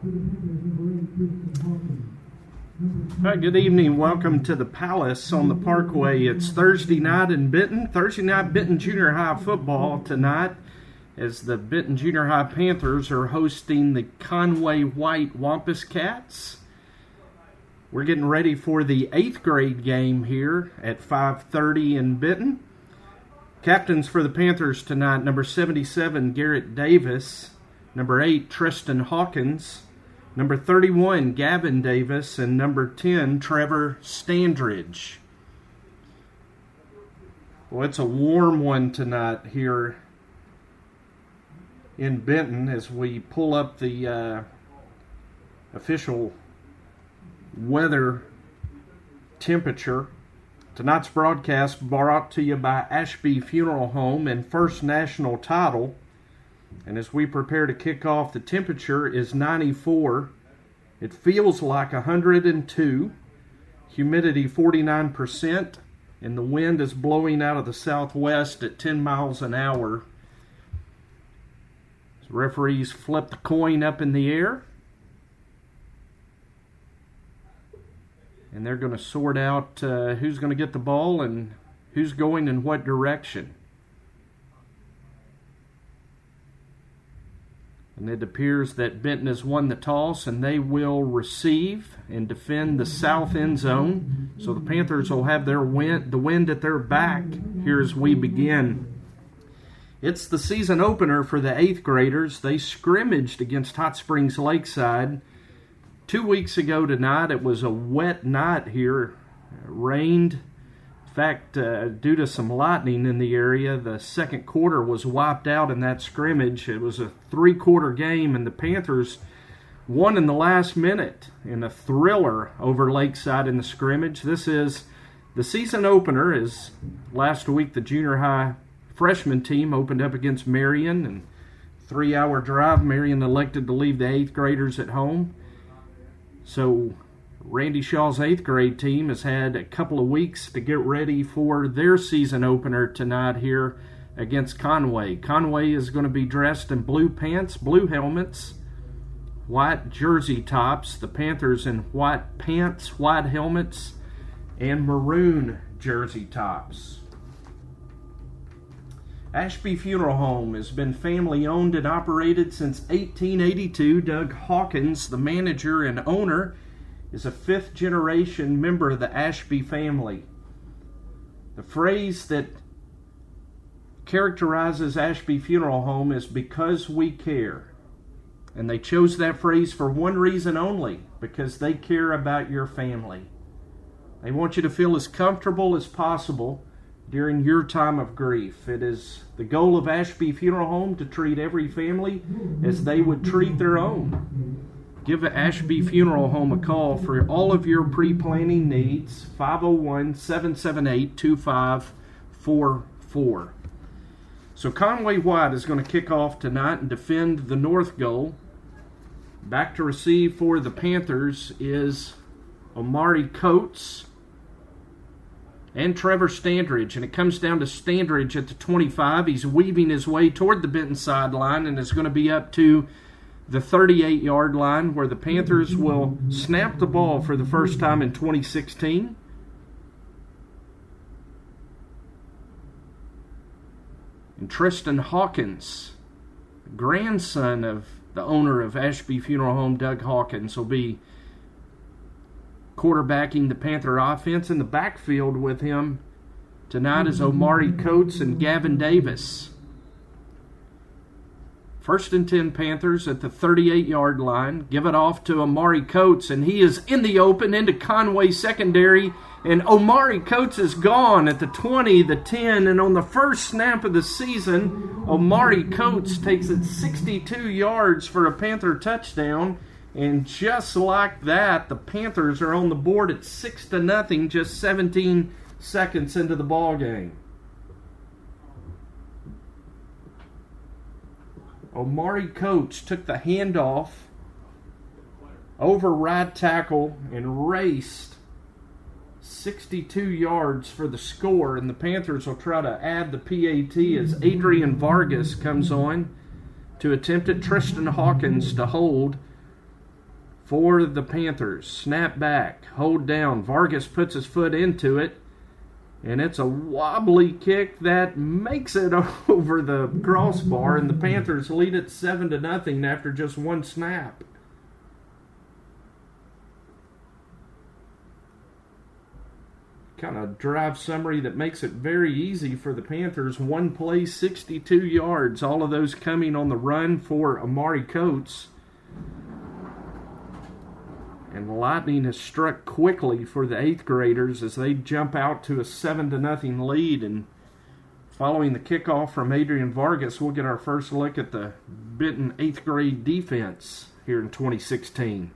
All right, good evening. Welcome to the Palace on the Parkway. It's Thursday night in Benton. Thursday night Benton Junior High football tonight as the Benton Junior High Panthers are hosting the Conway White Wampus Cats. We're getting ready for the 8th grade game here at 5:30 in Benton. Captains for the Panthers tonight, number 77, Garrett Davis, number 8, Tristan Hawkins, number 31, Gavin Davis, and number 10, Trevor Standridge. Well, it's a warm one tonight here in Benton as we pull up the official weather temperature. Tonight's broadcast brought to you by Ashby Funeral Home and First National Title. And as we prepare to kick off, the temperature is 94. It feels like 102. Humidity 49%. And the wind is blowing out of the southwest at 10 miles an hour. The referees flip the coin up in the air. And they're going to sort out who's going to get the ball and who's going in what direction. And it appears that Benton has won the toss, and they will receive and defend the south end zone. So the Panthers will have the wind at their back here as we begin. It's the season opener for the 8th graders. They scrimmaged against Hot Springs Lakeside 2 weeks ago tonight. It was a wet night here. It rained. In fact, due to some lightning in the area, the second quarter was wiped out in that scrimmage. It was a 3-quarter game, and the Panthers won in the last minute in a thriller over Lakeside in the scrimmage. This is the season opener. As last week, the junior high freshman team opened up against Marion, and 3-hour drive. Marion elected to leave the 8th graders at home. So Randy Shaw's 8th grade team has had a couple of weeks to get ready for their season opener tonight here against Conway. Conway is going to be dressed in blue pants, blue helmets, white jersey tops. The Panthers in white pants, white helmets, and maroon jersey tops. Ashby Funeral Home has been family owned and operated since 1882. Doug Hawkins, the manager and owner, is a 5th generation member of the Ashby family. The phrase that characterizes Ashby Funeral Home is "because we care." And they chose that phrase for one reason only, because they care about your family. They want you to feel as comfortable as possible during your time of grief. It is the goal of Ashby Funeral Home to treat every family as they would treat their own. Give Ashby Funeral Home a call for all of your pre-planning needs, 501-778-2544. So Conway White is going to kick off tonight and defend the north goal. Back to receive for the Panthers is Omari Coates and Trevor Standridge, and it comes down to Standridge at the 25. He's weaving his way toward the Benton sideline and is going to be up to the 38-yard line, where the Panthers will snap the ball for the first time in 2016. And Tristan Hawkins, grandson of the owner of Ashby Funeral Home, Doug Hawkins, will be quarterbacking the Panther offense. In the backfield with him tonight is Omari Coates and Gavin Davis. 1st and 10 Panthers at the 38-yard line. Give it off to Omari Coates, and he is in the open into Conway secondary. And Omari Coates is gone at the 20, the 10, and on the first snap of the season, Omari Coates takes it 62 yards for a Panther touchdown. And just like that, the Panthers are on the board at 6-0, just 17 seconds into the ball game. Omari Coates took the handoff over right tackle and raced 62 yards for the score, and the Panthers will try to add the PAT as Adrian Vargas comes on to attempt at Tristan Hawkins to hold. for the Panthers. Snap back, hold down. Vargas puts his foot into it, and it's a wobbly kick that makes it over the crossbar, and the Panthers lead it 7-0 after just one snap. Kind of drive summary that makes it very easy for the Panthers. One play, 62 yards. All of those coming on the run for Amari Coates. And lightning has struck quickly for the 8th graders as they jump out to a 7-0 lead. And following the kickoff from Adrian Vargas, we'll get our first look at the Benton 8th grade defense here in 2016.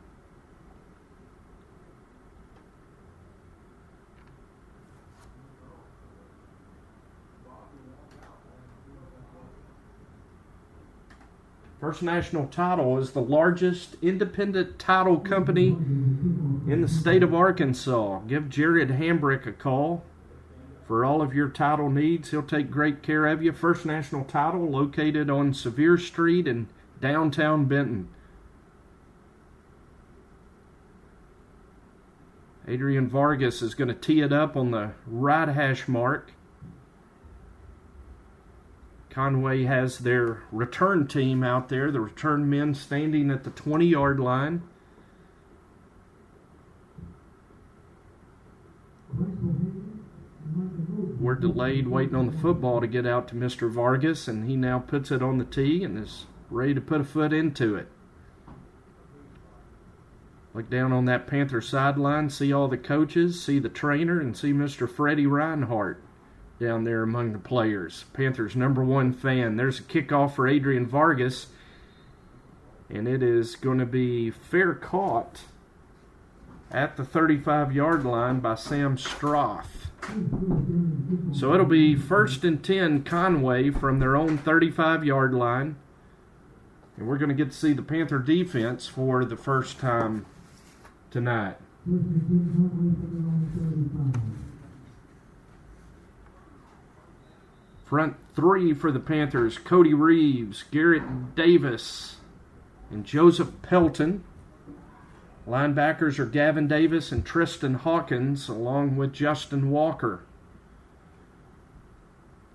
First National Title is the largest independent title company in the state of Arkansas. Give Jared Hambrick a call for all of your title needs. He'll take great care of you. First National Title, located on Sevier Street in downtown Benton. Adrian Vargas is going to tee it up on the right hash mark. Conway has their return team out there, the return men standing at the 20-yard line. We're delayed waiting on the football to get out to Mr. Vargas, and he now puts it on the tee and is ready to put a foot into it. Look down on that Panther sideline, see all the coaches, see the trainer, and see Mr. Freddie Reinhardt down there among the players. Panthers' #1 fan. There's a kickoff for Adrian Vargas, and it is going to be fair caught at the 35-yard line by Sam Stroth. So it'll be 1st and 10 Conway from their own 35-yard line, and we're going to get to see the Panther defense for the first time tonight. Front three for the Panthers: Cody Reeves, Garrett Davis, and Joseph Pelton. Linebackers are Gavin Davis and Tristan Hawkins, along with Justin Walker.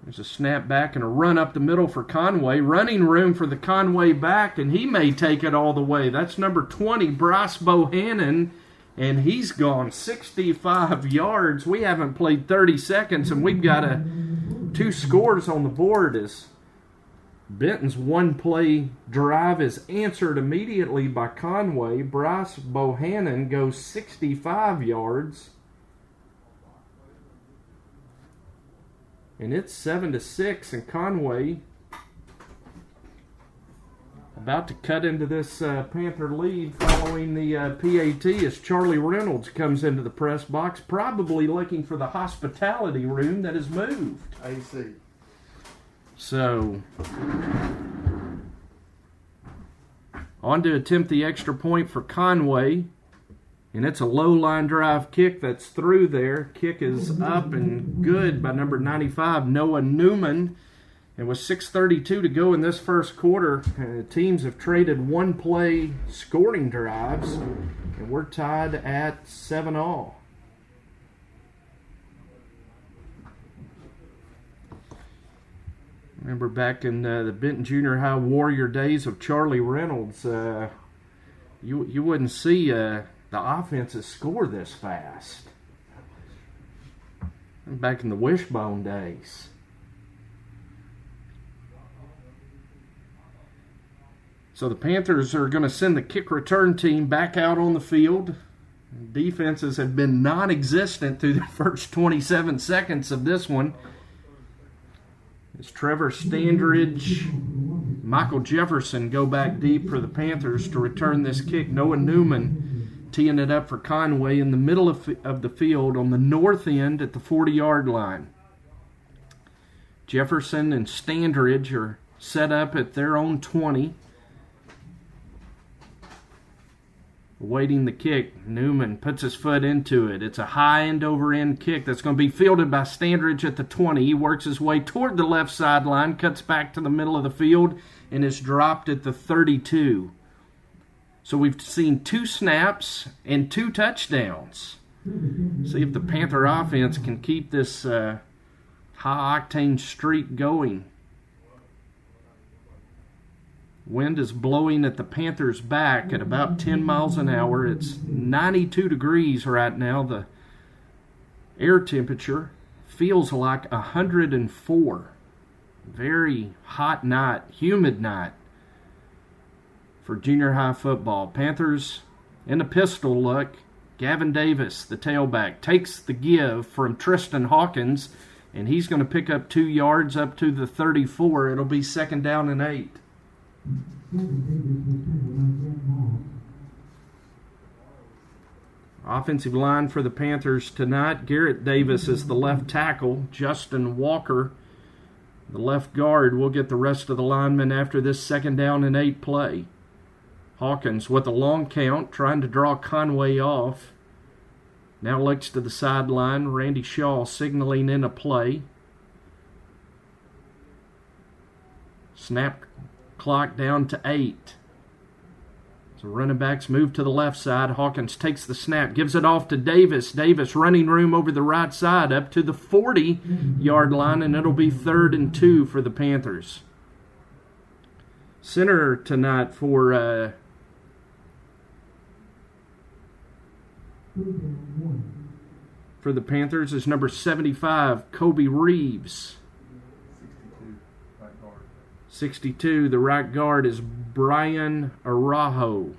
There's a snap back and a run up the middle for Conway. Running room for the Conway back, and he may take it all the way. That's number 20, Bryce Bohannon, and he's gone 65 yards. We haven't played 30 seconds, and we've got 2 scores on the board as Benton's one-play drive is answered immediately by Conway. Bryce Bohannon goes 65 yards. And it's 7-6, and Conway about to cut into this Panther lead following the PAT as Charlie Reynolds comes into the press box, probably looking for the hospitality room that has moved. I see. So, on to attempt the extra point for Conway. And it's a low line drive kick that's through there. Kick is up and good by number 95, Noah Newman. And with 6:32 to go in this first quarter, teams have traded one-play scoring drives, and we're tied at 7-all. Remember back in the Benton Junior High Warrior days of Charlie Reynolds, you wouldn't see the offenses score this fast. Back in the Wishbone days. So the Panthers are going to send the kick return team back out on the field. Defenses have been non-existent through the first 27 seconds of this one. As Trevor Standridge, Michael Jefferson go back deep for the Panthers to return this kick. Noah Newman teeing it up for Conway in the middle of the field on the north end at the 40-yard line. Jefferson and Standridge are set up at their own 20. Awaiting the kick, Newman puts his foot into it. It's a high end-over-end kick that's going to be fielded by Standridge at the 20. He works his way toward the left sideline, cuts back to the middle of the field, and is dropped at the 32. So we've seen 2 snaps and 2 touchdowns. See if the Panther offense can keep this high-octane streak going. Wind is blowing at the Panthers' back at about 10 miles an hour. It's 92 degrees right now. The air temperature feels like 104. Very hot night, humid night for junior high football. Panthers in a pistol look. Gavin Davis, the tailback, takes the give from Tristan Hawkins, and he's going to pick up 2 yards up to the 34. It'll be 2nd down and 8. Offensive line for the Panthers tonight. Garrett Davis is the left tackle. Justin Walker, the left guard, will get the rest of the linemen after this 2nd down and 8 play. Hawkins with a long count, trying to draw Conway off. Now looks to the sideline. Randy Shaw signaling in a play. Snap clock down to 8. So running backs move to the left side. Hawkins takes the snap, gives it off to Davis. Davis running room over the right side up to the 40-yard line, and it'll be 3rd and 2 for the Panthers. Center tonight for the Panthers is number 75, Kobe Reeves. 62, the right guard is Brian Arajo.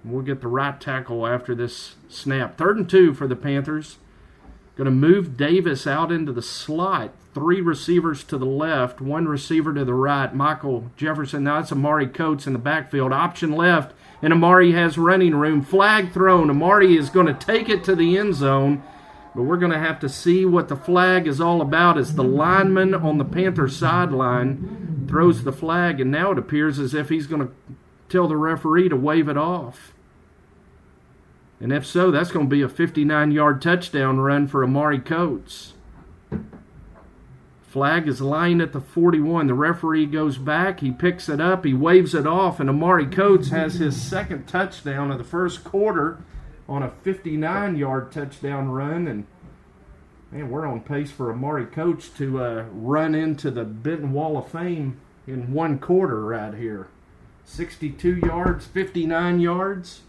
We'll get the right tackle after this snap. 3rd and 2 for the Panthers. Going to move Davis out into the slot. 3 receivers to the left, 1 receiver to the right. Michael Jefferson, now it's Amari Coates in the backfield. Option left, and Amari has running room. Flag thrown. Amari is going to take it to the end zone, but we're going to have to see what the flag is all about as the lineman on the Panther sideline throws the flag, and now it appears as if he's going to tell the referee to wave it off. And if so, that's going to be a 59-yard touchdown run for Amari Coates. Flag is lying at the 41. The referee goes back. He picks it up. He waves it off, and Amari Coates has his 2nd touchdown of the first quarter on a 59-yard touchdown run. And, man, we're on pace for Amari Coates to run into the Benton Wall of Fame in 1 quarter right here. 62 yards, 59 yards.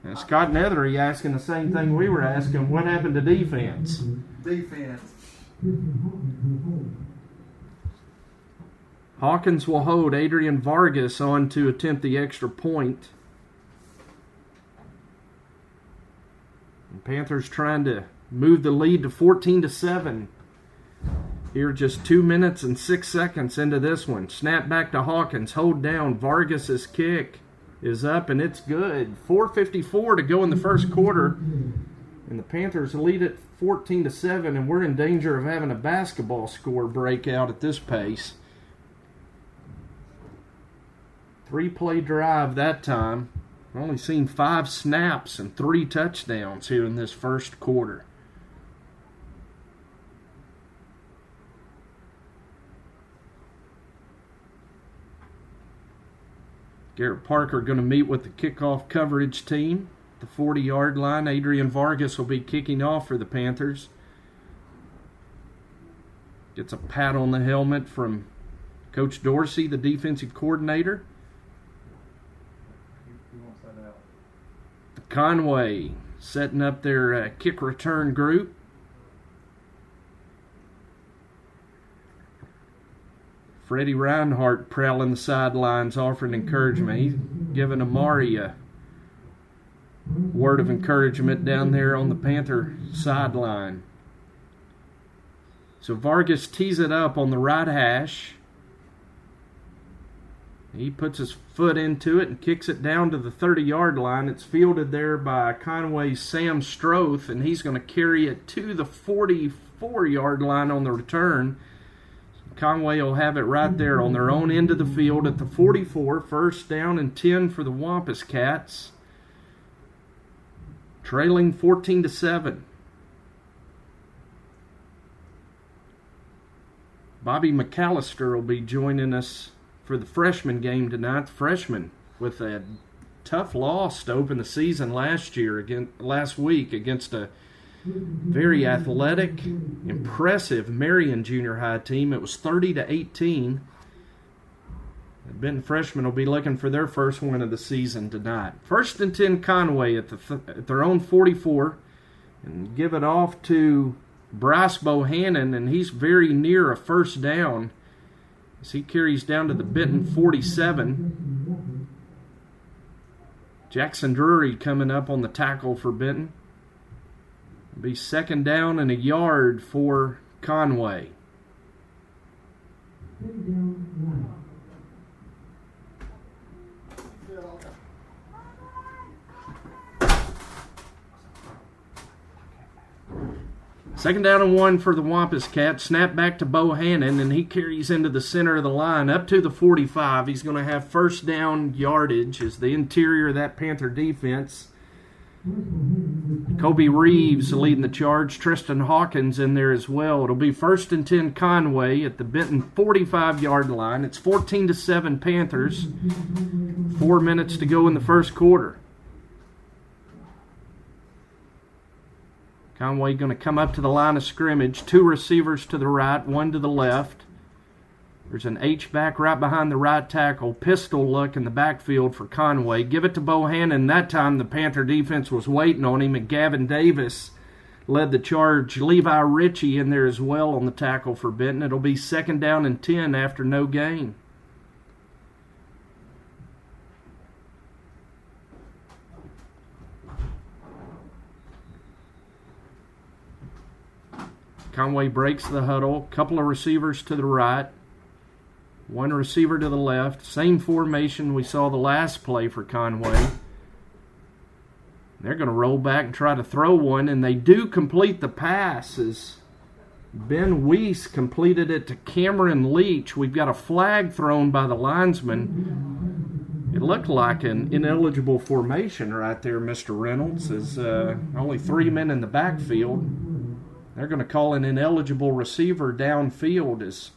Now, Scott Nethery asking the same thing we were asking. What happened to defense? Defense. Hawkins will hold Adrian Vargas on to attempt the extra point. And Panthers trying to move the lead to 14-7. Here just 2 minutes and 6 seconds into this one. Snap back to Hawkins. Hold down. Vargas's kick is up, and it's good. 4:54 to go in the first quarter, and the Panthers lead it 14-7, and we're in danger of having a basketball score breakout at this pace. 3-play drive that time. We've only seen 5 snaps and 3 touchdowns here in this first quarter. Garrett Parker going to meet with the kickoff coverage team. The 40-yard line. Adrian Vargas will be kicking off for the Panthers. Gets a pat on the helmet from Coach Dorsey, the defensive coordinator. Conway setting up their kick return group. Freddie Reinhardt prowling the sidelines, offering encouragement. He's giving Amari a word of encouragement down there on the Panther sideline. So Vargas tees it up on the right hash. He puts his foot into it and kicks it down to the 30-yard line. It's fielded there by Conway's Sam Stroth, and he's going to carry it to the 44-yard line on the return. Conway will have it right there on their own end of the field at the 44. 1st down and 10 for the Wampus Cats. Trailing 14-7. Bobby McAllister will be joining us for the freshman game tonight. The freshmen with a tough loss to open the season last week against a very athletic, impressive Marion Junior High team. It was 30-18. The Benton freshmen will be looking for their first win of the season tonight. 1st and 10 Conway at their own 44, and give it off to Bryce Bohannon, and he's very near a first down as he carries down to the Benton 47. Jackson Drury coming up on the tackle for Benton. It'll be 2nd down and a yard for Conway. Second down and 1 for the Wampus Cats. Snap back to Bohannon, and he carries into the center of the line up to the 45. He's going to have first down yardage as the interior of that Panther defense. Kobe Reeves leading the charge. Tristan Hawkins in there as well. It'll be 1st and 10 Conway at the Benton 45-yard line. It's 14-7 Panthers. 4 minutes to go in the first quarter. Conway going to come up to the line of scrimmage. 2 receivers to the right, 1 to the left. There's an H-back right behind the right tackle. Pistol look in the backfield for Conway. Give it to Bohannon. That time the Panther defense was waiting on him, and Gavin Davis led the charge. Levi Ritchie in there as well on the tackle for Benton. It'll be 2nd down and 10 after no gain. Conway breaks the huddle. Couple of receivers to the right. 1 receiver to the left. Same formation we saw the last play for Conway. They're going to roll back and try to throw one, and they do complete the pass as Ben Weiss completed it to Cameron Leach. We've got a flag thrown by the linesman. It looked like an ineligible formation right there, Mr. Reynolds. There's only 3 men in the backfield. They're going to call an ineligible receiver downfield as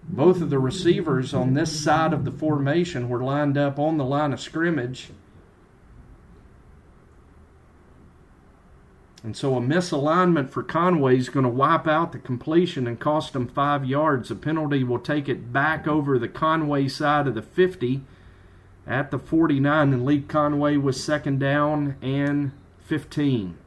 both of the receivers on this side of the formation were lined up on the line of scrimmage. And so a misalignment for Conway is going to wipe out the completion and cost them 5 yards. The penalty will take it back over the Conway side of the 50 at the 49 and leave Conway with 2nd down and 15.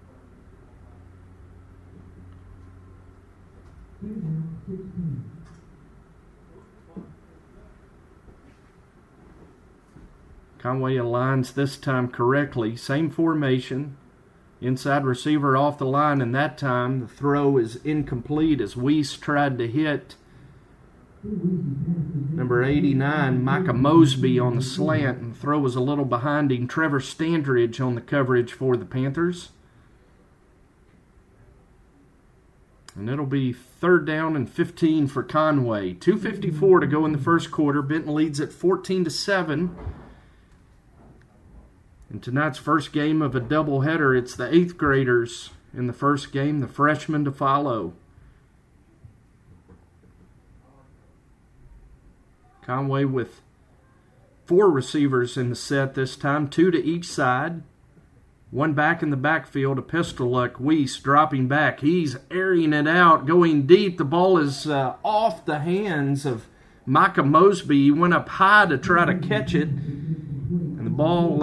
Conway aligns this time correctly. Same formation. Inside receiver off the line, and that time the throw is incomplete as Weiss tried to hit number 89, Micah Mosby, on the slant, and the throw was a little behind him. Trevor Standridge on the coverage for the Panthers. And it'll be 3rd down and 15 for Conway. 2:54 to go in the first quarter. Benton leads at 14-7. In tonight's first game of a doubleheader, it's the 8th graders in the first game, the freshmen to follow. Conway with 4 receivers in the set this time, 2 to each side. 1 back in the backfield, a pistol look. Weiss dropping back. He's airing it out, going deep. The ball is off the hands of Micah Mosby. He went up high to try to catch it. And the ball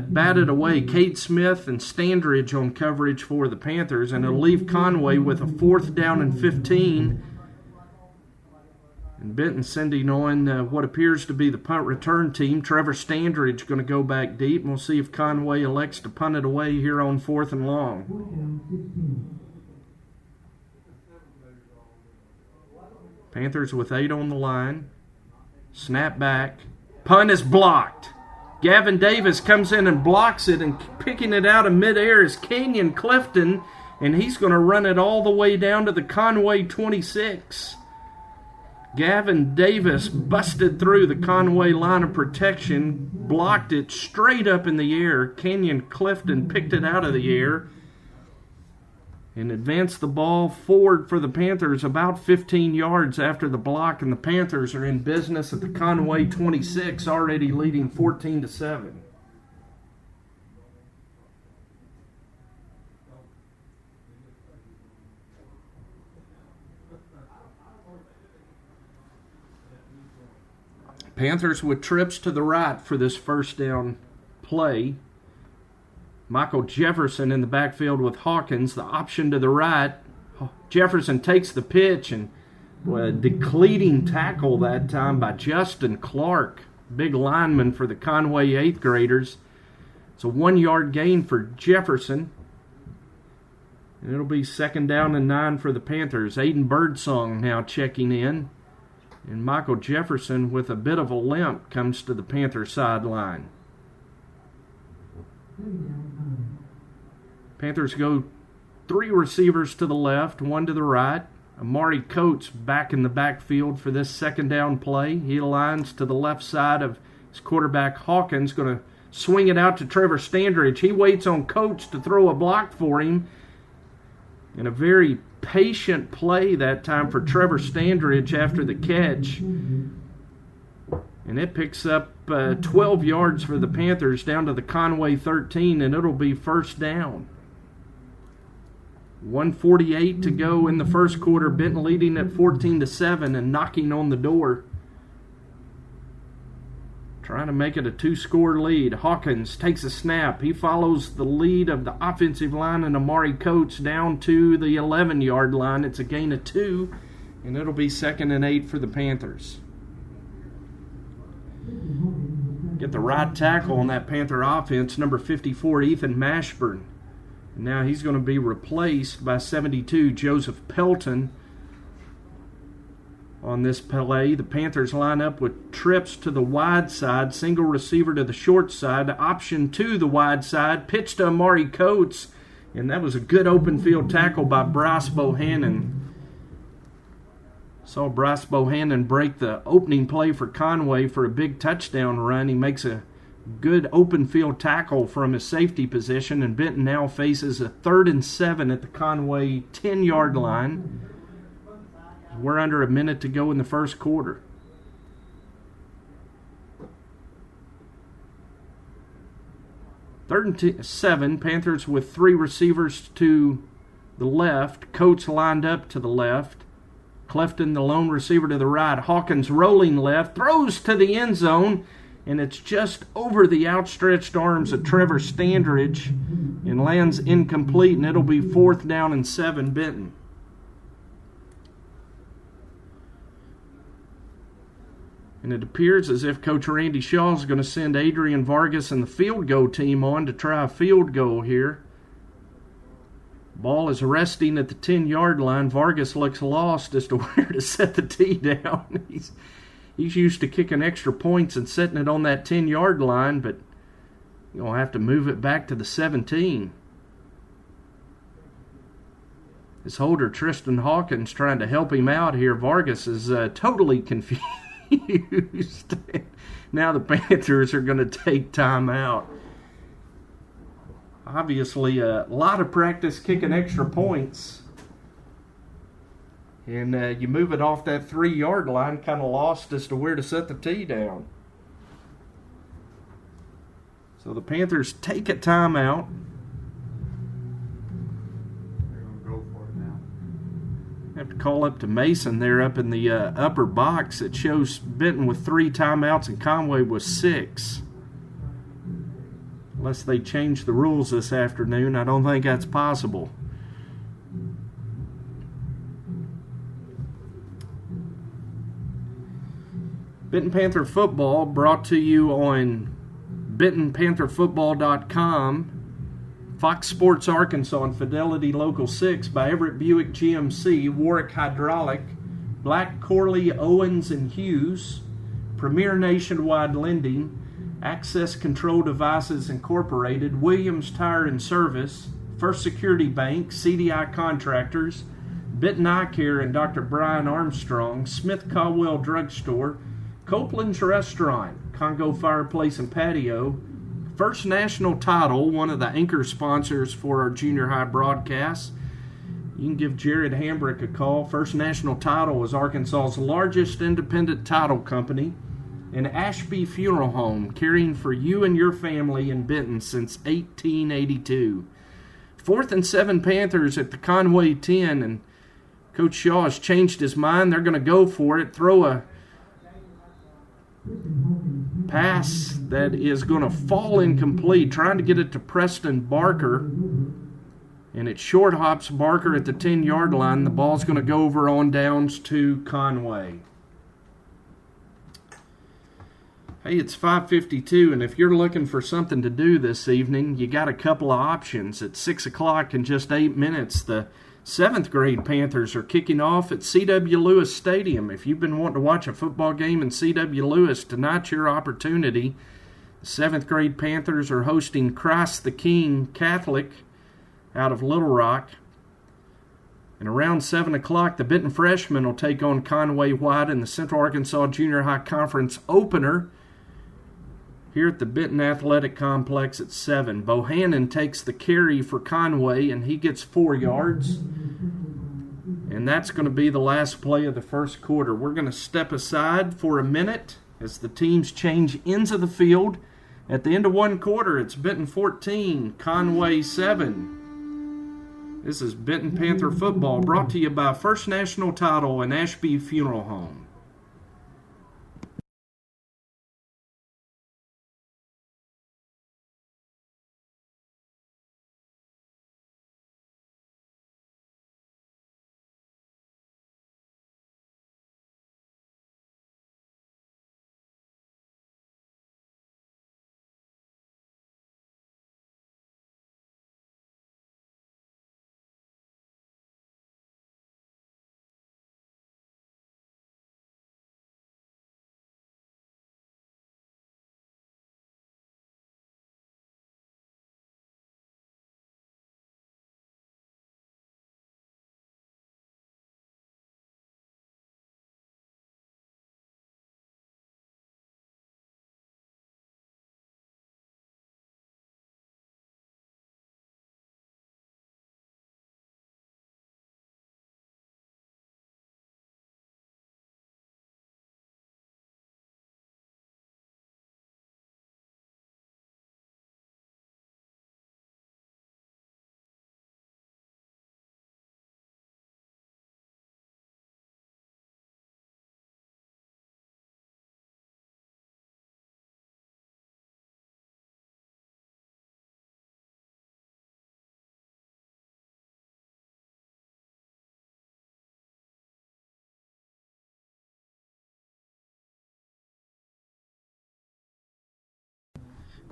batted away. Cade Smith and Standridge on coverage for the Panthers. And it'll leave Conway with a 4th down and 15. And Benton sending on what appears to be the punt return team. Trevor Standridge going to go back deep. And we'll see if Conway elects to punt it away here on 4th and long. Panthers with 8 on the line. Snap back. Punt is blocked. Gavin Davis comes in and blocks it, and picking it out of midair is Kenyon Clifton, and he's going to run it all the way down to the Conway 26. Gavin Davis busted through the Conway line of protection, blocked it straight up in the air. Kenyon Clifton picked it out of the air. and advance the ball forward for the Panthers about 15 yards after the block, and the Panthers are in business at the Conway 26, already leading 14-7. Panthers with trips to the right for this first down play. Michael Jefferson in the backfield with Hawkins. The option to the right. Jefferson takes the pitch, and a depleting tackle that time by Justin Clark, big lineman for the Conway 8th graders. It's a 1-yard gain for Jefferson. And it'll be 2nd down and 9 for the Panthers. Aiden Birdsong now checking in. And Michael Jefferson, with a bit of a limp, comes to the Panther sideline. Panthers go 3 receivers to the left, 1 to the right. Amari Coates back in the backfield for this 2nd down play. He aligns to the left side of his quarterback Hawkins, going to swing it out to Trevor Standridge. He waits on Coates to throw a block for him. And a very patient play that time for Trevor Standridge after the catch. And it picks up 12 yards for the Panthers down to the Conway 13, and it'll be 1st down. 1:48 to go in the first quarter. Benton leading at 14-7 and knocking on the door. Trying to make it a 2-score lead. Hawkins takes a snap. He follows the lead of the offensive line and Amari Coates down to the 11-yard line. It's a gain of 2, and it'll be 2nd and 8 for the Panthers. Get the right tackle on that Panther offense, number 54, Ethan Mashburn. And now he's going to be replaced by 72, Joseph Pelton. On this play, the Panthers line up with trips to the wide side, single receiver to the short side, option to the wide side, pitch to Amari Coates, and that was a good open field tackle by Bryce Bohannon. Saw Bryce Bohannon break the opening play for Conway for a big touchdown run. He makes a good open field tackle from his safety position, and Benton now faces a 3rd and 7 at the Conway 10-yard line. We're under a minute to go in the first quarter. 3rd and 7, Panthers with 3 receivers to the left. Coates lined up to the left. Clefton, the lone receiver, to the right. Hawkins rolling left, throws to the end zone, and it's just over the outstretched arms of Trevor Standridge and lands incomplete, and it'll be 4th down and 7, Benton. And it appears as if Coach Randy Shaw is going to send Adrian Vargas and the field goal team on to try a field goal here. Ball is resting at the 10-yard line. Vargas looks lost as to where to set the tee down. He's used to kicking extra points and setting it on that 10-yard line, but you're going to have to move it back to the 17. His holder, Tristan Hawkins, trying to help him out here. Vargas is totally confused. Now the Panthers are going to take time out. Obviously, a lot of practice kicking extra points. And you move it off that 3-yard line, kind of lost as to where to set the tee down. So the Panthers take a timeout. Have to call up to Mason there up in the upper box. It shows Benton with 3 timeouts and Conway with 6. Unless they change the rules this afternoon, I don't think that's possible. Benton Panther Football brought to you on BentonPantherFootball.com. Fox Sports Arkansas and Fidelity Local 6 by Everett Buick GMC, Warwick Hydraulic, Black Corley Owens and Hughes, Premier Nationwide Lending, Access Control Devices Incorporated, Williams Tire and Service, First Security Bank, CDI Contractors, Benton Eye Care and Dr. Brian Armstrong, Smith Caldwell Drugstore, Copeland's Restaurant, Congo Fireplace and Patio, First National Title, one of the anchor sponsors for our junior high broadcasts, You can give Jared Hambrick a call. First National Title is Arkansas's largest independent title company, an Ashby Funeral Home, caring for you and your family in Benton since 1882. 4th and 7 Panthers at the Conway 10, and Coach Shaw has changed his mind. They're going to go for it, throw a pass that is going to fall incomplete, trying to get it to Preston Barker. And it short hops Barker at the 10-yard line. The ball's going to go over on downs to Conway. Hey, it's 5:52, and if you're looking for something to do this evening, you got a couple of options. At 6 o'clock in just 8 minutes, the 7th grade Panthers are kicking off at C.W. Lewis Stadium. If you've been wanting to watch a football game in C.W. Lewis, tonight's your opportunity. The 7th grade Panthers are hosting Christ the King Catholic out of Little Rock. And around 7 o'clock, the Benton freshmen will take on Conway White in the Central Arkansas Junior High Conference opener here at the Benton Athletic Complex at 7. Bohannon takes the carry for Conway, and he gets 4 yards. And that's going to be the last play of the first quarter. We're going to step aside for a minute as the teams change ends of the field. At the end of one quarter, it's Benton 14, Conway 7. This is Benton Panther football, brought to you by First National Title and Ashby Funeral Home.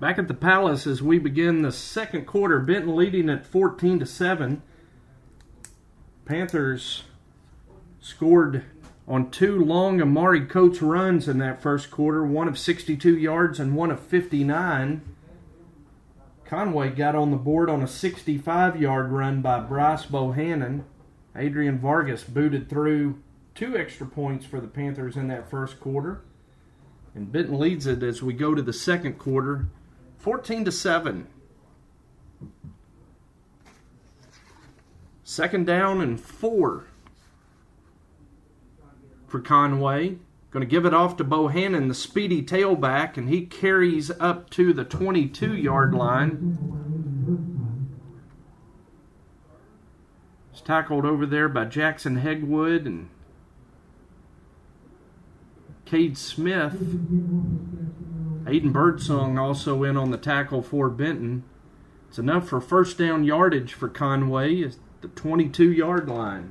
Back at the Palace as we begin the second quarter, Benton leading at 14-7. Panthers scored on 2 long Amari Coates runs in that first quarter, one of 62 yards and one of 59. Conway got on the board on a 65-yard run by Bryce Bohannon. Adrian Vargas booted through 2 extra points for the Panthers in that first quarter. And Benton leads it as we go to the second quarter, 14-7. Second down and 4 for Conway. Going to give it off to Bohannon, the speedy tailback, and he carries up to the 22-yard line. He's tackled over there by Jackson Hegwood and Cade Smith. Aiden Birdsong also in on the tackle for Benton. It's enough for first down yardage for Conway at the 22-yard line.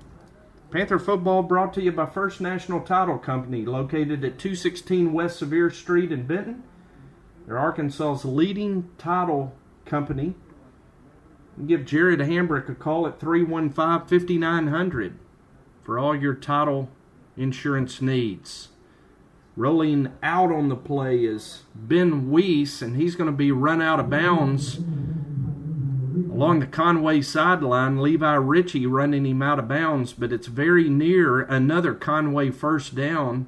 Panther football brought to you by First National Title Company, located at 216 West Sevier Street in Benton. They're Arkansas's leading title company. You can give Jared Hambrick a call at 315-5900 for all your title insurance needs. Rolling out on the play is Ben Weiss, and he's going to be run out of bounds along the Conway sideline. Levi Ritchie running him out of bounds, but it's very near another Conway first down.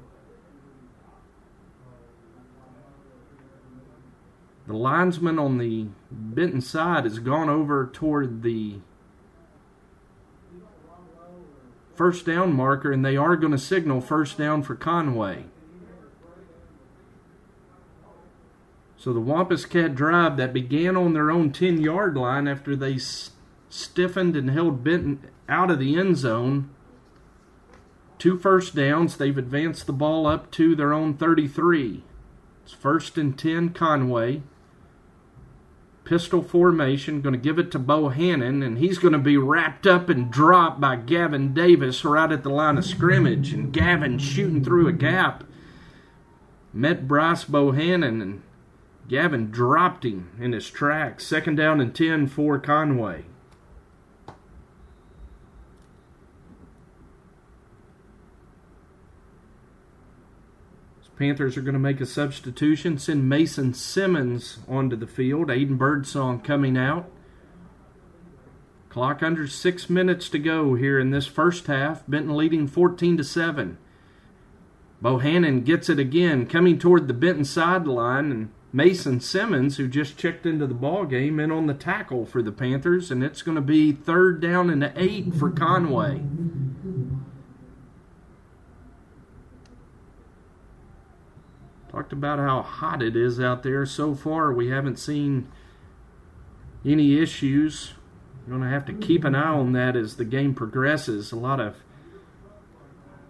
The linesman on the Benton side has gone over toward the first down marker, and they are going to signal first down for Conway. So the Wampus Cat drive that began on their own 10-yard line after they stiffened and held Benton out of the end zone. 2 first downs. They've advanced the ball up to their own 33. It's 1st and 10 Conway. Pistol formation, going to give it to Bohannon, and he's going to be wrapped up and dropped by Gavin Davis right at the line of scrimmage. And Gavin shooting through a gap. Met Bryce Bohannon, and Gavin dropped him in his tracks. 2nd down and 10 for Conway. Panthers are going to make a substitution, send Mason Simmons onto the field. Aiden Birdsong coming out. Clock under 6 minutes to go here in this first half. Benton leading 14-7. Bohannon gets it again, coming toward the Benton sideline, and Mason Simmons, who just checked into the ball game, in on the tackle for the Panthers, and it's going to be 3rd down and 8 for Conway. Talked about how hot it is out there. So far, we haven't seen any issues. You're going to have to keep an eye on that as the game progresses. A lot of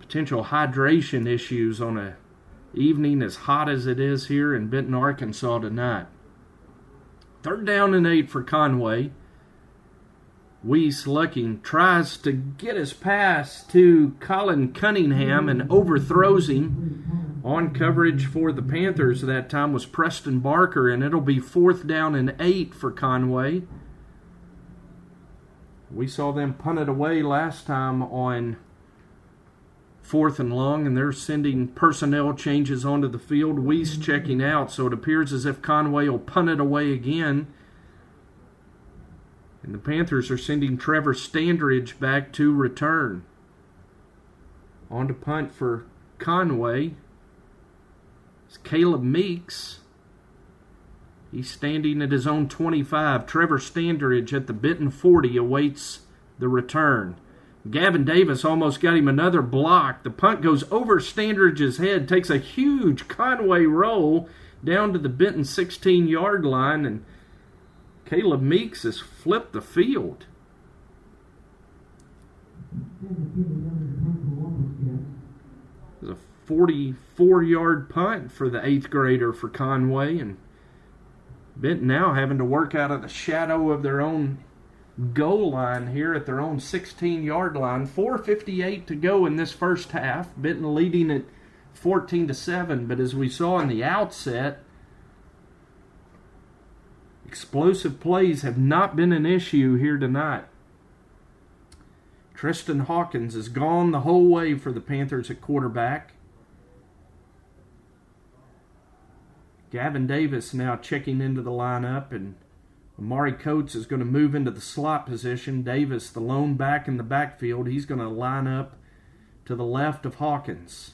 potential hydration issues on an evening as hot as it is here in Benton, Arkansas tonight. 3rd down and 8 for Conway. Weiss looking, tries to get his pass to Colin Cunningham and overthrows him. On coverage for the Panthers that time was Preston Barker, and it'll be 4th down and 8 for Conway. We saw them punt it away last time on 4th and long, and they're sending personnel changes onto the field. Weiss checking out, so it appears as if Conway will punt it away again. And the Panthers are sending Trevor Standridge back to return. On to punt for Conway. Caleb Meeks. He's standing at his own 25. Trevor Standridge at the Benton 40 awaits the return. Gavin Davis almost got him another block. The punt goes over Standridge's head, takes a huge Conway roll down to the Benton 16-yard line, and Caleb Meeks has flipped the field. It was a 44-yard punt for the 8th grader for Conway, and Benton now having to work out of the shadow of their own goal line here at their own 16-yard line. 4:58 to go in this first half. Benton leading at 14-7, but as we saw in the outset, explosive plays have not been an issue here tonight. Tristan Hawkins has gone the whole way for the Panthers at quarterback. Gavin Davis now checking into the lineup, and Amari Coates is going to move into the slot position. Davis, the lone back in the backfield, he's going to line up to the left of Hawkins.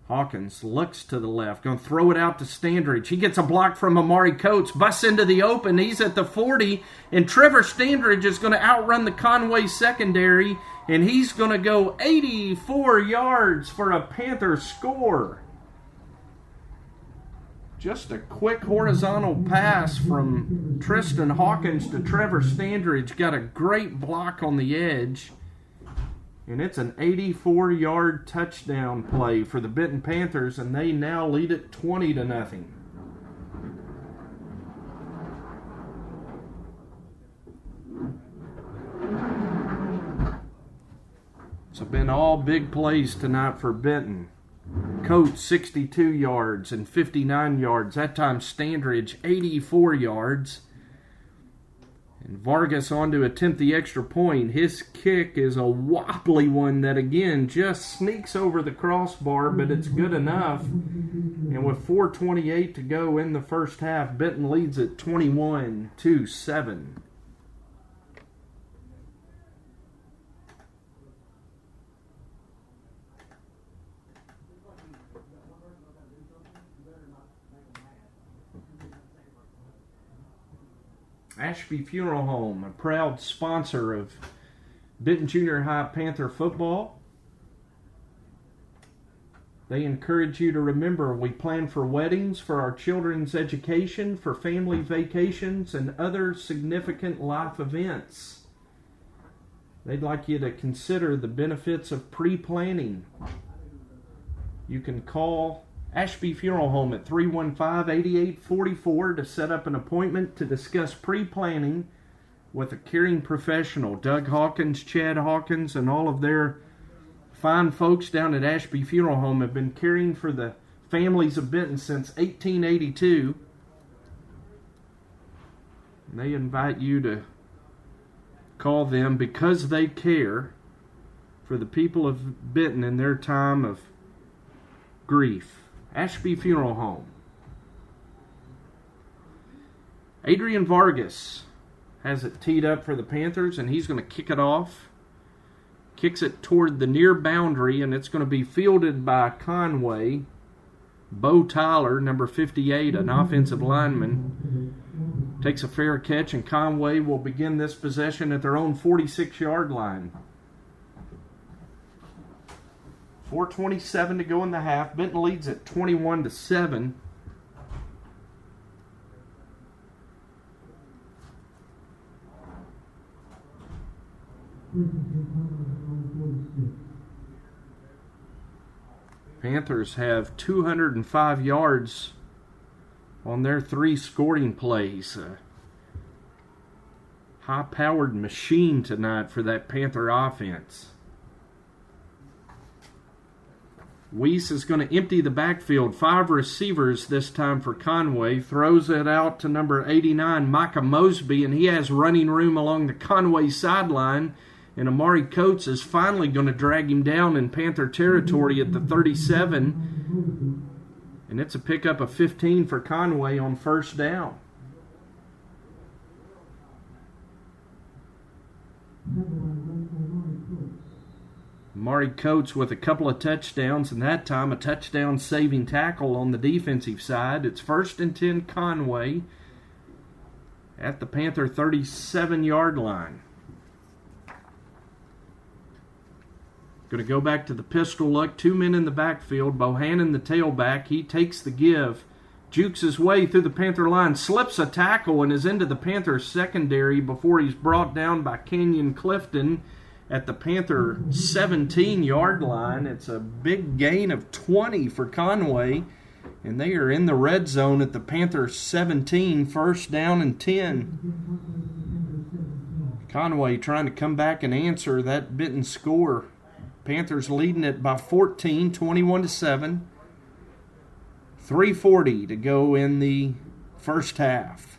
Hawkins looks to the left, going to throw it out to Standridge. He gets a block from Amari Coates, busts into the open. He's at the 40, and Trevor Standridge is going to outrun the Conway secondary, and he's going to go 84 yards for a Panther score. Just a quick horizontal pass from Tristan Hawkins to Trevor Standridge. Got a great block on the edge. And it's an 84-yard touchdown play for the Benton Panthers, and they now lead it 20-0. It's been all big plays tonight for Benton. Coates 62 yards and 59 yards. That time Standridge 84 yards. And Vargas on to attempt the extra point. His kick is a wobbly one that again just sneaks over the crossbar, but it's good enough. And with 4:28 to go in the first half, Benton leads at 21-7. Ashby Funeral Home, a proud sponsor of Benton Junior High Panther football. They encourage you to remember we plan for weddings, for our children's education, for family vacations, and other significant life events. They'd like you to consider the benefits of pre-planning. You can call Ashby Funeral Home at 315-8844 to set up an appointment to discuss pre-planning with a caring professional. Doug Hawkins, Chad Hawkins, and all of their fine folks down at Ashby Funeral Home have been caring for the families of Benton since 1882. And they invite you to call them because they care for the people of Benton in their time of grief. Ashby Funeral Home. Adrian Vargas has it teed up for the Panthers, and he's going to kick it off. Kicks it toward the near boundary, and it's going to be fielded by Conway. Bo Tyler, number 58, an offensive lineman, takes a fair catch, and Conway will begin this possession at their own 46-yard line. 4:27 to go in the half. Benton leads at 21-7. Panthers have 205 yards on their 3 scoring plays. A high-powered machine tonight for that Panther offense. Weiss is going to empty the backfield. 5 receivers this time for Conway. Throws it out to number 89, Micah Mosby, and he has running room along the Conway sideline. And Amari Coates is finally going to drag him down in Panther territory at the 37. And it's a pickup of 15 for Conway on first down. Amari Coates with a couple of touchdowns, and that time a touchdown-saving tackle on the defensive side. It's 1st and 10 Conway at the Panther 37-yard line. Going to go back to the pistol look. 2 men in the backfield. Bohannon, the tailback. He takes the give. Jukes his way through the Panther line. Slips a tackle and is into the Panther secondary before he's brought down by Kenyon Clifton at the Panther 17-yard line. It's a big gain of 20 for Conway. And they are in the red zone at the Panther 17. 1st down and 10. Conway trying to come back and answer that Benton score. Panthers leading it by 14, 21-7. 3:40 to go in the first half.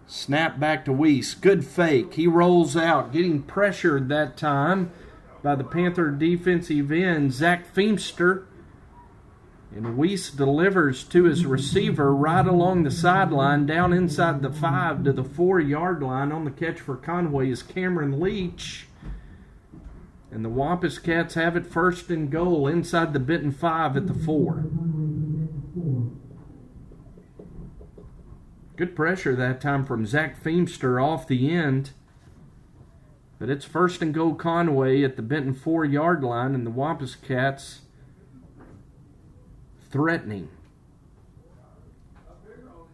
Snap back to Weiss. Good fake. He rolls out, getting pressured that time by the Panther defensive end, Zach Feimster. And Weiss delivers to his receiver right along the sideline, down inside the 5 to the 4-yard line. On the catch for Conway is Cameron Leach. And the Wampus Cats have it 1st and goal inside the Benton 5 at the 4. Good pressure that time from Zach Feimster off the end. But it's 1st and goal Conway at the Benton 4-yard line, and the Wampus Cats threatening.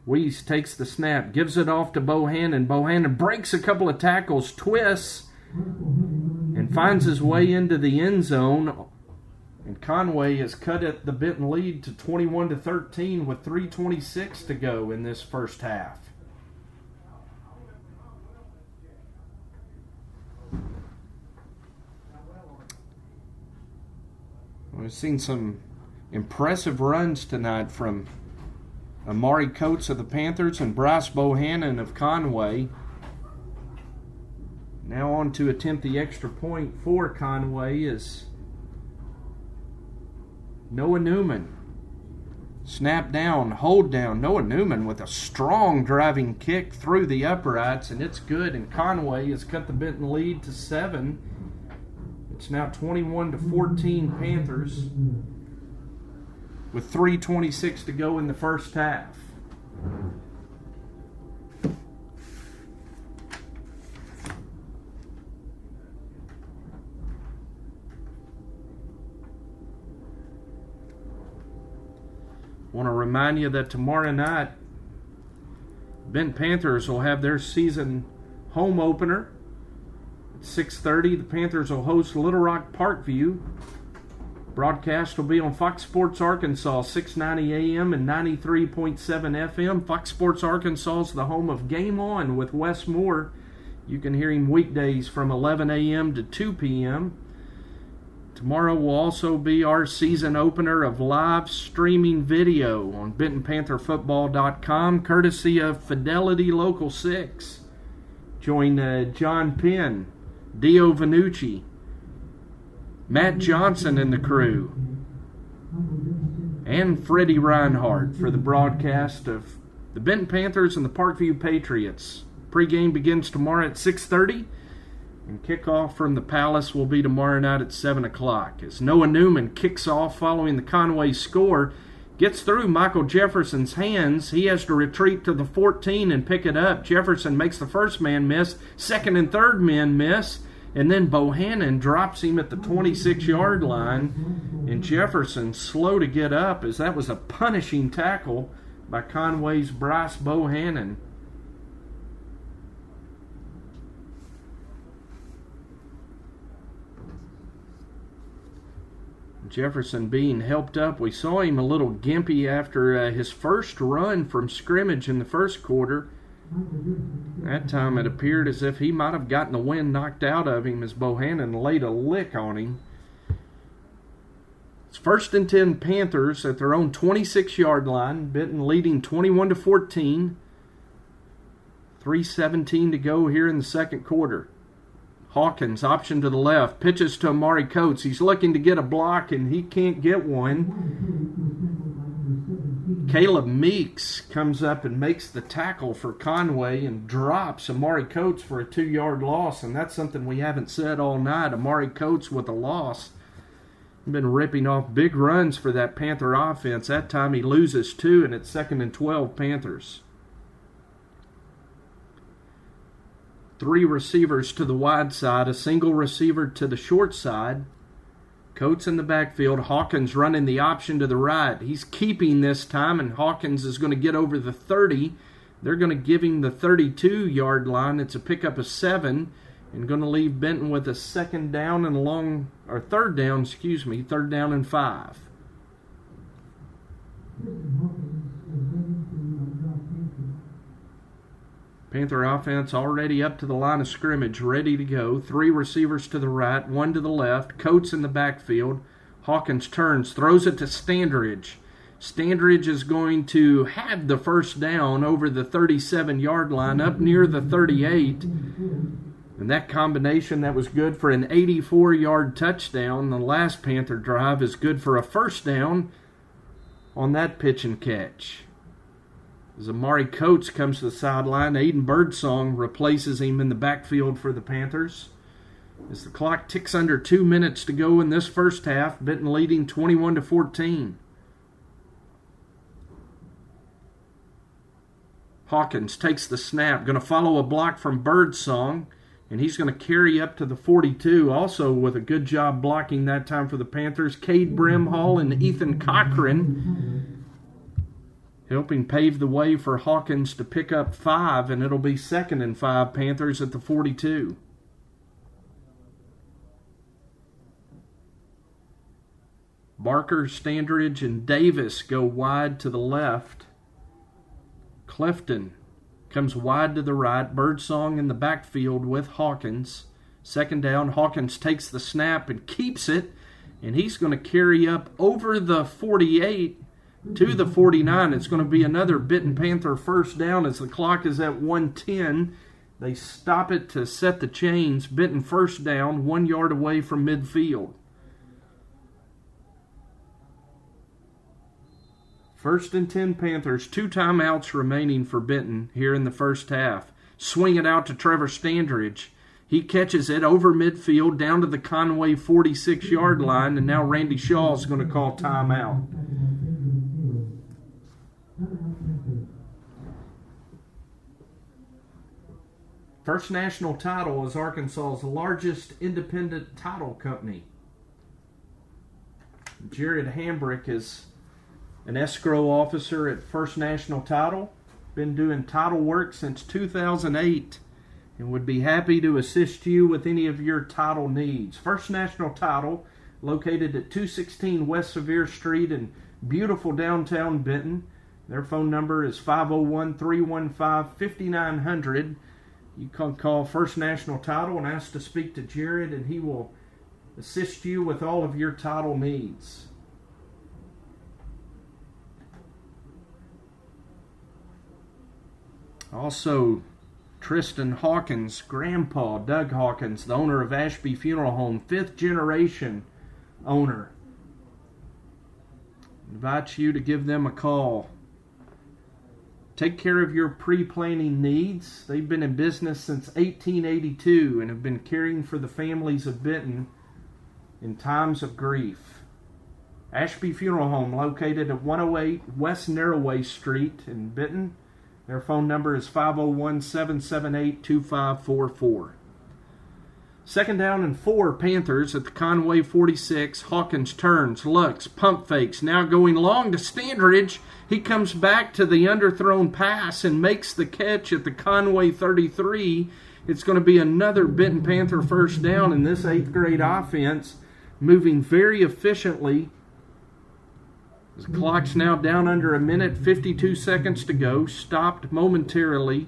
Weiss takes the snap, gives it off to Bohannon. Bohannon breaks a couple of tackles, twists, and finds his way into the end zone. And Conway has cut it the Benton lead to 21-13 with 3:26 to go in this first half. We've seen some impressive runs tonight from Amari Coates of the Panthers and Bryce Bohannon of Conway. Now on to attempt the extra point for Conway is Noah Newman. Snap down, hold down. Noah Newman with a strong driving kick through the uprights, and it's good. And Conway has cut the Benton lead to 7. It's now 21-14 Panthers with 3:26 to go in the first half. Want to remind you that tomorrow night, Benton Panthers will have their season home opener. At 6:30, the Panthers will host Little Rock Parkview. Broadcast will be on Fox Sports Arkansas, 690 AM and 93.7 FM. Fox Sports Arkansas is the home of Game On with Wes Moore. You can hear him weekdays from 11 a.m. to 2 p.m. Tomorrow will also be our season opener of live streaming video on BentonPantherFootball.com, courtesy of Fidelity Local 6. Join John Penn, Dio Vanucci, Matt Johnson and the crew, and Freddie Reinhardt for the broadcast of the Benton Panthers and the Parkview Patriots. Pre-game begins tomorrow at 6:30, and kickoff from the Palace will be tomorrow night at 7 o'clock. As Noah Newman kicks off following the Conway score, gets through Michael Jefferson's hands. He has to retreat to the 14 and pick it up. Jefferson makes the first man miss, second and third men miss, and then Bohannon drops him at the 26-yard line, and Jefferson slow to get up as that was a punishing tackle by Conway's Bryce Bohannon. Jefferson being helped up. We saw him a little gimpy after his first run from scrimmage in the first quarter. That time it appeared as if he might have gotten the wind knocked out of him as Bohannon laid a lick on him. It's 1st and 10 Panthers at their own 26-yard line. Benton leading 21-14. 3:17 to go here in the second quarter. Hawkins, option to the left, pitches to Amari Coates. He's looking to get a block, and he can't get one. Caleb Meeks comes up and makes the tackle for Conway and drops Amari Coates for a 2-yard loss, and that's something we haven't said all night. Amari Coates with a loss. Been ripping off big runs for that Panther offense. That time he loses 2, and it's 2nd and 12 Panthers. 3 receivers to the wide side, a single receiver to the short side. Coates in the backfield. Hawkins running the option to the right. He's keeping this time, and Hawkins is going to get over the 30. They're going to give him the 32-yard line. It's a pickup of 7, and going to leave Benton with a third down and 5. Panther offense already up to the line of scrimmage, ready to go. 3 receivers to the right, 1 to the left. Coates in the backfield. Hawkins turns, throws it to Standridge. Standridge is going to have the first down over the 37-yard line, up near the 38. And that combination, that was good for an 84-yard touchdown. The last Panther drive is good for a first down on that pitch and catch. As Amari Coates comes to the sideline, Aiden Birdsong replaces him in the backfield for the Panthers. As the clock ticks under 2 minutes to go in this first half, Benton leading 21-14. Hawkins takes the snap, going to follow a block from Birdsong, and he's going to carry up to the 42, also with a good job blocking that time for the Panthers. Cade Brimhall and Ethan Cochran helping pave the way for Hawkins to pick up 5, and it'll be 2nd and 5 Panthers at the 42. Barker, Standridge, and Davis go wide to the left. Clifton comes wide to the right. Birdsong in the backfield with Hawkins. 2nd down, Hawkins takes the snap and keeps it, and he's going to carry up over the 48 to the 49. It's going to be another Benton Panther first down as the clock is at 1:10. They stop it to set the chains. Benton first down, 1 yard away from midfield. 1st and 10 Panthers, 2 timeouts remaining for Benton here in the first half. Swing it out to Trevor Standridge. He catches it over midfield down to the Conway 46-yard line, and now Randy Shaw is going to call timeout. First National Title is Arkansas's largest independent title company. Jared Hambrick is an escrow officer at First National Title. Been doing title work since 2008 and would be happy to assist you with any of your title needs. First National Title, located at 216 West Sevier Street in beautiful downtown Benton. Their phone number is 501-315-5900. You can call First National Title and ask to speak to Jared, and he will assist you with all of your title needs. Also, Tristan Hawkins' grandpa, Doug Hawkins, the owner of Ashby Funeral Home, 5th generation owner, invites you to give them a call. Take care of your pre-planning needs. They've been in business since 1882 and have been caring for the families of Benton in times of grief. Ashby Funeral Home, located at 108 West Narrowway Street in Benton. Their phone number is 501-778-2544. Second down and 4, Panthers at the Conway 46. Hawkins turns, looks, pump fakes, now going long to Standridge. He comes back to the underthrown pass and makes the catch at the Conway 33. It's going to be another Benton Panther first down in this 8th grade offense, moving very efficiently. The clock's now down under a minute, 52 seconds to go, stopped momentarily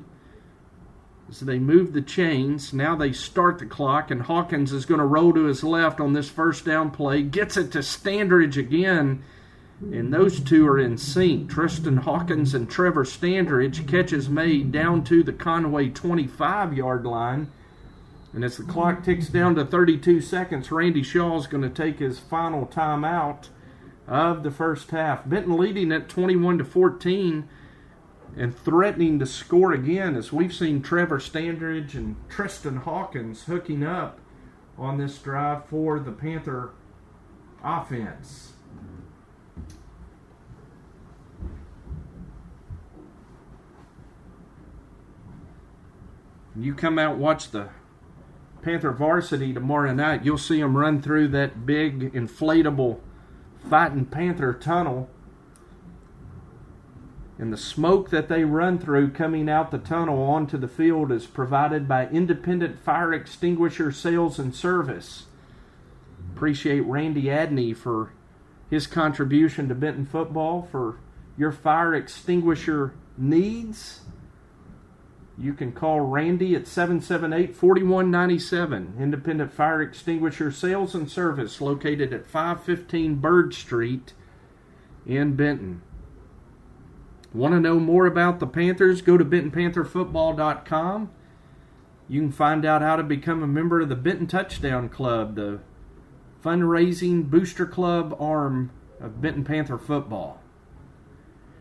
as they move the chains. Now they start the clock, and Hawkins is going to roll to his left on this first down play. Gets it to Standridge again, and those two are in sync. Tristan Hawkins and Trevor Standridge. Catches made down to the Conway 25-yard line. And as the clock ticks down to 32 seconds, Randy Shaw is going to take his final timeout of the first half. Benton leading at 21-14 and threatening to score again, as we've seen Trevor Standridge and Tristan Hawkins hooking up on this drive for the Panther offense. You come out and watch the Panther varsity tomorrow night, you'll see them run through that big inflatable Fighting Panther tunnel, and the smoke that they run through coming out the tunnel onto the field is provided by Independent Fire Extinguisher Sales and Service. Appreciate Randy Adney for his contribution to Benton football. For your fire extinguisher needs, you can call Randy at 778-4197. Independent Fire Extinguisher Sales and Service, located at 515 Bird Street in Benton. Want to know more about the Panthers? Go to BentonPantherFootball.com. You can find out how to become a member of the Benton Touchdown Club, the fundraising booster club arm of Benton Panther football.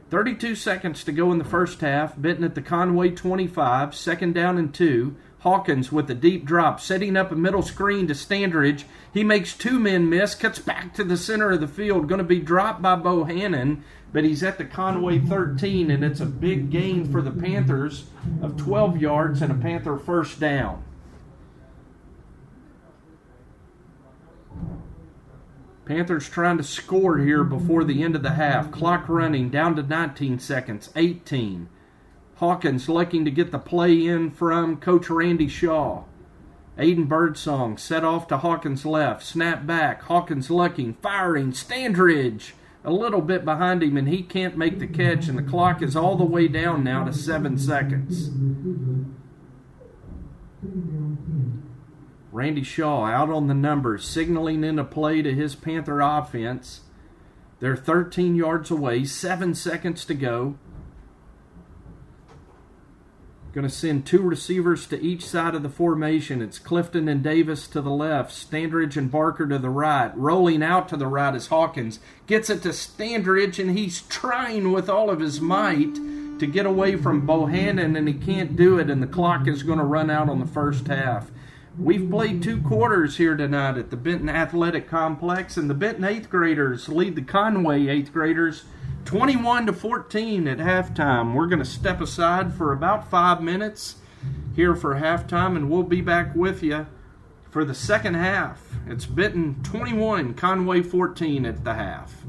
32 seconds to go in the first half. Benton at the Conway 25, second down and 2. Hawkins with a deep drop, setting up a middle screen to Standridge. He makes 2 men miss, cuts back to the center of the field. Going to be dropped by Bohannon, but he's at the Conway 13, and it's a big gain for the Panthers of 12 yards and a Panther first down. Panthers trying to score here before the end of the half. Clock running down to 19 seconds, 18. Hawkins looking to get the play in from Coach Randy Shaw. Aiden Birdsong set off to Hawkins' left. Snap back. Hawkins looking, firing. Standridge a little bit behind him, and he can't make the catch, and the clock is all the way down now to 7 seconds. Randy Shaw out on the numbers, signaling in a play to his Panther offense. They're 13 yards away, 7 seconds to go. Going to send 2 receivers to each side of the formation. It's Clifton and Davis to the left, Standridge and Barker to the right. Rolling out to the right is Hawkins. Gets it to Standridge, and he's trying with all of his might to get away from Bohannon, and he can't do it, and the clock is going to run out on the first half. We've played 2 quarters here tonight at the Benton Athletic Complex, and the Benton 8th graders lead the Conway 8th graders 21-14 at halftime. We're going to step aside for about 5 minutes here for halftime, and we'll be back with you for the second half. It's Benton 21, Conway 14 at the half.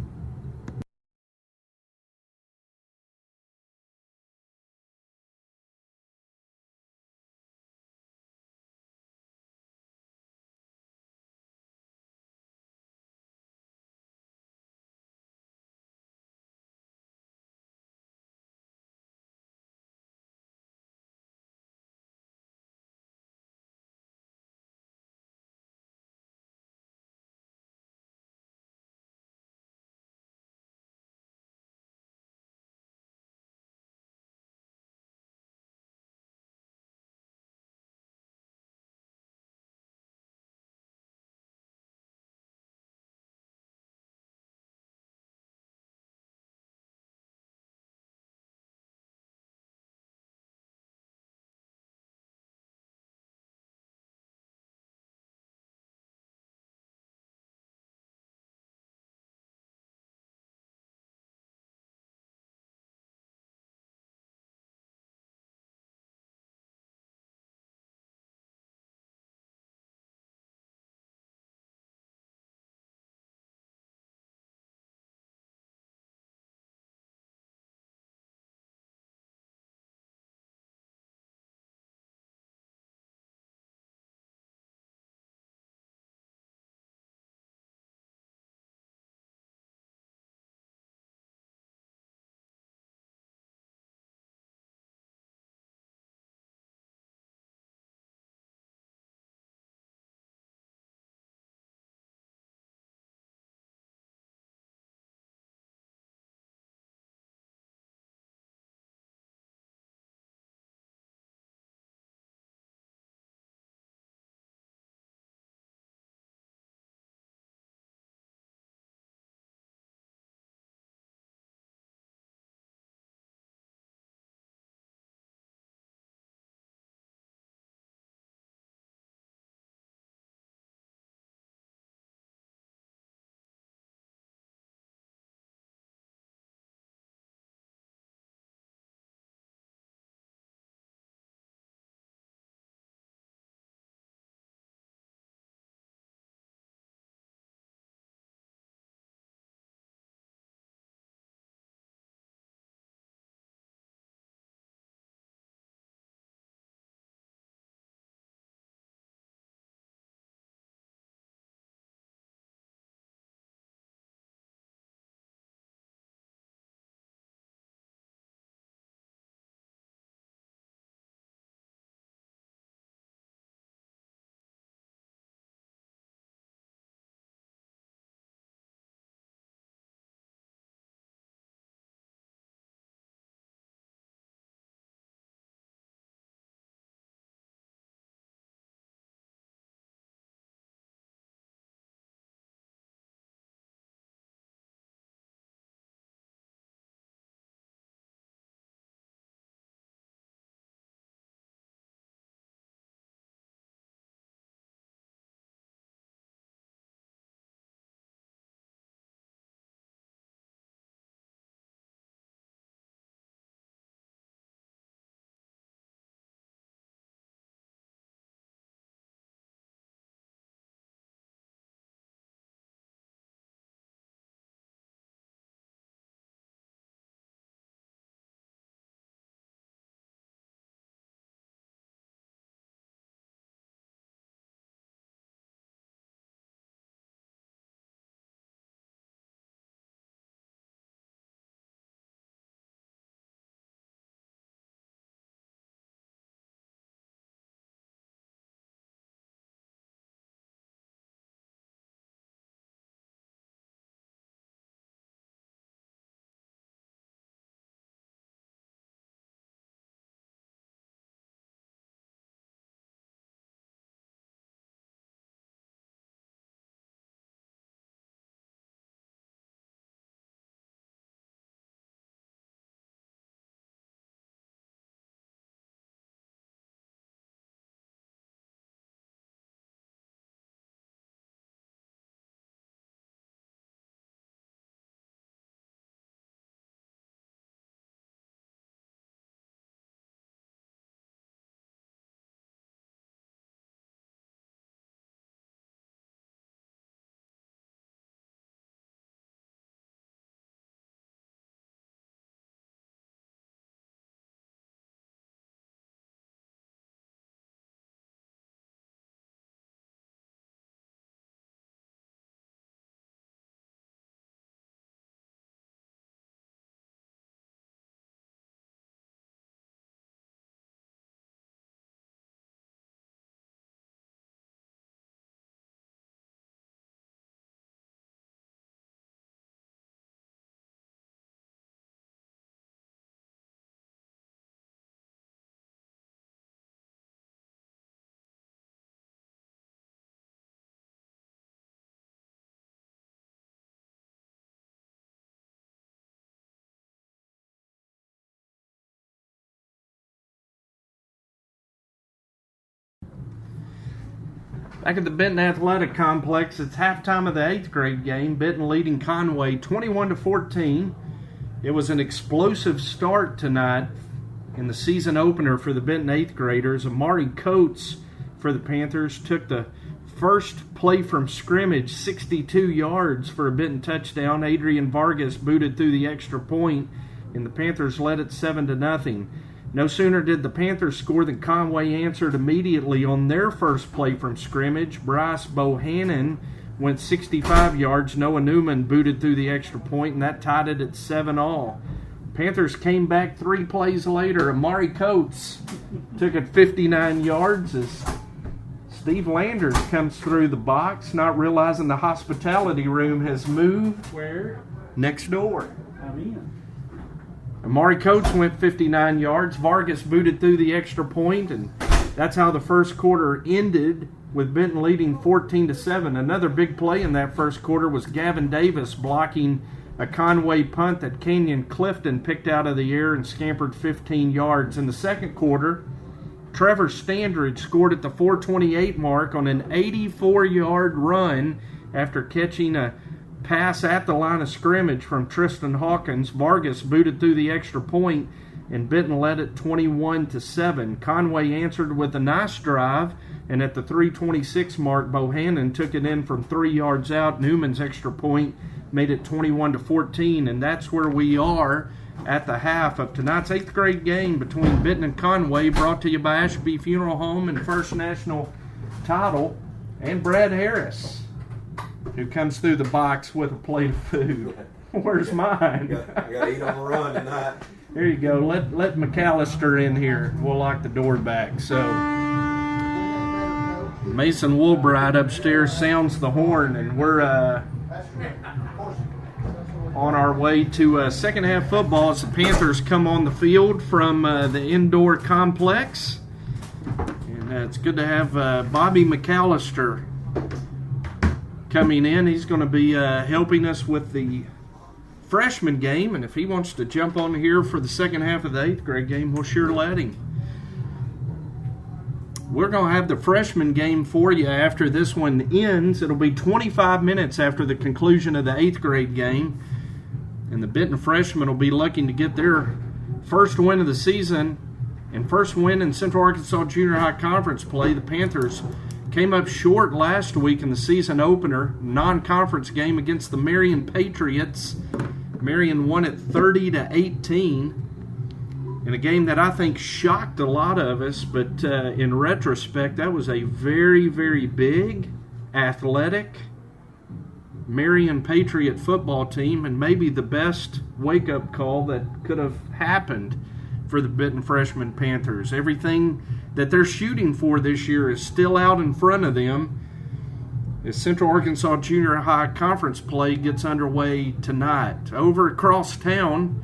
Back at the Benton Athletic Complex, it's halftime of the 8th grade game. Benton leading Conway 21-14. It was an explosive start tonight in the season opener for the Benton 8th graders. Amari Coates for the Panthers took the first play from scrimmage, 62 yards for a Benton touchdown. Adrian Vargas booted through the extra point, and the Panthers led it 7-0. No sooner did the Panthers score than Conway answered immediately on their first play from scrimmage. Bryce Bohannon went 65 yards. Noah Newman booted through the extra point, and that tied it at 7-all. Panthers came back 3 plays later. Amari Coates took it 59 yards as Steve Landers comes through the box, not realizing the hospitality room has moved. Where? Next door. I'm in. Amari Coates went 59 yards. Vargas booted through the extra point, and that's how the first quarter ended, with Benton leading 14-7. Another big play in that first quarter was Gavin Davis blocking a Conway punt that Kenyon Clifton picked out of the air and scampered 15 yards. In the second quarter, Trevor Standridge scored at the 4:28 mark on an 84-yard run after catching a pass at the line of scrimmage from Tristan Hawkins. Vargas booted through the extra point, and Benton led it 21-7. Conway answered with a nice drive, and at the 3:26 mark, Bohannon took it in from 3 yards out. Newman's extra point made it 21-14, and that's where we are at the half of tonight's 8th grade game between Benton and Conway, brought to you by Ashby Funeral Home and First National Title, and Brad Harris, who comes through the box with a plate of food. Where's mine? I got to eat on the run tonight. There you go. Let McAllister in here. We'll lock the door back. So Mason Woolbright upstairs sounds the horn, and we're on our way to second half football as the Panthers come on the field from the indoor complex. And it's good to have Bobby McAllister coming in. He's going to be helping us with the freshman game, and if he wants to jump on here for the second half of the 8th grade game, we'll sure let him. We're going to have the freshman game for you after this one ends. It'll be 25 minutes after the conclusion of the 8th grade game, and the Benton freshmen will be looking to get their first win of the season and first win in Central Arkansas Junior High Conference play. The Panthers came up short last week in the season opener, non-conference game against the Marion Patriots. Marion won it 30-18 in a game that I think shocked a lot of us, but in retrospect, that was a very, very big, athletic Marion Patriot football team, and maybe the best wake-up call that could have happened for the Benton freshman Panthers. Everything that they're shooting for this year is still out in front of them as Central Arkansas Junior High Conference play gets underway tonight. Over across town,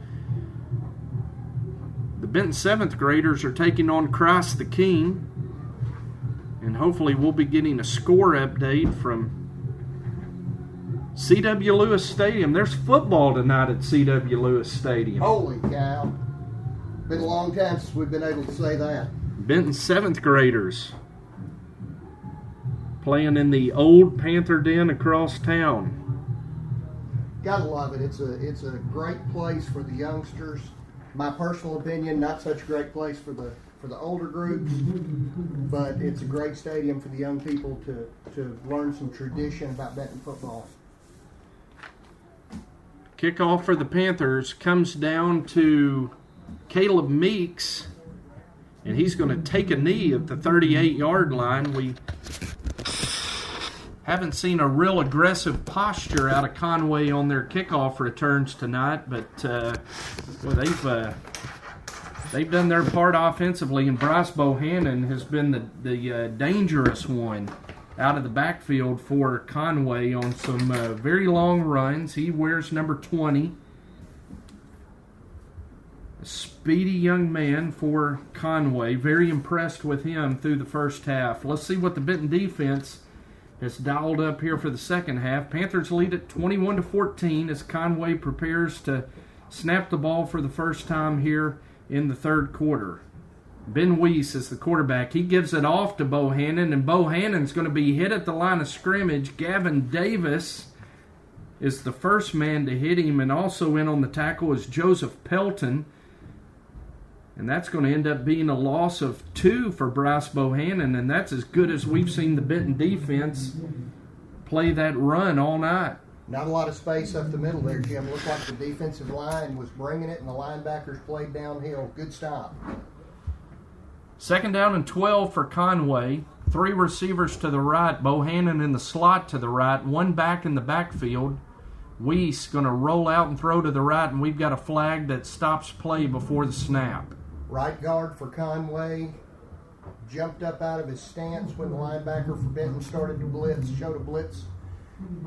the Benton 7th graders are taking on Christ the King, and hopefully we'll be getting a score update from C.W. Lewis Stadium. There's football tonight at C.W. Lewis Stadium. Holy cow. Been a long time since we've been able to say that. Benton 7th graders playing in the old Panther Den across town. Gotta love it. It's a great place for the youngsters. My personal opinion, not such a great place for the older groups, but it's a great stadium for the young people to learn some tradition about Benton football. Kickoff for the Panthers comes down to Caleb Meeks, and he's going to take a knee at the 38-yard line. We haven't seen a real aggressive posture out of Conway on their kickoff returns tonight, but they've done their part offensively, and Bryce Bohannon has been the dangerous one out of the backfield for Conway on some very long runs. He wears number 20. A speedy young man for Conway. Very impressed with him through the first half. Let's see what the Benton defense has dialed up here for the second half. Panthers lead at 21-14 as Conway prepares to snap the ball for the first time here in the third quarter. Ben Weiss is the quarterback. He gives it off to Bohannon, and Bohannon's going to be hit at the line of scrimmage. Gavin Davis is the first man to hit him, and also in on the tackle is Joseph Pelton. And that's going to end up being a loss of 2 for Bryce Bohannon, and that's as good as we've seen the Benton defense play that run all night. Not a lot of space up the middle there, Jim. Looked like the defensive line was bringing it, and the linebackers played downhill. Good stop. 2nd down and 12 for Conway. 3 receivers to the right. Bohannon in the slot to the right. 1 back in the backfield. Weiss going to roll out and throw to the right, and we've got a flag that stops play before the snap. Right guard for Conway jumped up out of his stance when the linebacker for Benton started to blitz, showed a blitz,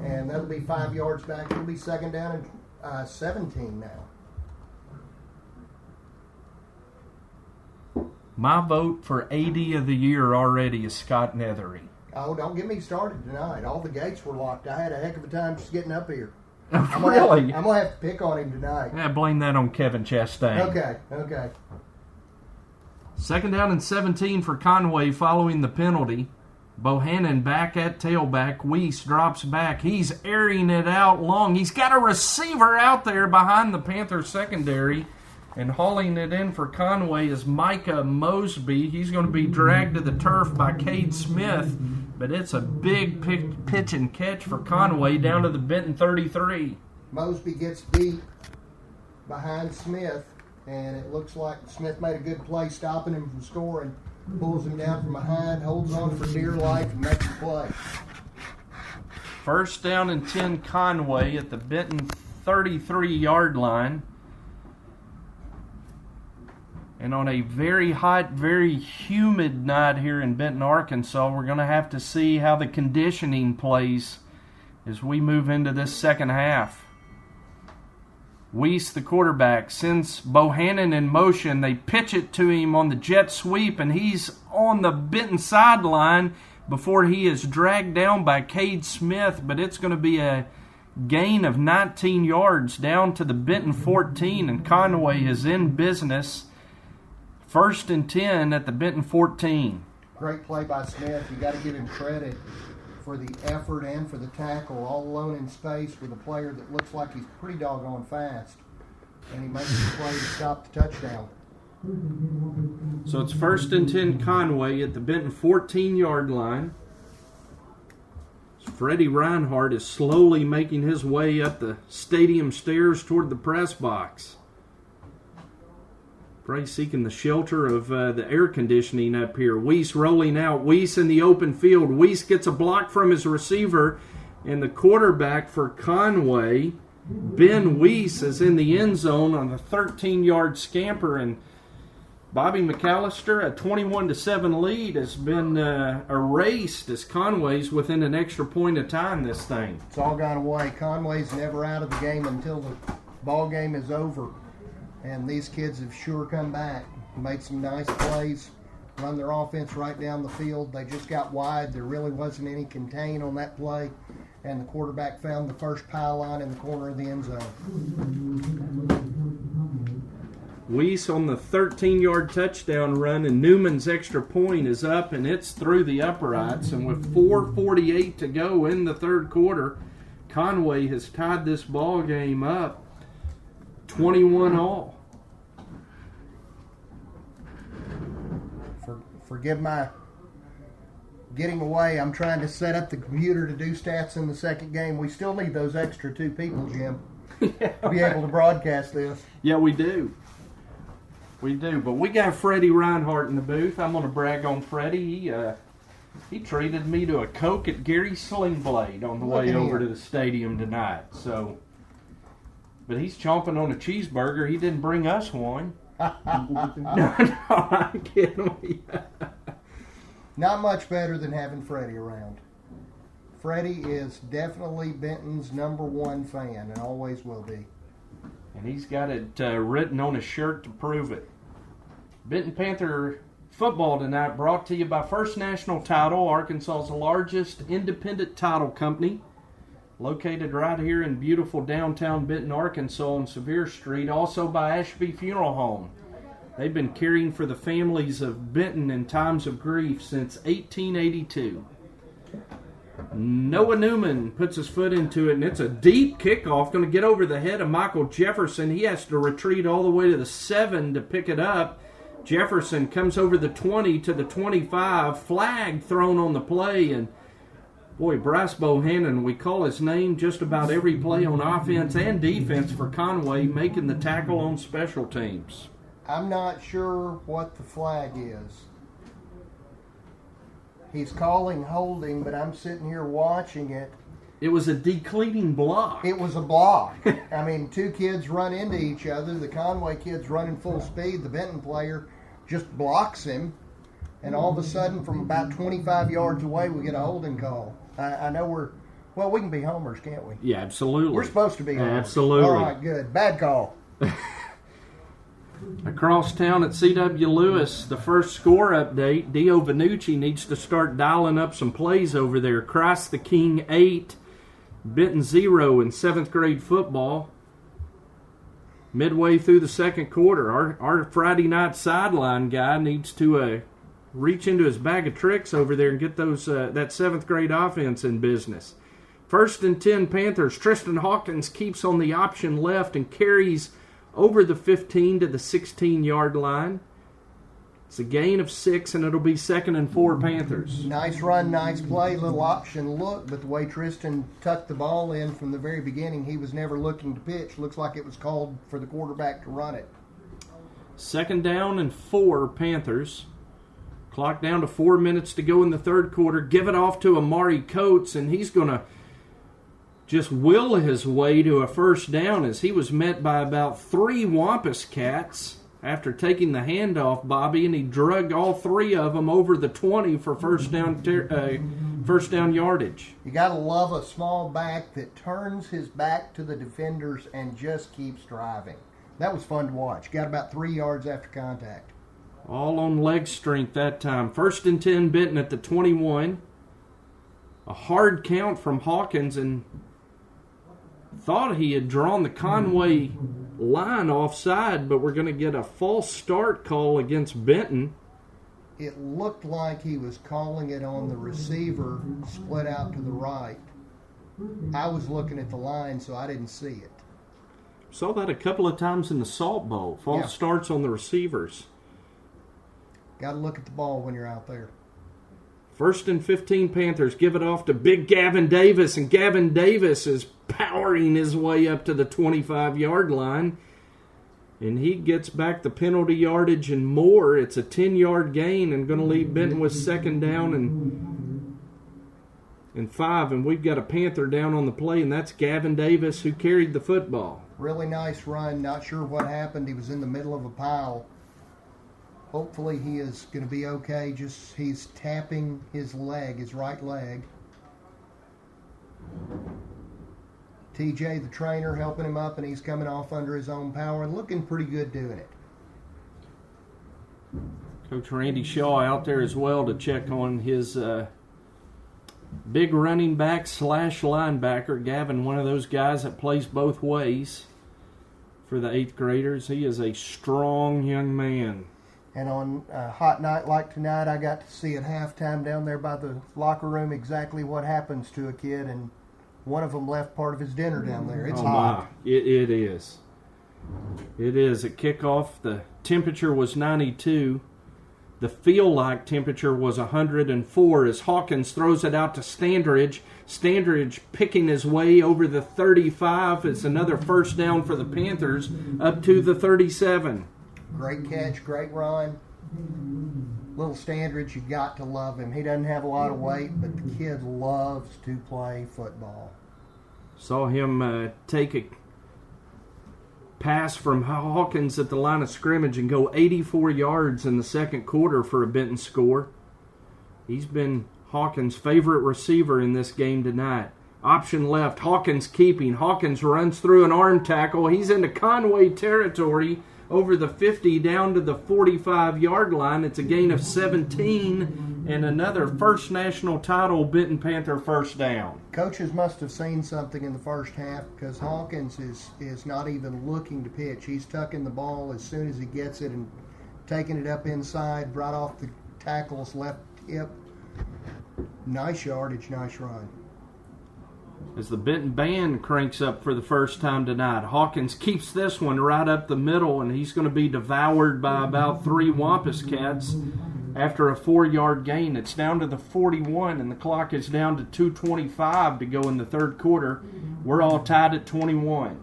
and that'll be 5 yards back. It'll be 2nd down and 17 now. My vote for AD of the year already is Scott Nethery. Oh, don't get me started tonight. All the gates were locked. I had a heck of a time just getting up here. Really? I'm going to have to pick on him tonight. Yeah, blame that on Kevin Chastain. Okay. 2nd down and 17 for Conway following the penalty. Bohannon back at tailback. Weiss drops back. He's airing it out long. He's got a receiver out there behind the Panther secondary. And hauling it in for Conway is Micah Mosby. He's going to be dragged to the turf by Cade Smith. But it's a big pitch and catch for Conway down to the Benton 33. Mosby gets beat behind Smith. And it looks like Smith made a good play stopping him from scoring. Pulls him down from behind, holds on for dear life, and makes the play. 1st down and 10 Conway at the Benton 33-yard line. And on a very hot, very humid night here in Benton, Arkansas, we're going to have to see how the conditioning plays as we move into this second half. Weiss, the quarterback, sends Bohannon in motion. They pitch it to him on the jet sweep, and he's on the Benton sideline before he is dragged down by Cade Smith. But it's going to be a gain of 19 yards down to the Benton 14, and Conway is in business. 1st and 10 at the Benton 14. Great play by Smith. You got to give him credit for the effort and for the tackle, all alone in space with a player that looks like he's pretty doggone fast. And he makes the play to stop the touchdown. So it's 1st and 10 Conway at the Benton 14-yard line. Freddie Reinhardt is slowly making his way up the stadium stairs toward the press box. Probably seeking the shelter of the air conditioning up here. Weiss rolling out. Weiss in the open field. Weiss gets a block from his receiver. And the quarterback for Conway, Ben Weiss, is in the end zone on a 13-yard scamper. And Bobby McAllister, a 21-7 lead, has been erased as Conway's within an extra point of time this thing. It's all gone away. Conway's never out of the game until the ball game is over. And these kids have sure come back, made some nice plays, run their offense right down the field. They just got wide. There really wasn't any contain on that play, and the quarterback found the first pylon in the corner of the end zone. Weiss on the 13-yard touchdown run, and Newman's extra point is up, and it's through the uprights. And with 4:48 to go in the third quarter, Conway has tied this ball game up 21-all. Forgive my getting away. I'm trying to set up the computer to do stats in the second game. We still need those extra 2 people, Jim, to be able to broadcast this. Yeah, we do. We do. But we got Freddie Reinhardt in the booth. I'm going to brag on Freddie. He treated me to a Coke at Gary's Sling Blade on the way over to the stadium tonight. So, but he's chomping on a cheeseburger. He didn't bring us one. No, I'm kidding. Not much better than having Freddie around. Freddie is definitely Benton's #1 fan and always will be. And he's got it written on his shirt to prove it. Benton Panther football tonight brought to you by First National Title, Arkansas's largest independent title company, located right here in beautiful downtown Benton, Arkansas on Sevier Street. Also by Ashby Funeral Home. They've been caring for the families of Benton in times of grief since 1882. Noah Newman puts his foot into it, and it's a deep kickoff, going to get over the head of Michael Jefferson. He has to retreat all the way to the 7 to pick it up. Jefferson comes over the 20 to the 25, flag thrown on the play, and boy, Bryce Bohannon, we call his name just about every play on offense and defense for Conway, making the tackle on special teams. I'm not sure what the flag is. He's calling holding, but I'm sitting here watching it. It was a decleating block. It was a block. I mean, two kids run into each other. The Conway kid's running full speed. The Benton player just blocks him. And all of a sudden, from about 25 yards away, we get a holding call. I know we can be homers, can't we? Yeah, absolutely. We're supposed to be homers. Absolutely. All right, good. Bad call. Across town at C.W. Lewis, the first score update, Dio Vanucci needs to start dialing up some plays over there. Christ the King 8, Benton 0 in 7th grade football. Midway through the second quarter, our Friday night sideline guy needs to reach into his bag of tricks over there and get those that 7th grade offense in business. 1st and 10 Panthers. Tristan Hawkins keeps on the option left and carries over the 15 to the 16-yard line. It's a gain of 6, and it'll be 2nd and 4 Panthers. Nice run, nice play, little option look, but the way Tristan tucked the ball in from the very beginning, he was never looking to pitch. Looks like it was called for the quarterback to run it. 2nd down and 4 Panthers. Clock down to 4 minutes to go in the third quarter. Give it off to Amari Coates, and he's going to just will his way to a first down as he was met by about 3 Wampus Cats after taking the handoff, Bobby, and he drug all 3 of them over the 20 for first down yardage. You got to love a small back that turns his back to the defenders and just keeps driving. That was fun to watch. Got about 3 yards after contact. All on leg strength that time. 1st and 10 Benton at the 21. A hard count from Hawkins, and thought he had drawn the Conway line offside, but we're going to get a false start call against Benton. It looked like he was calling it on the receiver, split out to the right. I was looking at the line, so I didn't see it. Saw that a couple of times in the Salt Bowl. False starts on the receivers. Got to look at the ball when you're out there. 1st and 15 Panthers. Give it off to big Gavin Davis, and Gavin Davis is powering his way up to the 25-yard line, and he gets back the penalty yardage and more. It's a 10-yard gain and going to leave Benton with 2nd down and 5, and we've got a Panther down on the play, and that's Gavin Davis who carried the football. Really nice run. Not sure what happened. He was in the middle of a pile. Hopefully he is going to be okay. Just he's tapping his leg, his right leg. TJ, the trainer, helping him up, and he's coming off under his own power and looking pretty good doing it. Coach Randy Shaw out there as well to check on his big running back / linebacker. Gavin, one of those guys that plays both ways for the 8th graders. He is a strong young man. And on a hot night like tonight, I got to see at halftime down there by the locker room exactly what happens to a kid, and one of them left part of his dinner down there. It's hot. It is. It is. At kickoff, the temperature was 92. The feel-like temperature was 104 as Hawkins throws it out to Standridge. Standridge picking his way over the 35. It's another first down for the Panthers up to the 37. Great catch, great run. Little Standridge, you got to love him. He doesn't have a lot of weight, but the kid loves to play football. Saw him take a pass from Hawkins at the line of scrimmage and go 84 yards in the second quarter for a Benton score. He's been Hawkins' favorite receiver in this game tonight. Option left, Hawkins keeping. Hawkins runs through an arm tackle. He's into Conway territory over the 50 down to the 45-yard line. It's a gain of 17 and another first national title Benton Panther first down. Coaches must have seen something in the first half because Hawkins is not even looking to pitch. He's tucking the ball as soon as he gets it and taking it up inside, right off the tackle's left hip. Nice yardage, nice run. As the Benton band cranks up for the first time tonight, Hawkins keeps this one right up the middle, and he's going to be devoured by about 3 Wampus Cats after a 4-yard gain. It's down to the 41, and the clock is down to 2:25 to go in the third quarter. We're all tied at 21.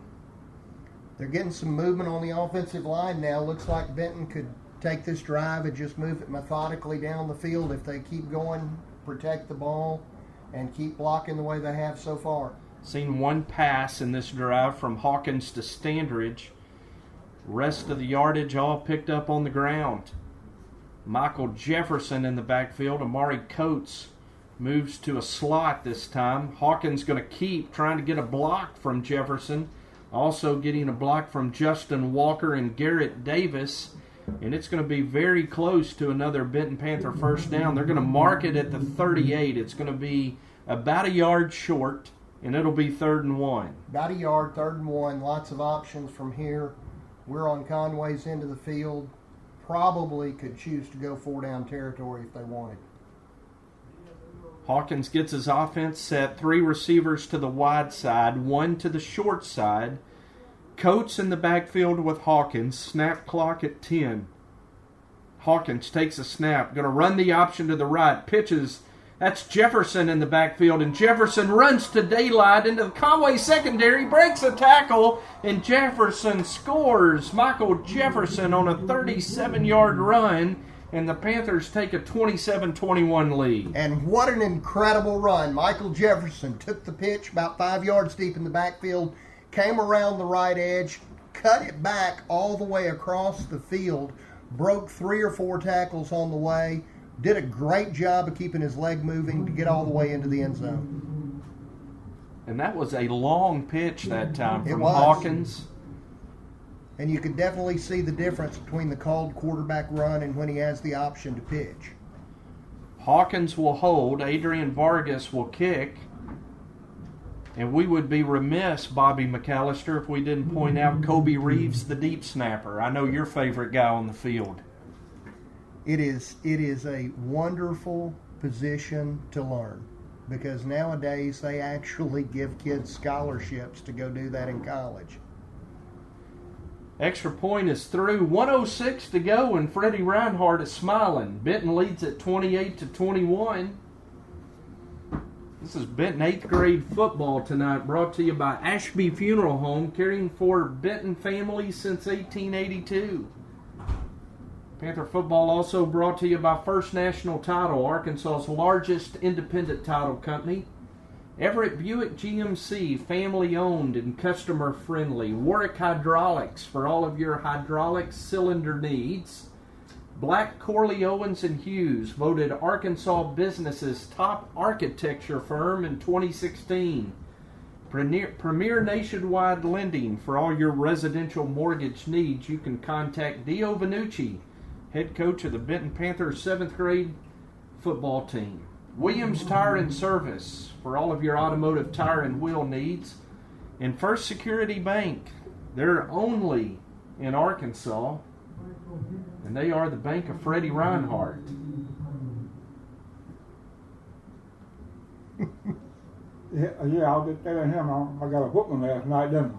They're getting some movement on the offensive line now. Looks like Benton could take this drive and just move it methodically down the field if they keep going, protect the ball, and keep blocking the way they have so far. Seen one pass in this drive from Hawkins to Standridge. Rest of the yardage all picked up on the ground. Michael Jefferson in the backfield. Amari Coates moves to a slot this time. Hawkins going to keep trying to get a block from Jefferson. Also getting a block from Justin Walker and Garrett Davis. And it's going to be very close to another Benton Panther first down. They're going to mark it at the 38. It's going to be about a yard short, and it'll be 3rd and 1. About a yard, 3rd and 1. Lots of options from here. We're on Conway's end of the field. Probably could choose to go 4-down territory if they wanted. Hawkins gets his offense set. 3 receivers to the wide side, 1 to the short side. Coates in the backfield with Hawkins. Snap clock at 10. Hawkins takes a snap. Going to run the option to the right. Pitches. That's Jefferson in the backfield. And Jefferson runs to daylight into the Conway secondary. Breaks a tackle. And Jefferson scores. Michael Jefferson on a 37-yard run. And the Panthers take a 27-21 lead. And what an incredible run. Michael Jefferson took the pitch about 5 yards deep in the backfield. Came around the right edge, cut it back all the way across the field, broke 3 or 4 tackles on the way, did a great job of keeping his leg moving to get all the way into the end zone. And that was a long pitch that time from It was. Hawkins. And you could definitely see the difference between the called quarterback run and when he has the option to pitch. Hawkins will hold. Adrian Vargas will kick. And we would be remiss, Bobby McAllister, if we didn't point out Kobe Reeves, the deep snapper. I know your favorite guy on the field. It is a wonderful position to learn because nowadays they actually give kids scholarships to go do that in college. Extra point is through. 1:06 to go, and Freddie Reinhardt is smiling. Benton leads at 28-21. This is Benton 8th grade football tonight, brought to you by Ashby Funeral Home, caring for Benton families since 1882. Panther football also brought to you by First National Title, Arkansas's largest independent title company. Everett Buick GMC, family owned and customer friendly. Warwick Hydraulics for all of your hydraulic cylinder needs. Black Corley Owens and Hughes, voted Arkansas Business's top architecture firm in 2016. Premier nationwide lending for all your residential mortgage needs. You can contact Dio Vanucci, head coach of the Benton Panthers 7th grade football team. Williams Tire and Service for all of your automotive tire and wheel needs. And First Security Bank, they're only in Arkansas. And they are the bank of Freddie Reinhardt. Yeah, I was just telling him I got a whooping last night, didn't I?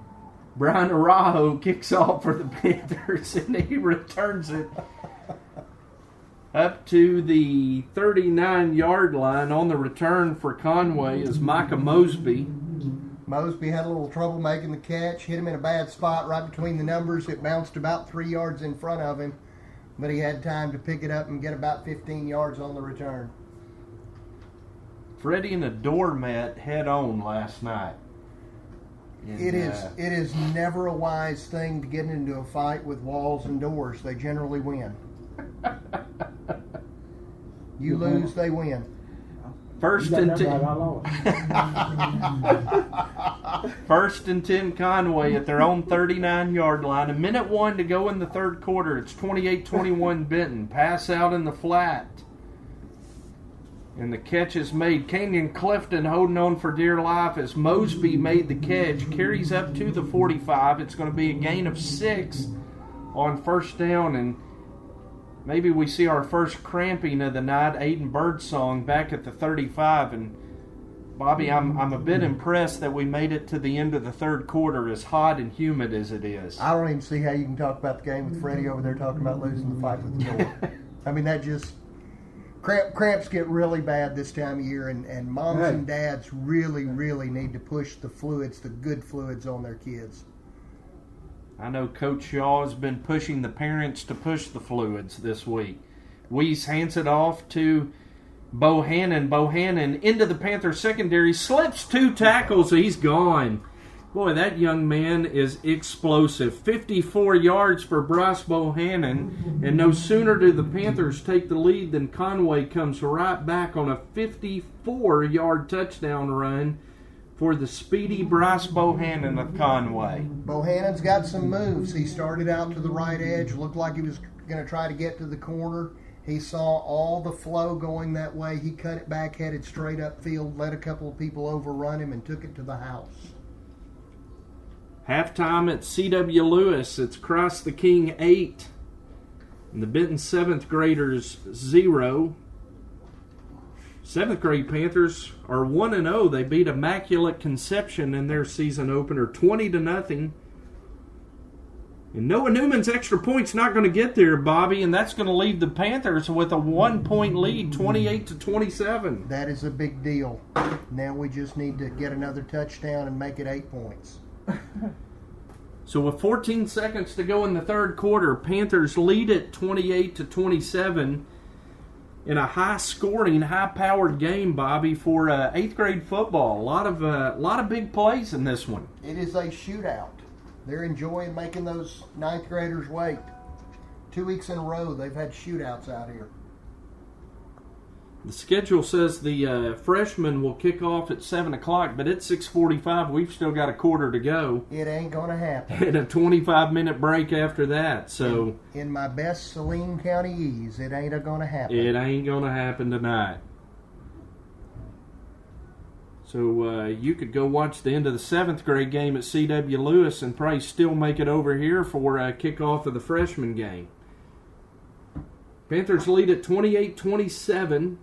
Brian Arajo kicks off for the Panthers, and he returns it up to the 39-yard line. On the return for Conway is Micah Mosby. Mosby had a little trouble making the catch, hit him in a bad spot right between the numbers. It bounced about 3 yards in front of him, but he had time to pick it up and get about 15 yards on the return. Freddie and a door met head on last night. And, it is never a wise thing to get into a fight with walls and doors. They generally win. You lose, they win. First and 10 Conway at their own 39-yard line. 1:01 to go in the third quarter. It's 28-21 Benton. Pass out in the flat. And the catch is made. Kenyon Clifton holding on for dear life as Mosby made the catch. Carries up to the 45. It's going to be a gain of 6 on first down. And maybe we see our first cramping of the night, Aiden Birdsong back at the 35. And Bobby, I'm a bit impressed that we made it to the end of the third quarter, as hot and humid as it is. I don't even see how you can talk about the game with Freddie over there talking about losing the fight with the door. I mean, that just cramps get really bad this time of year, and moms and dads really, really need to push the good fluids on their kids. I know Coach Shaw has been pushing the parents to push the fluids this week. Weiss hands it off to Bohannon. Bohannon into the Panther secondary, slips 2 tackles, he's gone. Boy, that young man is explosive. 54 yards for Bryce Bohannon, and no sooner do the Panthers take the lead than Conway comes right back on a 54-yard touchdown run for the speedy Bryce Bohannon of Conway. Bohannon's got some moves. He started out to the right edge, looked like he was going to try to get to the corner. He saw all the flow going that way. He cut it back, headed straight upfield, let a couple of people overrun him, and took it to the house. Halftime at C.W. Lewis. It's Christ the King 8 and the Benton 7th graders 0. 7th grade Panthers are 1-0. They beat Immaculate Conception in their season opener 20-0. And Noah Newman's extra point's not going to get there, Bobby, and that's going to leave the Panthers with a 1-point lead, 28-27. That is a big deal. Now we just need to get another touchdown and make it 8 points. So with 14 seconds to go in the third quarter, Panthers lead it 28-27 in a high-scoring, high-powered game, Bobby, for 8th grade football. A lot of big plays in this one. It is a shootout. They're enjoying making those 9th graders wait. 2 weeks in a row, they've had shootouts out here. The schedule says the freshmen will kick off at 7 o'clock, but it's 6:45. We've still got a quarter to go. It ain't going to happen. And a 25-minute break after that. So in my best Saline County ease, it ain't going to happen. It ain't going to happen tonight. So you could go watch the end of the 7th grade game at C.W. Lewis and probably still make it over here for a kickoff of the freshman game. Panthers lead at 28-27.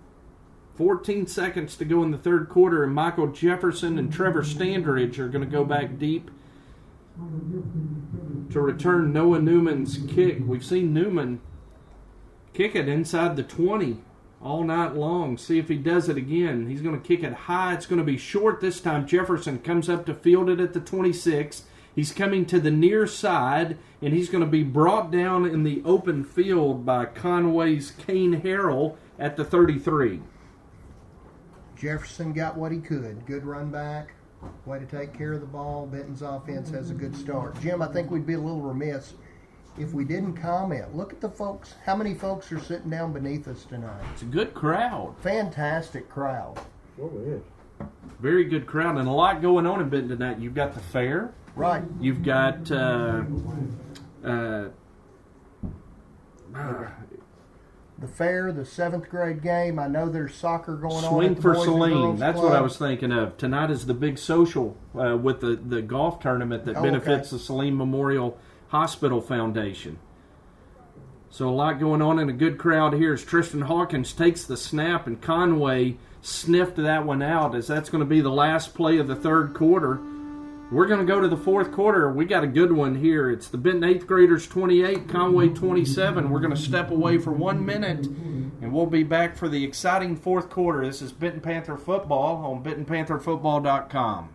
14 seconds to go in the third quarter, and Michael Jefferson and Trevor Standridge are going to go back deep to return Noah Newman's kick. We've seen Newman kick it inside the 20 all night long. See if he does it again. He's going to kick it high. It's going to be short this time. Jefferson comes up to field it at the 26. He's coming to the near side, and he's going to be brought down in the open field by Conway's Kane Harrell at the 33. Jefferson got what he could. Good run back. Way to take care of the ball. Benton's offense has a good start. Jim, I think we'd be a little remiss if we didn't comment. Look at the folks. How many folks are sitting down beneath us tonight? It's a good crowd. Fantastic crowd. Oh, it is. Very good crowd, and a lot going on in Benton tonight. You've got the fair. Right. You've got the fair, the 7th grade game. I know there's soccer going on. Swing at the for Boys and Saline. Girls That's Club. what I was thinking of. Tonight is the big social with the golf tournament that benefits the Saline Memorial Hospital Foundation. So a lot going on, and a good crowd here as Tristan Hawkins takes the snap, and Conway sniffed that one out, as that's going to be the last play of the third quarter. We're going to go to the fourth quarter. We got a good one here. It's the Benton 8th graders 28, Conway 27. We're going to step away for 1 minute, and we'll be back for the exciting fourth quarter. This is Benton Panther Football on BentonPantherFootball.com.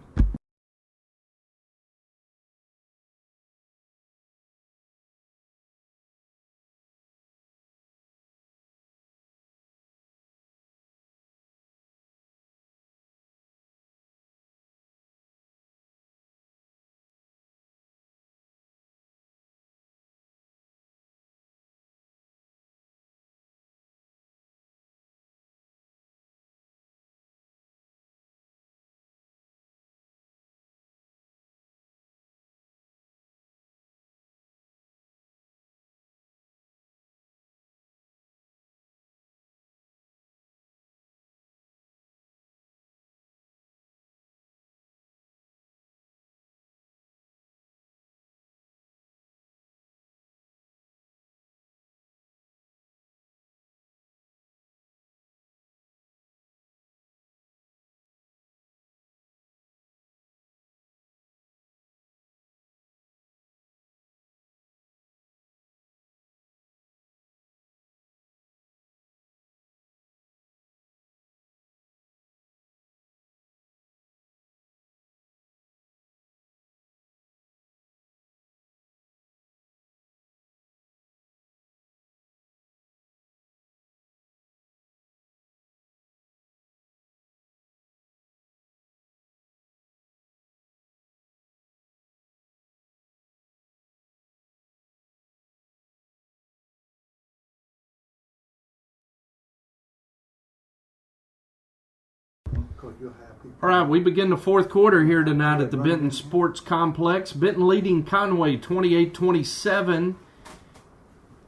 All right, we begin the fourth quarter here tonight at the Benton Sports Complex. Benton leading Conway 28-27.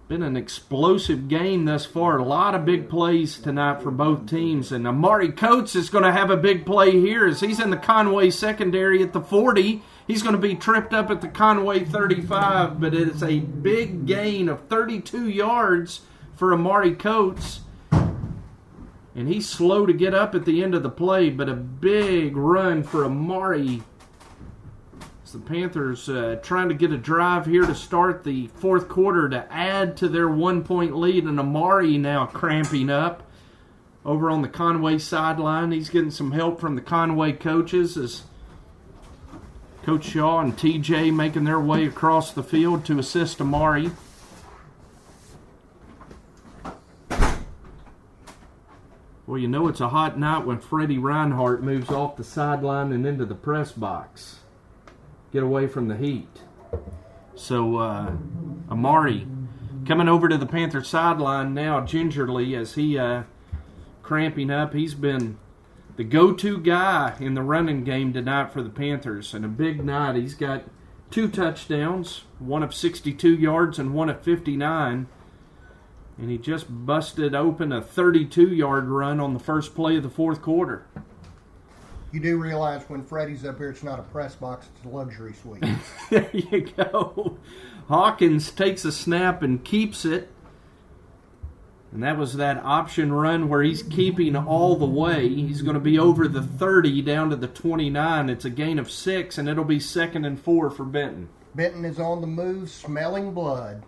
Been an explosive game thus far. A lot of big plays tonight for both teams. And Amari Coates is going to have a big play here as he's in the Conway secondary at the 40. He's going to be tripped up at the Conway 35, but it's a big gain of 32 yards for Amari Coates. And he's slow to get up at the end of the play, but a big run for Amari. As the Panthers trying to get a drive here to start the fourth quarter to add to their 1-point lead, and Amari now cramping up over on the Conway sideline. He's getting some help from the Conway coaches as Coach Shaw and TJ making their way across the field to assist Amari. Well, you know it's a hot night when Freddie Reinhardt moves off the sideline and into the press box. Get away from the heat. So, Amari coming over to the Panther sideline now gingerly as he cramping up. He's been the go-to guy in the running game tonight for the Panthers. And a big night. He's got 2 touchdowns, one of 62 yards and one of 59. And he just busted open a 32-yard run on the first play of the fourth quarter. You do realize when Freddie's up here, it's not a press box, it's a luxury suite. There you go. Hawkins takes a snap and keeps it. And that was that option run where he's keeping all the way. He's going to be over the 30 down to the 29. It's a gain of 6, and it'll be 2nd and 4 for Benton. Benton is on the move, smelling blood.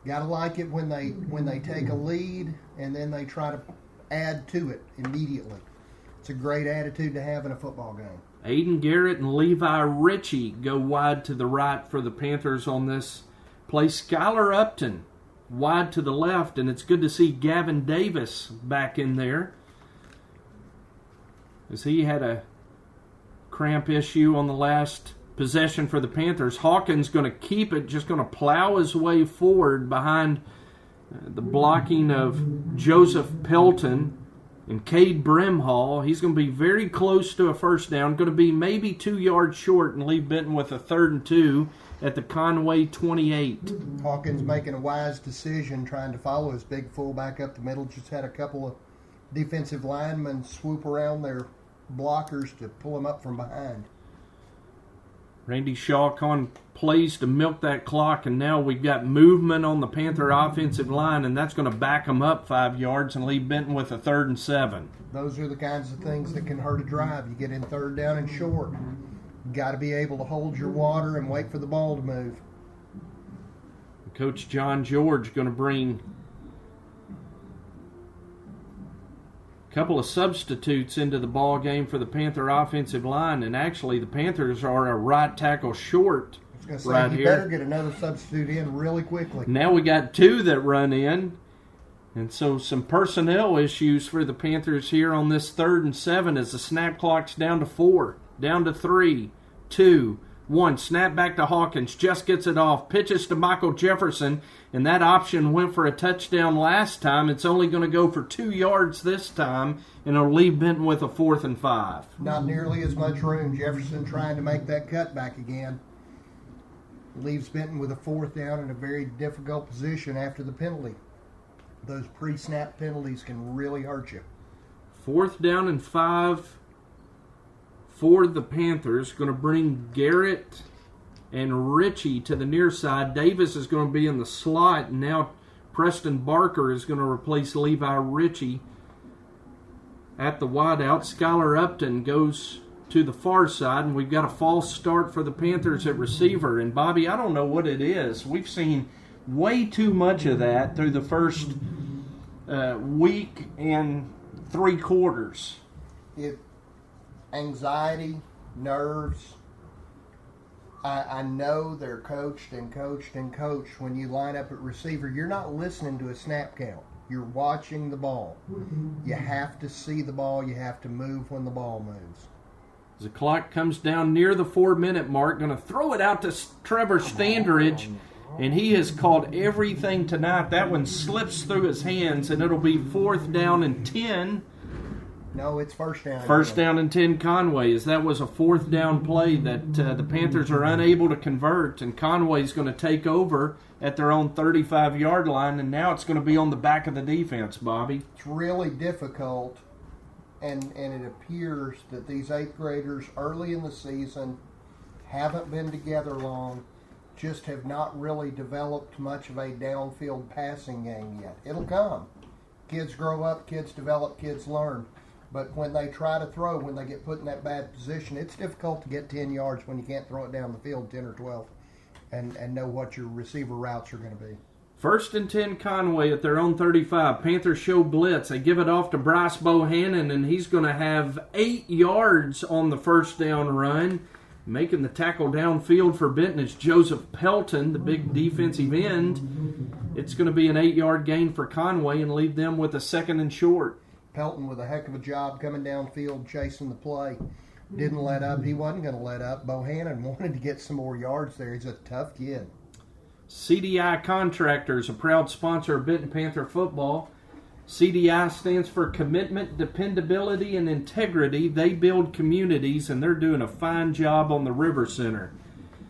Gotta like it when they take a lead and then they try to add to it immediately. It's a great attitude to have in a football game. Aiden Garrett and Levi Ritchie go wide to the right for the Panthers on this play. Skylar Upton wide to the left, and it's good to see Gavin Davis back in there as he had a cramp issue on the last possession for the Panthers. Hawkins going to keep it, just going to plow his way forward behind the blocking of Joseph Pelton and Cade Brimhall. He's going to be very close to a first down, going to be maybe 2 yards short and leave Benton with a 3rd and 2 at the Conway 28. Hawkins making a wise decision, trying to follow his big fullback up the middle. Just had a couple of defensive linemen swoop around their blockers to pull him up from behind. Randy Shaw plays to milk that clock, and now we've got movement on the Panther offensive line, and that's going to back them up 5 yards and leave Benton with a 3rd and 7. Those are the kinds of things that can hurt a drive. You get in 3rd down and short. You got to be able to hold your water and wait for the ball to move. Coach John George going to bring couple of substitutes into the ball game for the Panther offensive line, and actually the Panthers are a right tackle short. I was going to say, right you here. better get another substitute in really quickly. Now we got 2 that run in, and so some personnel issues for the Panthers here on this 3rd and 7 as the snap clock's down to 4, down to 3, 2, 1. Snap back to Hawkins, just gets it off, pitches to Michael Jefferson, and that option went for a touchdown last time. It's only going to go for 2 yards this time, and it'll leave Benton with a 4th and 5. Not nearly as much room. Jefferson trying to make that cutback again. Leaves Benton with a 4th down in a very difficult position after the penalty. Those pre-snap penalties can really hurt you. 4th down and 5 for the Panthers. Going to bring Garrett and Ritchie to the near side. Davis is going to be in the slot, and now Preston Barker is going to replace Levi Ritchie at the wideout. Skylar Upton goes to the far side, and we've got a false start for the Panthers at receiver. And Bobby, I don't know what it is. We've seen way too much of that through the first week and 3 quarters. Anxiety, nerves. I know they're coached and coached and coached. When you line up at receiver, you're not listening to a snap count. You're watching the ball. You have to see the ball. You have to move when the ball moves. As the clock comes down near the 4-minute mark, going to throw it out to Trevor Standridge, and he has caught everything tonight. That one slips through his hands, and it'll be 4th down and 10. No, it's first down. First down and 10 Conway, as that was a fourth down play that the Panthers are unable to convert, and Conway's going to take over at their own 35-yard line, and now it's going to be on the back of the defense, Bobby. It's really difficult, and it appears that these 8th graders early in the season haven't been together long, just have not really developed much of a downfield passing game yet. It'll come. Kids grow up, kids develop, kids learn. But when they try to throw, when they get put in that bad position, it's difficult to get 10 yards when you can't throw it down the field 10 or 12 and know what your receiver routes are going to be. First and 10 Conway at their own 35. Panthers show blitz. They give it off to Bryce Bohannon, and he's going to have 8 yards on the first down run. Making the tackle downfield for Benton is Joseph Pelton, the big defensive end. It's going to be an 8-yard gain for Conway and leave them with a 2nd and short. Pelton with a heck of a job coming downfield, chasing the play. Didn't let up. He wasn't going to let up. Bohannon wanted to get some more yards there. He's a tough kid. CDI Contractors, a proud sponsor of Benton Panther football. CDI stands for Commitment, Dependability, and Integrity. They build communities, and they're doing a fine job on the River Center.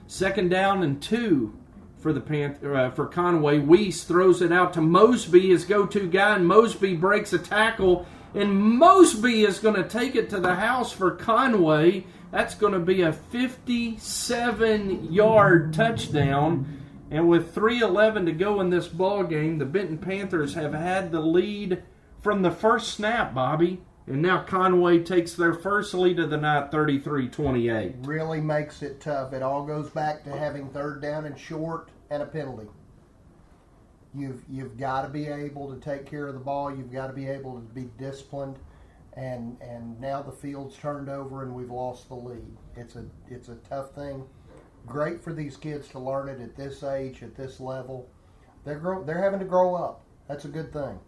2nd down and 2 for the for Conway. Weiss throws it out to Mosby, his go-to guy, and Mosby breaks a tackle, and Mosby is going to take it to the house for Conway. That's going to be a 57-yard touchdown. And with 3:11 to go in this ball game, the Benton Panthers have had the lead from the first snap, Bobby. And now Conway takes their first lead of the night, 33-28. Really makes it tough. It all goes back to having 3rd down and short and a penalty. You've got to be able to take care of the ball. You've got to be able to be disciplined. And now the field's turned over and we've lost the lead. It's a tough thing. Great for these kids to learn it at this age, at this level. They're having to grow up. That's a good thing.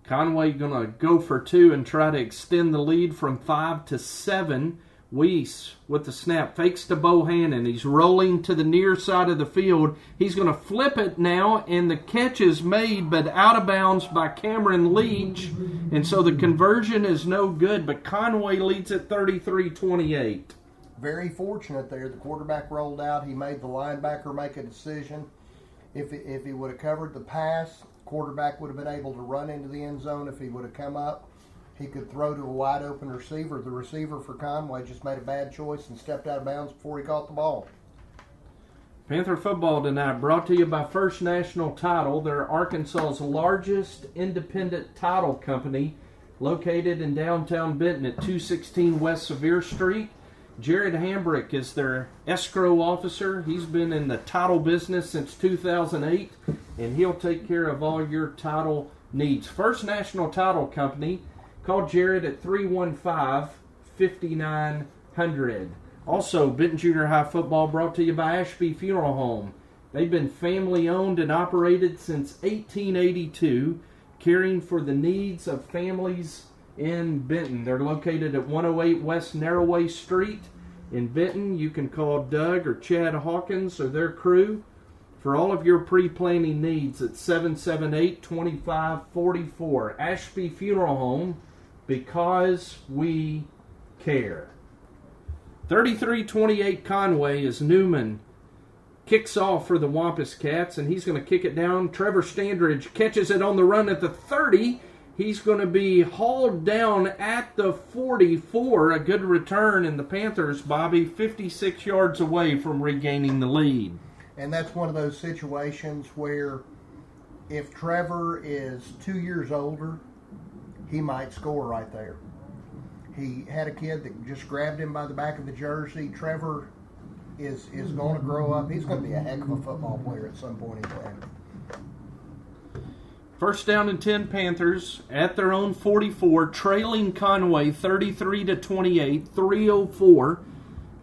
Conway going to go for 2 and try to extend the lead from 5 to 7. Weiss with the snap, fakes to Bohannon. He's rolling to the near side of the field. He's going to flip it now, and the catch is made, but out of bounds by Cameron Leach. And so the conversion is no good, but Conway leads at 33-28. Very fortunate there. The quarterback rolled out. He made the linebacker make a decision. If he would have covered the pass, quarterback would have been able to run into the end zone. If he would have come up, he could throw to a wide open receiver. The receiver for Conway just made a bad choice and stepped out of bounds before he caught the ball. Panther football tonight brought to you by First National Title. They're Arkansas's largest independent title company, located in downtown Benton at 216 West Sevier Street. Jared Hambrick is their escrow officer. He's been in the title business since 2008, and he'll take care of all your title needs. First National Title Company. Call Jared at 315-5900. Also, Benton Junior High football brought to you by Ashby Funeral Home. They've been family owned and operated since 1882, caring for the needs of families in Benton. They're located at 108 West Narrowway Street in Benton. You can call Doug or Chad Hawkins or their crew for all of your pre-planning needs at 778-2544. Ashby Funeral Home, because we care. 33-28 Conway as Newman kicks off for the Wampus Cats, and he's going to kick it down. Trevor Standridge catches it on the run at the 30. He's going to be hauled down at the 44. A good return, and the Panthers, Bobby, 56 yards away from regaining the lead. And that's one of those situations where if Trevor is 2 years older, he might score right there. He had a kid that just grabbed him by the back of the jersey. Trevor is going to grow up. He's going to be a heck of a football player at some point in time. First down and 10 Panthers at their own 44, trailing Conway 33-28, 3:04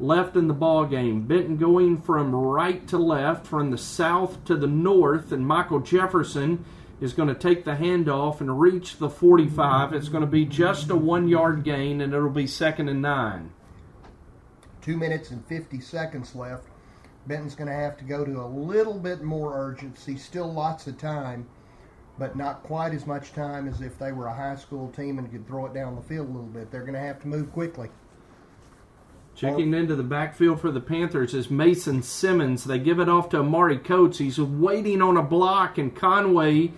left in the ball game. Benton going from right to left, from the south to the north, and Michael Jefferson is going to take the handoff and reach the 45. It's going to be just a 1-yard gain, and it'll be 2nd and 9. 2 minutes and 50 seconds left. Benton's going to have to go to a little bit more urgency. Still lots of time. but not quite as much time as if they were a high school team and could throw it down the field a little bit. They're going to have to move quickly. Checking into the backfield for the Panthers is Mason Simmons. They give it off to Amari Coates. He's waiting on a block, and Conway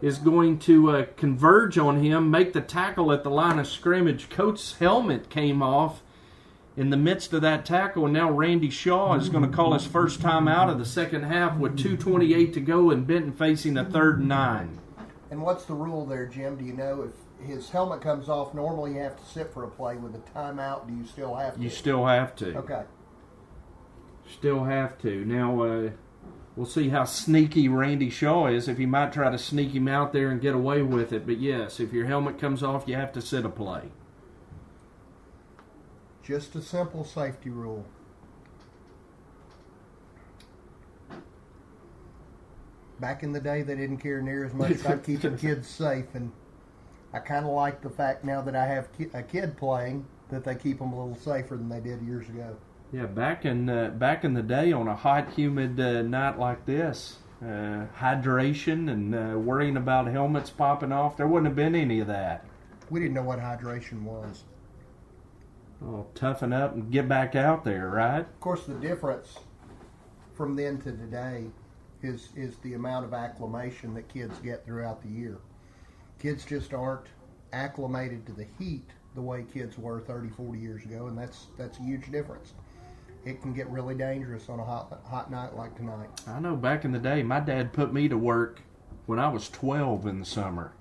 is going to converge on him, make the tackle at the line of scrimmage. Coates' helmet came off in the midst of that tackle, and now Randy Shaw is going to call his first time out of the second half with 2:28 to go and Benton facing a 3rd and 9. And what's the rule there, Jim? Do you know if his helmet comes off, normally you have to sit for a play. With a timeout, do you still have to? You still have to. Okay. Still have to. Now, we'll see how sneaky Randy Shaw is, if he might try to sneak him out there and get away with it. But yes, if your helmet comes off, you have to sit a play. Just a simple safety rule. Back in the day, they didn't care near as much about keeping kids safe, and I kind of like the fact now that I have a kid playing that they keep them a little safer than they did years ago. Yeah, back in the day on a hot, humid night like this, hydration and worrying about helmets popping off, there wouldn't have been any of that. We didn't know what hydration was. Oh, toughen up and get back out there, right? Of course, the difference from then to today is the amount of acclimation that kids get throughout the year. Kids just aren't acclimated to the heat the way kids were 30, 40 years ago, and that's a huge difference. It can get really dangerous on a hot night like tonight. I know back in the day, my dad put me to work when I was 12 in the summer.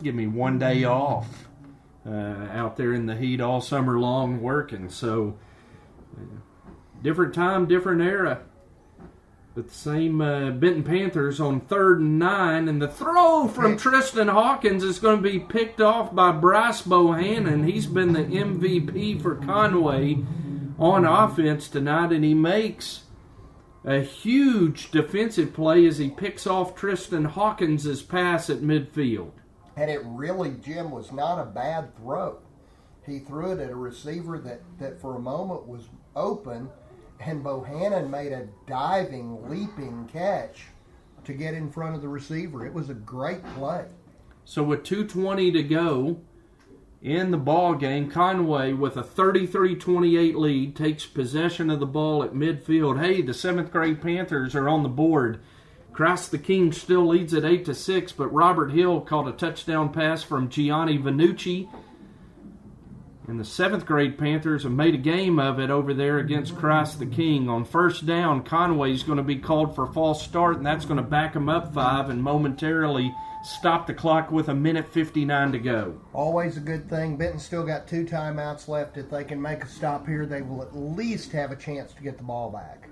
Give me one day off out there in the heat all summer long working. So, different time, different era. But the same Benton Panthers on 3rd and 9, and the throw from Tristan Hawkins is going to be picked off by Bryce Bohannon. He's been the MVP for Conway on offense tonight, and he makes a huge defensive play as he picks off Tristan Hawkins' pass at midfield. And it really, Jim, was not a bad throw. He threw it at a receiver that for a moment was open, and Bohannon made a diving, leaping catch to get in front of the receiver. It was a great play. So with 2:20 to go in the ball game, Conway with a 33-28 lead takes possession of the ball at midfield. Hey, the 7th grade Panthers are on the board. Christ the King still leads at 8-6, but Robert Hill caught a touchdown pass from Gianni Vanucci. And the 7th grade Panthers have made a game of it over there against Christ the King. On first down, Conway's going to be called for false start, and that's going to back them up 5 and momentarily stop the clock with 1:59 to go. Always a good thing. Benton's still got 2 timeouts left. If they can make a stop here, they will at least have a chance to get the ball back.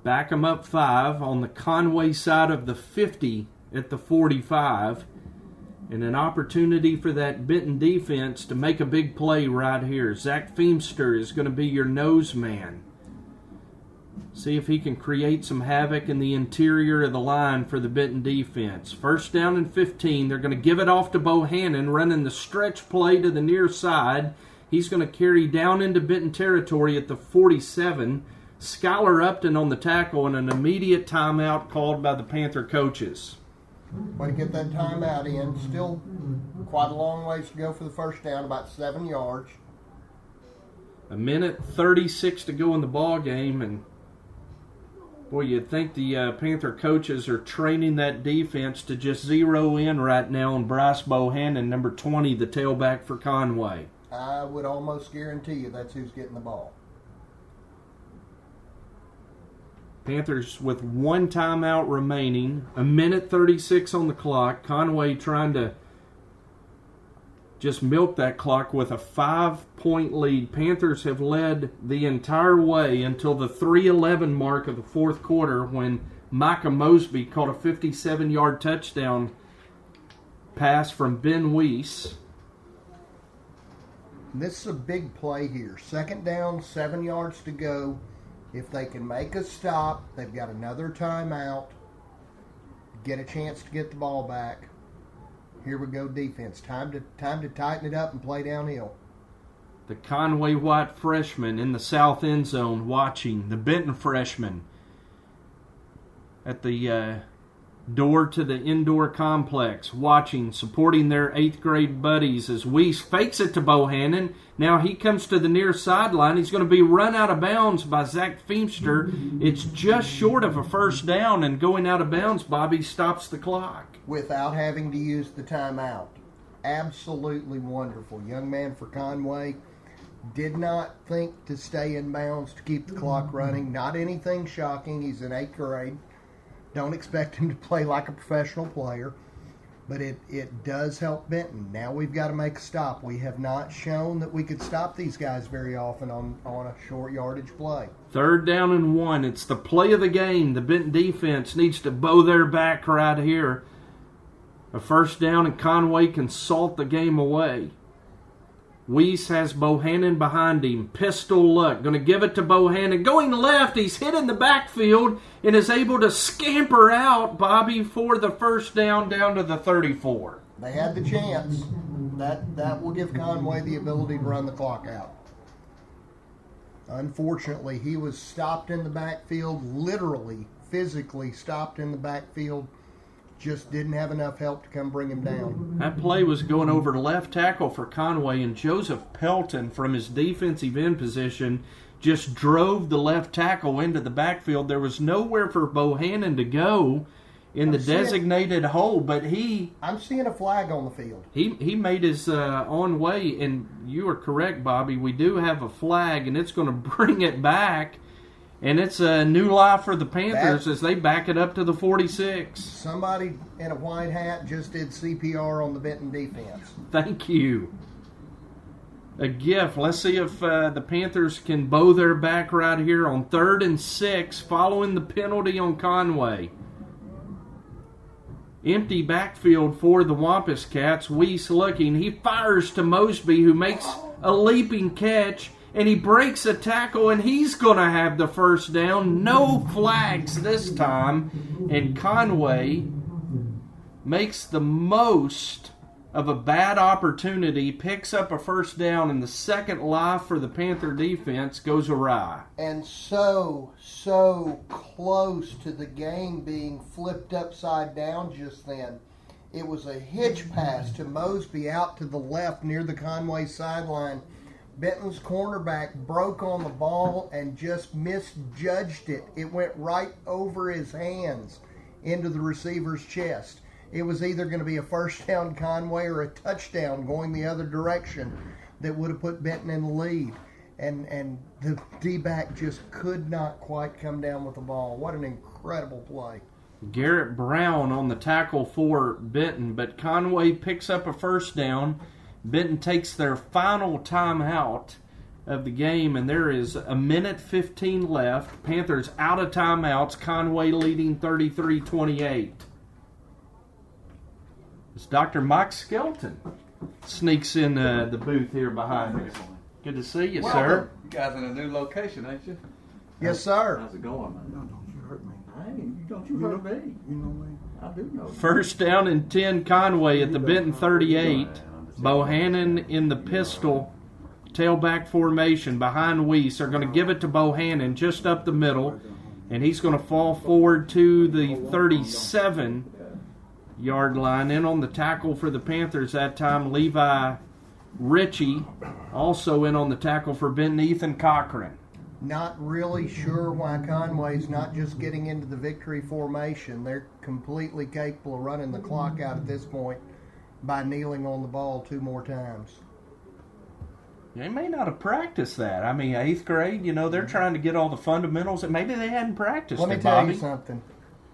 Back them up 5 on the Conway side of the 50 at the 45. And an opportunity for that Benton defense to make a big play right here. Zach Feemster is going to be your nose man. See if he can create some havoc in the interior of the line for the Benton defense. First down and 15. They're going to give it off to Bohannon, running the stretch play to the near side. He's going to carry down into Benton territory at the 47. Skylar Upton on the tackle, and an immediate timeout called by the Panther coaches. Way to get that timeout in. Still quite a long ways to go for the first down, about 7 yards. 1:36 to go in the ball game, and boy, you'd think the Panther coaches are training that defense to just zero in right now on Bryce Bohannon, number 20, the tailback for Conway. I would almost guarantee you that's who's getting the ball. Panthers with 1 timeout remaining, 1:36 on the clock. Conway trying to just milk that clock with a 5-point lead. Panthers have led the entire way until the 3:11 mark of the fourth quarter, when Micah Mosby caught a 57-yard touchdown pass from Ben Weiss. This is a big play here. Second down, 7 yards to go. If they can make a stop, they've got another timeout, get a chance to get the ball back. Here we go, defense. Time to tighten it up and play downhill. The Conway White freshman in the south end zone watching the Benton freshman at the door to the indoor complex, watching, supporting their 8th grade buddies as Weiss fakes it to Bohannon. Now he comes to the near sideline. He's going to be run out of bounds by Zach Feimster. It's just short of a first down, and going out of bounds, Bobby stops the clock. Without having to use the timeout. Absolutely wonderful. Young man for Conway. Did not think to stay in bounds to keep the clock running. Not anything shocking. He's in 8th grade. Don't expect him to play like a professional player. But it does help Benton. Now we've got to make a stop. We have not shown that we could stop these guys very often on a short yardage play. 3rd down and 1. It's the play of the game. The Benton defense needs to bow their back right here. A first down, and Conway can salt the game away. Weiss has Bohannon behind him. Pistol look. Going to give it to Bohannon. Going left. He's hit in the backfield and is able to scamper out, Bobby, for the first down to the 34. They had the chance. That will give Conway the ability to run the clock out. Unfortunately, he was stopped in the backfield, literally, physically stopped in the backfield. Just didn't have enough help to come bring him down. That play was going over to left tackle for Conway, and Joseph Pelton from his defensive end position just drove the left tackle into the backfield. There was nowhere for Bohannon to go in the designated hole, but I'm seeing a flag on the field. He made his own way, and you are correct, Bobby. We do have a flag, and it's going to bring it back. And it's a new life for the Panthers as they back it up to the 46. Somebody in a white hat just did CPR on the Benton defense. Thank you. A gift. Let's see if the Panthers can bow their back right here on 3rd and 6 following the penalty on Conway. Empty backfield for the Wampus Cats. Weiss looking. He fires to Mosby, who makes a leaping catch. And he breaks a tackle, and he's going to have the first down. No flags this time. And Conway makes the most of a bad opportunity, picks up a first down, and the second life for the Panther defense goes awry. And so close to the game being flipped upside down just then. It was a hitch pass to Mosby out to the left near the Conway sideline. Benton's cornerback broke on the ball and just misjudged it. It went right over his hands into the receiver's chest. It was either going to be a first down Conway or a touchdown going the other direction that would have put Benton in the lead. And the D-back just could not quite come down with the ball. What an incredible play. Garrett Brown on the tackle for Benton, but Conway picks up a first down. Benton takes their final timeout of the game, and there is 1:15 left. Panthers out of timeouts. Conway leading 33-28. It's Dr. Mike Skelton sneaks in the booth here behind me. Good to see you, sir. You guys in a new location, ain't you? Yes, sir. How's it going, man? No, don't you hurt me. Don't you hurt me. You know me. I do know. First down and 10, Conway at the Benton 38. Bohannon in the pistol tailback formation behind Weiss. They're going to give it to Bohannon just up the middle, and he's going to fall forward to the 37-yard line. In on the tackle for the Panthers that time, Levi Ritchie. Also in on the tackle for Benton, Ethan Cochran. Not really sure why Conway's not just getting into the victory formation. They're completely capable of running the clock out at this point by kneeling on the ball 2 more times. They may not have practiced that. I mean, 8th grade, they're trying to get all the fundamentals, and maybe they hadn't practiced it, Let me tell Bobby. you something.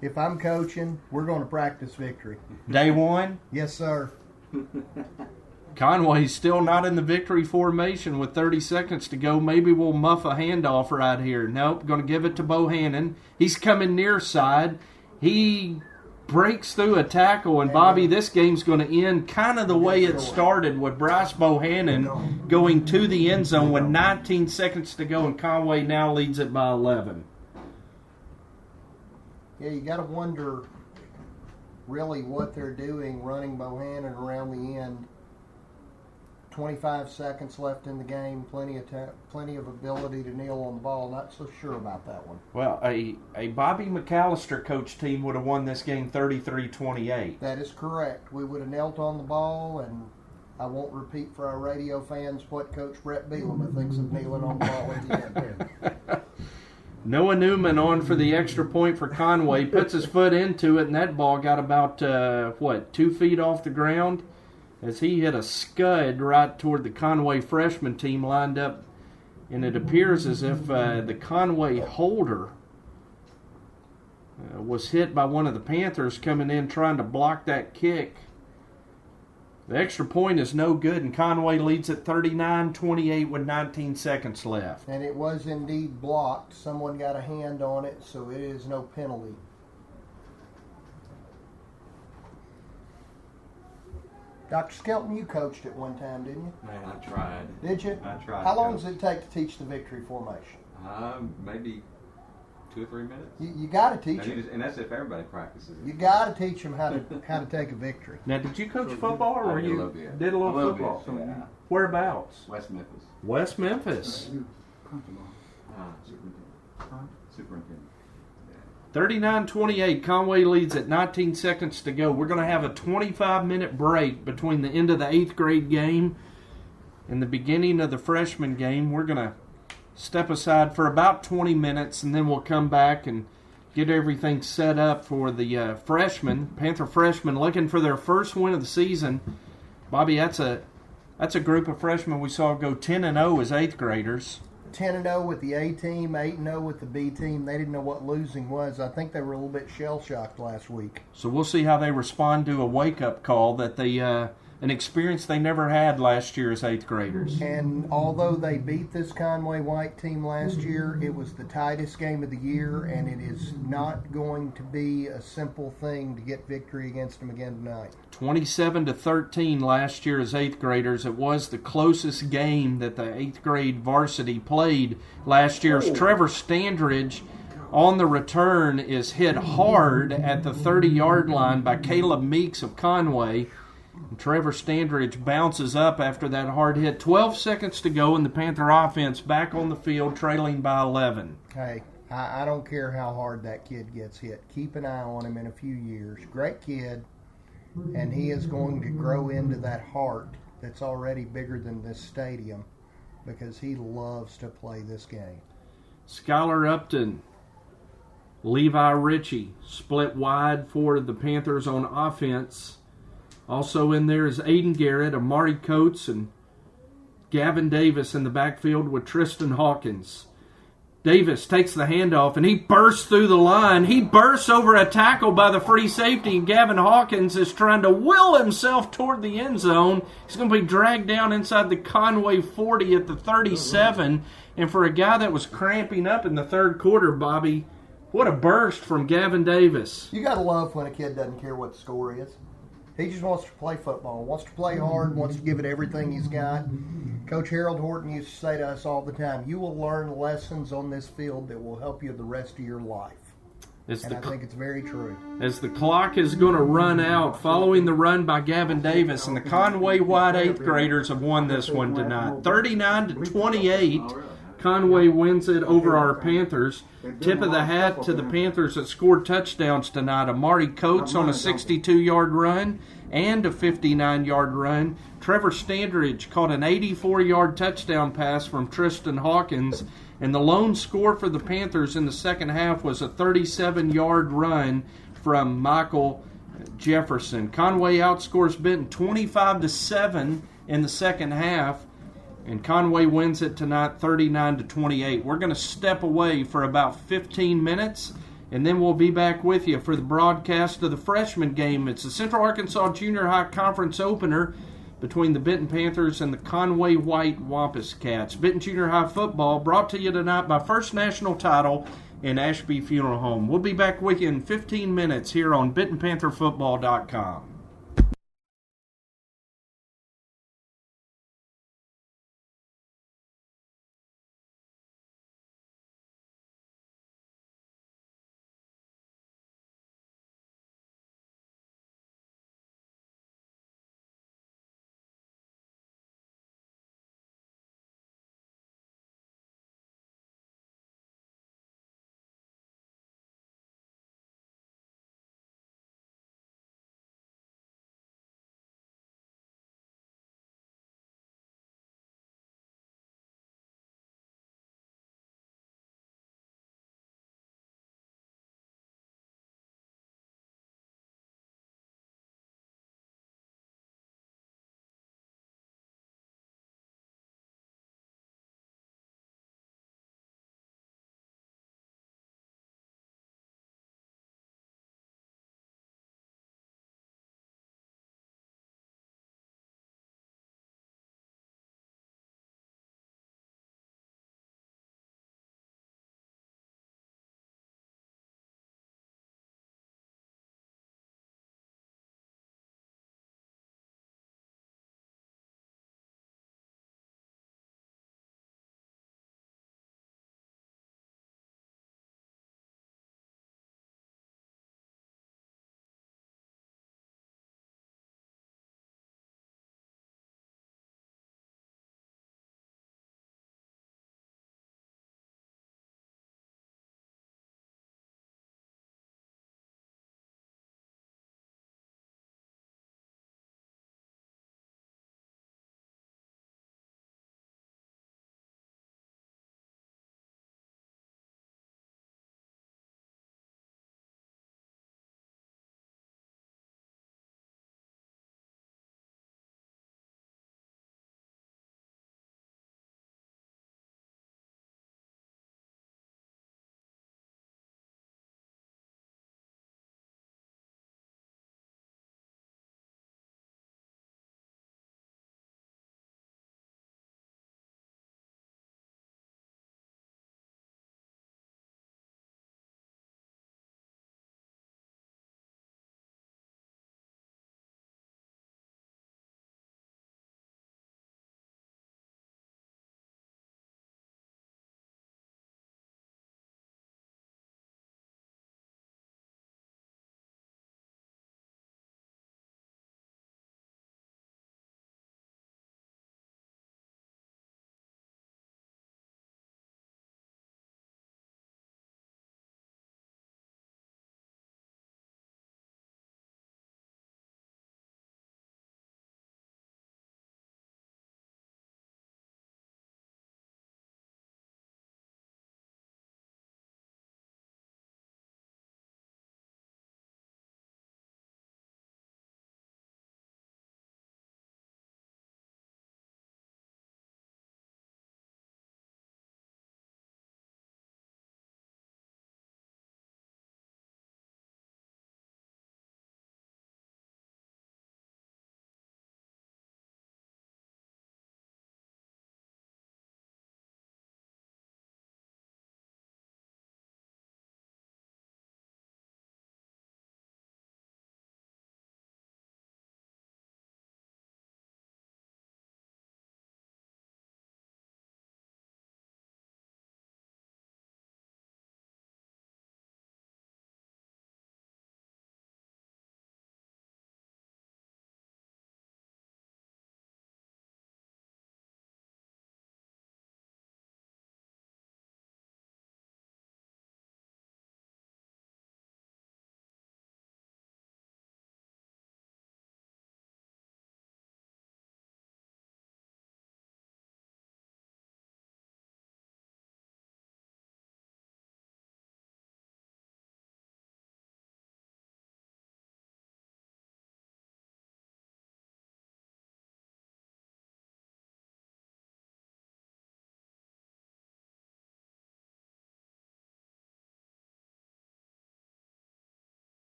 If I'm coaching, we're going to practice victory. Day one, Yes, sir. Conway's still not in the victory formation with 30 seconds to go. Maybe we'll muff a handoff right here. Nope, going to give it to Bohannon. He's coming near side. He breaks through a tackle, and Bobby, this game's going to end kind of the way it started with Bryce Bohannon going to the end zone with 19 seconds to go, and Conway now leads it by 11. Yeah, you got to wonder really what they're doing running Bohannon around the end. 25 seconds left in the game, plenty of ability to kneel on the ball. Not so sure about that one. Well, a Bobby McAllister coach team would have won this game 33-28. That is correct. We would have knelt on the ball, and I won't repeat for our radio fans what Coach Brett Bielema thinks of kneeling on the ball at the end. Noah Newman on for the extra point for Conway, puts his foot into it, and that ball got about, 2 feet off the ground as he hit a scud right toward the Conway freshman team lined up. And it appears as if the Conway holder was hit by one of the Panthers coming in trying to block that kick. The extra point is no good, and Conway leads at 39-28 with 19 seconds left. And it was indeed blocked. Someone got a hand on it, so it is no penalty. Dr. Skelton, you coached at one time, didn't you? Man, I tried. Did you? I tried. How long Coach. does it take to teach the victory formation? Maybe 2 or 3 minutes. You got to teach them. And that's if everybody practices it. You got to teach them how to take a victory. Now, did you coach football, or I did a you little bit. did a little A little football? bit, yeah. Whereabouts? West Memphis. West Memphis. Superintendent. 39-28, Conway leads at 19 seconds to go. We're going to have a 25-minute break between the end of the 8th grade game and the beginning of the freshman game. We're going to step aside for about 20 minutes, and then we'll come back and get everything set up for the freshmen, Panther freshmen, looking for their first win of the season. Bobby, that's a group of freshmen we saw go 10-0 as 8th graders. 10-0 with the A team, 8-0 with the B team. They didn't know what losing was. I think they were a little bit shell-shocked last week. So we'll see how they respond to a wake-up call that they an experience they never had last year as 8th graders. And although they beat this Conway White team last year, it was the tightest game of the year, and it is not going to be a simple thing to get victory against them again tonight. 27-13 last year as 8th graders. It was the closest game that the 8th grade varsity played last year's Trevor Standridge on the return is hit hard at the 30-yard line by Caleb Meeks of Conway. And Trevor Standridge bounces up after that hard hit. 12 seconds to go, and the Panther offense back on the field, trailing by 11. Hey, I don't care how hard that kid gets hit. Keep an eye on him in a few years. Great kid, and he is going to grow into that heart that's already bigger than this stadium because he loves to play this game. Skylar Upton, Levi Ritchie split wide for the Panthers on offense. Also in there is Aiden Garrett, Amari Coates, and Gavin Davis in the backfield with Tristan Hawkins. Davis takes the handoff, and he bursts through the line. He bursts over a tackle by the free safety, and Gavin Hawkins is trying to will himself toward the end zone. He's going to be dragged down inside the Conway 40 at the 37. And for a guy that was cramping up in the third quarter, Bobby, what a burst from Gavin Davis. You got to love when a kid doesn't care what the score is. He just wants to play football, wants to play hard, wants to give it everything he's got. Coach Harold Horton used to say to us all the time, you will learn lessons on this field that will help you the rest of your life. I think it's very true. As the clock is going to run out following the run by Gavin Davis, and the Conway White 8th graders have won this one tonight. 39-28. Conway wins it over our Panthers. Tip of the hat to the Panthers that scored touchdowns tonight. Amari Coates on a 62-yard run and a 59-yard run. Trevor Standridge caught an 84-yard touchdown pass from Tristan Hawkins. And the lone score for the Panthers in the second half was a 37-yard run from Michael Jefferson. Conway outscores Benton 25-7 in the second half. And Conway wins it tonight 39-28. We're going to step away for about 15 minutes, and then we'll be back with you for the broadcast of the freshman game. It's the Central Arkansas Junior High Conference opener between the Benton Panthers and the Conway White Wampus Cats. Benton Junior High football brought to you tonight by First National Title and Ashby Funeral Home. We'll be back with you in 15 minutes here on BentonPantherFootball.com.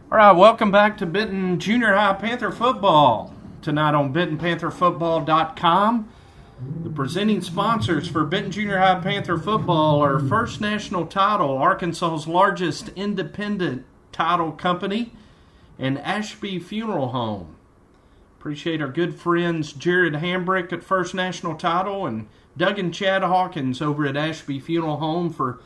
All right, welcome back to Benton Junior High Panther Football. Tonight on BentonPantherFootball.com. The presenting sponsors for Benton Junior High Panther Football are First National Title, Arkansas's largest independent title company, and Ashby Funeral Home. Appreciate our good friends Jared Hambrick at First National Title and Doug and Chad Hawkins over at Ashby Funeral Home for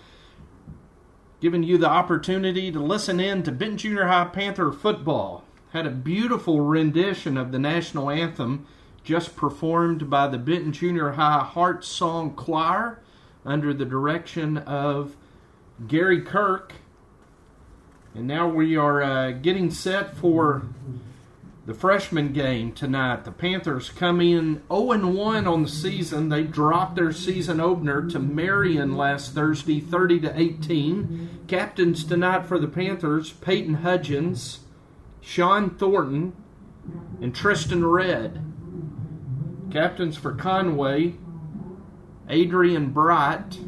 giving you the opportunity to listen in to Benton Junior High Panther Football. Had a beautiful rendition of the national anthem just performed by the Benton Junior High Heart Song Choir under the direction of Gary Kirk. And now we are getting set for the freshman game tonight. The Panthers come in 0-1 on the season. They dropped their season opener to Marion last Thursday, 30-18. Captains tonight for the Panthers, Peyton Hudgens, Sean Thornton, and Tristan Redd. Captains for Conway, Adrian Bright,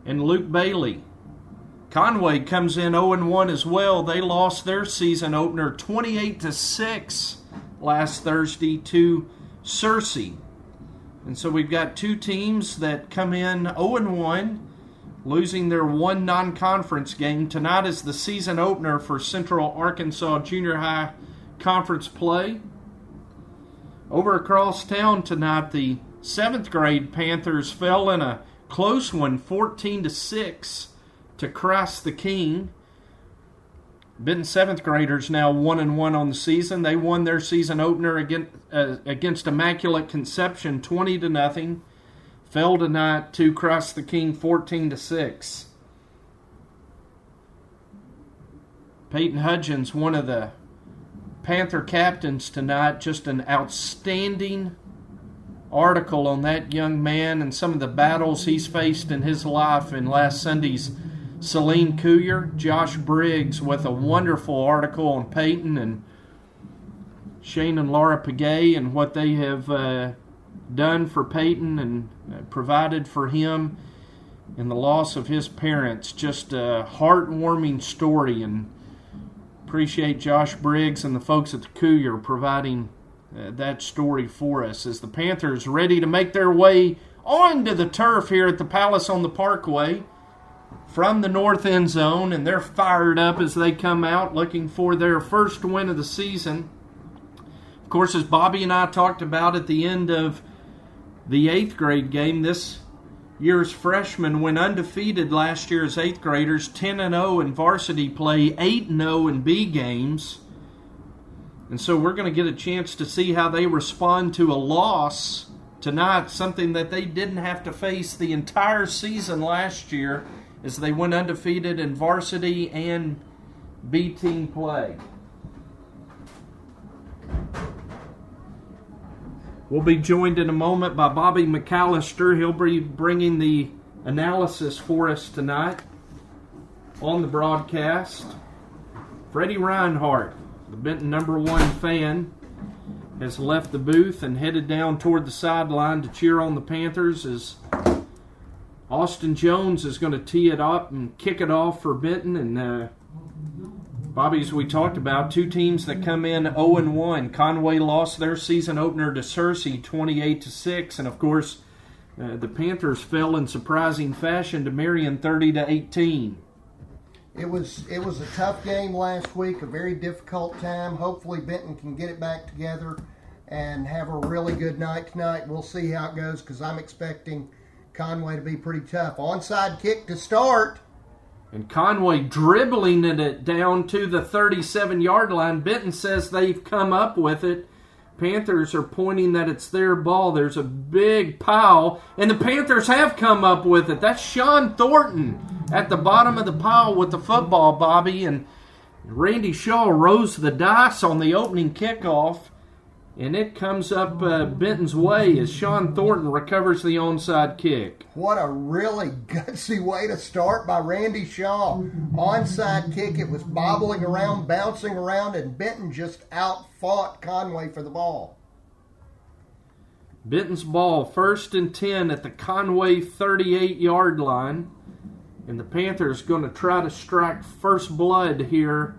and Luke Bailey. Conway comes in 0-1 as well. They lost their season opener 28-6 last Thursday to Searcy. And so we've got two teams that come in 0-1, losing their one non-conference game. Tonight is the season opener for Central Arkansas Junior High Conference play. Over across town tonight, the 7th grade Panthers fell in a close one, 14-6 to Christ the King. Benton 7th graders now 1-1 on the season. They won their season opener against Immaculate Conception 20-0. Fell tonight to Christ the King 14-6. Peyton Hudgens, one of the Panther captains tonight, just an outstanding article on that young man and some of the battles he's faced in his life in last Sunday's Celine Cougar. Josh Briggs with a wonderful article on Peyton and Shane and Laura Pagay and what they have done for Peyton and provided for him in the loss of his parents. Just a heartwarming story, and appreciate Josh Briggs and the folks at the Cougar providing that story for us as the Panthers ready to make their way onto the turf here at the Palace on the Parkway from the north end zone, and they're fired up as they come out looking for their first win of the season. Of course, as Bobby and I talked about at the end of the 8th grade game, this year's freshmen went undefeated last year as 8th graders, 10-0 in varsity play, 8-0 in B games. And so we're going to get a chance to see how they respond to a loss tonight, something that they didn't have to face the entire season last year as they went undefeated in varsity and B team play. We'll be joined in a moment by Bobby McAllister. He'll be bringing the analysis for us tonight on the broadcast. Freddie Reinhardt, the Benton #1 fan, has left the booth and headed down toward the sideline to cheer on the Panthers as Austin Jones is going to tee it up and kick it off for Benton. And Bobby, as we talked about, two teams that come in 0-1. Conway lost their season opener to Searcy 28-6, and of course the Panthers fell in surprising fashion to Marion 30-18. It was a tough game last week, a very difficult time. Hopefully Benton can get it back together and have a really good night tonight. We'll see how it goes because I'm expecting Conway to be pretty tough. Onside kick to start. And Conway dribbling it down to the 37-yard line. Benton says they've come up with it. Panthers are pointing that it's their ball. There's a big pile, and the Panthers have come up with it. That's Sean Thornton at the bottom of the pile with the football, Bobby. And Randy Shaw rose the dice on the opening kickoff, and it comes up Benton's way as Sean Thornton recovers the onside kick. What a really gutsy way to start by Randy Shaw. Onside kick, it was bobbling around, bouncing around, and Benton just outfought Conway for the ball. Benton's ball, 1st and 10 at the Conway 38-yard line. And the Panthers going to try to strike first blood here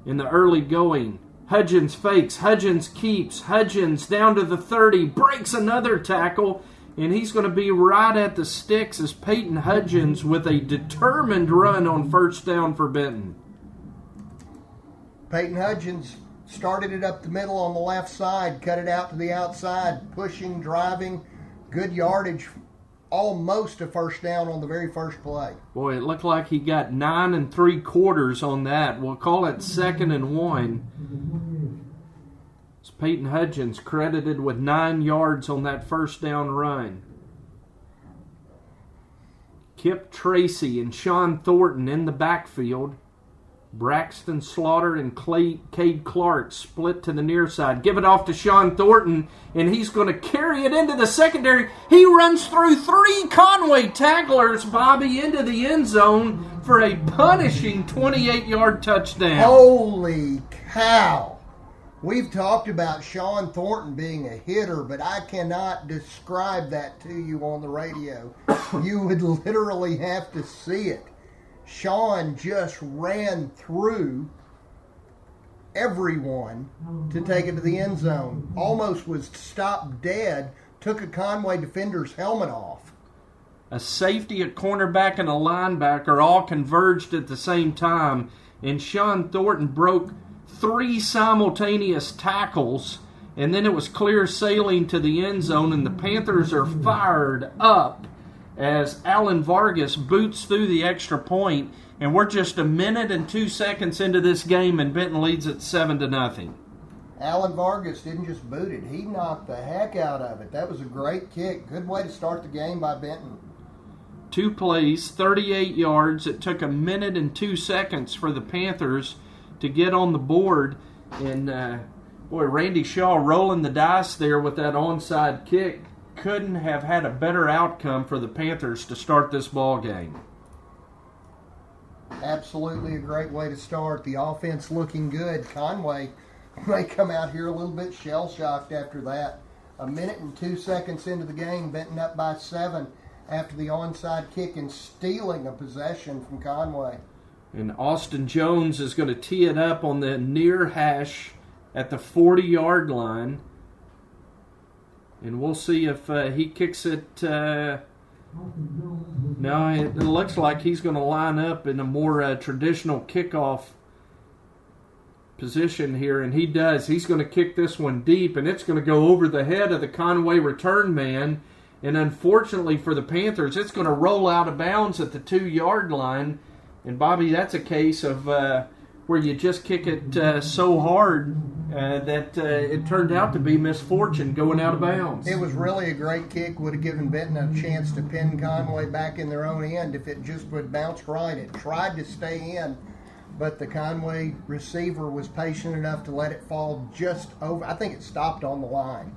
in the early going. Hudgens fakes, Hudgens keeps, Hudgens down to the 30, breaks another tackle, and he's going to be right at the sticks as Peyton Hudgens with a determined run on first down for Benton. Peyton Hudgens started it up the middle on the left side, cut it out to the outside, pushing, driving, good yardage, almost a first down on the very first play. Boy, it looked like he got 9 3/4 on that. We'll call it 2nd and 1. It's Peyton Hudgens credited with 9 yards on that first down run. Kip Tracy and Sean Thornton in the backfield. Braxton Slaughter and Cade Clark split to the near side. Give it off to Sean Thornton, and he's going to carry it into the secondary. He runs through 3 Conway tacklers, Bobby, into the end zone for a punishing 28-yard touchdown. Holy cow! We've talked about Sean Thornton being a hitter, but I cannot describe that to you on the radio. You would literally have to see it. Sean just ran through everyone to take it to the end zone. Almost was stopped dead, took a Conway defender's helmet off. A safety, a cornerback, and a linebacker all converged at the same time, and Sean Thornton broke 3 simultaneous tackles, and then it was clear sailing to the end zone, and the Panthers are fired up as Alan Vargas boots through the extra point, and we're just a minute and 2 seconds into this game, and Benton leads it 7-0. Alan Vargas didn't just boot it, he knocked the heck out of it. That was a great kick. Good way to start the game by Benton. 2 plays, 38 yards. It took a minute and 2 seconds for the Panthers to get on the board, and boy, Randy Shaw rolling the dice there with that onside kick. Couldn't have had a better outcome for the Panthers to start this ball game. Absolutely a great way to start. The offense looking good. Conway may come out here a little bit shell-shocked after that. A minute and 2 seconds into the game, Benton up by 7 after the onside kick and stealing a possession from Conway. And Austin Jones is going to tee it up on the near hash at the 40-yard line. And we'll see if he kicks it. No, it looks like he's going to line up in a more traditional kickoff position here, and he does. He's going to kick this one deep, and it's going to go over the head of the Conway return man. And unfortunately for the Panthers, it's going to roll out of bounds at the 2-yard line. And, Bobby, that's a case of where you just kick it so hard that it turned out to be misfortune going out of bounds. It was really a great kick. Would have given Benton a chance to pin Conway back in their own end if it just would bounce right. It tried to stay in, but the Conway receiver was patient enough to let it fall just over. I think it stopped on the line.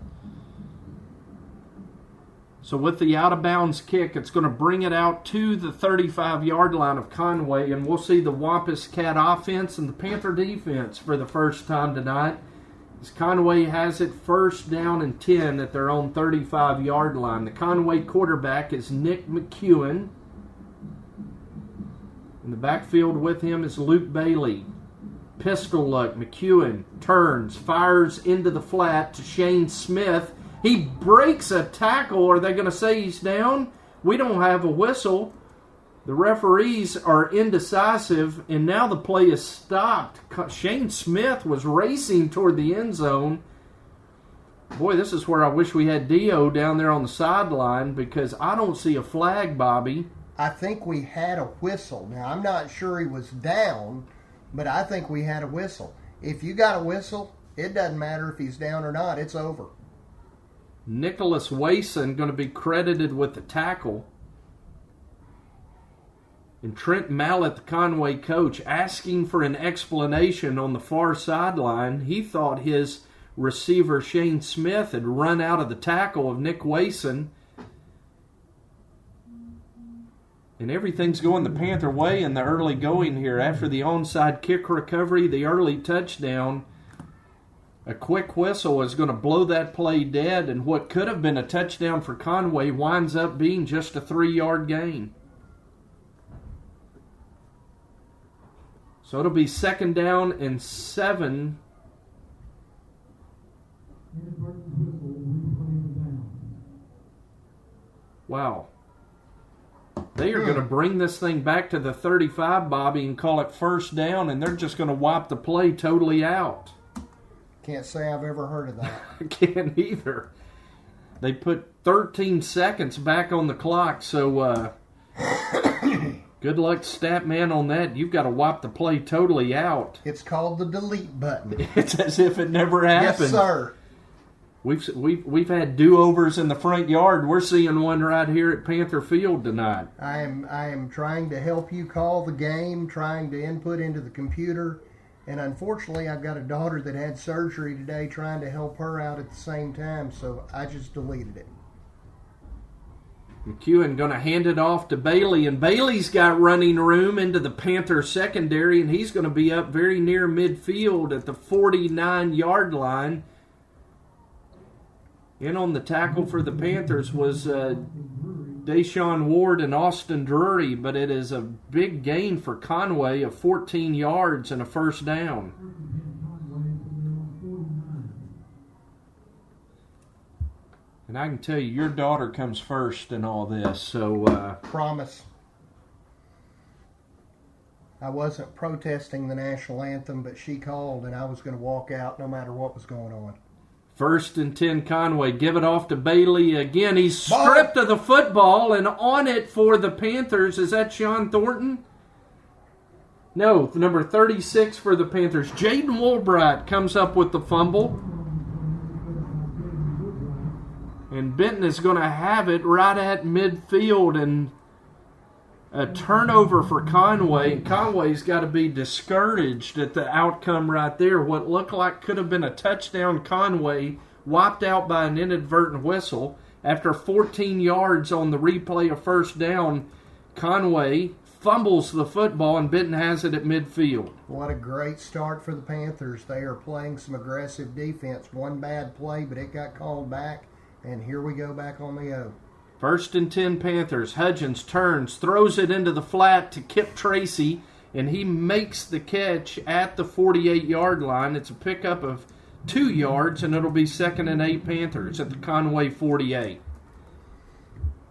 So with the out-of-bounds kick, it's going to bring it out to the 35-yard line of Conway, and we'll see the Wampus Cat offense and the Panther defense for the first time tonight. As Conway has it first down and 10 at their own 35-yard line. The Conway quarterback is Nick McEwen. In the backfield with him is Luke Bailey. Pistol look, McEwen turns, fires into the flat to Shane Smith. He breaks a tackle. Are they going to say he's down? We don't have a whistle. The referees are indecisive, and now the play is stopped. Shane Smith was racing toward the end zone. Boy, this is where I wish we had Dio down there on the sideline, because I don't see a flag, Bobby. I think we had a whistle. Now, I'm not sure he was down, but I think we had a whistle. If you got a whistle, it doesn't matter if he's down or not. It's over. Nicholas Wason going to be credited with the tackle. And Trent Mallett, the Conway coach, asking for an explanation on the far sideline. He thought his receiver, Shane Smith, had run out of the tackle of Nick Wason. And everything's going the Panther way in the early going here. After the onside kick recovery, the early touchdown, a quick whistle is going to blow that play dead, and what could have been a touchdown for Conway winds up being just a 3-yard gain. So it'll be 2nd down and 7. Wow. They are going to bring this thing back to the 35, Bobby, and call it 1st down, and they're just going to wipe the play totally out. Can't say I've ever heard of that. I can't either. They put 13 seconds back on the clock, so good luck, stat man, on that. You've got to wipe the play totally out. It's called the delete button. It's as if it never happened. Yes, sir. We've had do-overs in the front yard. We're seeing one right here at Panther Field tonight. I am trying to help you call the game, trying to input into the computer, and unfortunately I've got a daughter that had surgery today, trying to help her out at the same time, so I just deleted it. McEwen going to hand it off to Bailey, and Bailey's got running room into the Panther secondary, and he's going to be up very near midfield at the 49-yard line. In on the tackle for the Panthers was Deshaun Ward and Austin Drury, but it is a big gain for Conway of 14 yards and a 1st down. And I can tell you, your daughter comes first in all this, so... Promise. I wasn't protesting the national anthem, but she called and I was going to walk out no matter what was going on. 1st and 10 Conway. Give it off to Bailey again. He's stripped of the football, and on it for the Panthers. Is that Sean Thornton? No, number 36 for the Panthers. Jaden Woolbright comes up with the fumble. And Benton is going to have it right at midfield, and a turnover for Conway. Conway's got to be discouraged at the outcome right there. What looked like could have been a touchdown, Conway wiped out by an inadvertent whistle. After 14 yards on the replay of 1st down, Conway fumbles the football, and Benton has it at midfield. What a great start for the Panthers. They are playing some aggressive defense. One bad play, but it got called back, and here we go back on the O. 1st and 10 Panthers. Hudgens turns, throws it into the flat to Kip Tracy, and he makes the catch at the 48-yard line. It's a pickup of 2 yards, and it'll be 2nd and 8 Panthers at the Conway 48.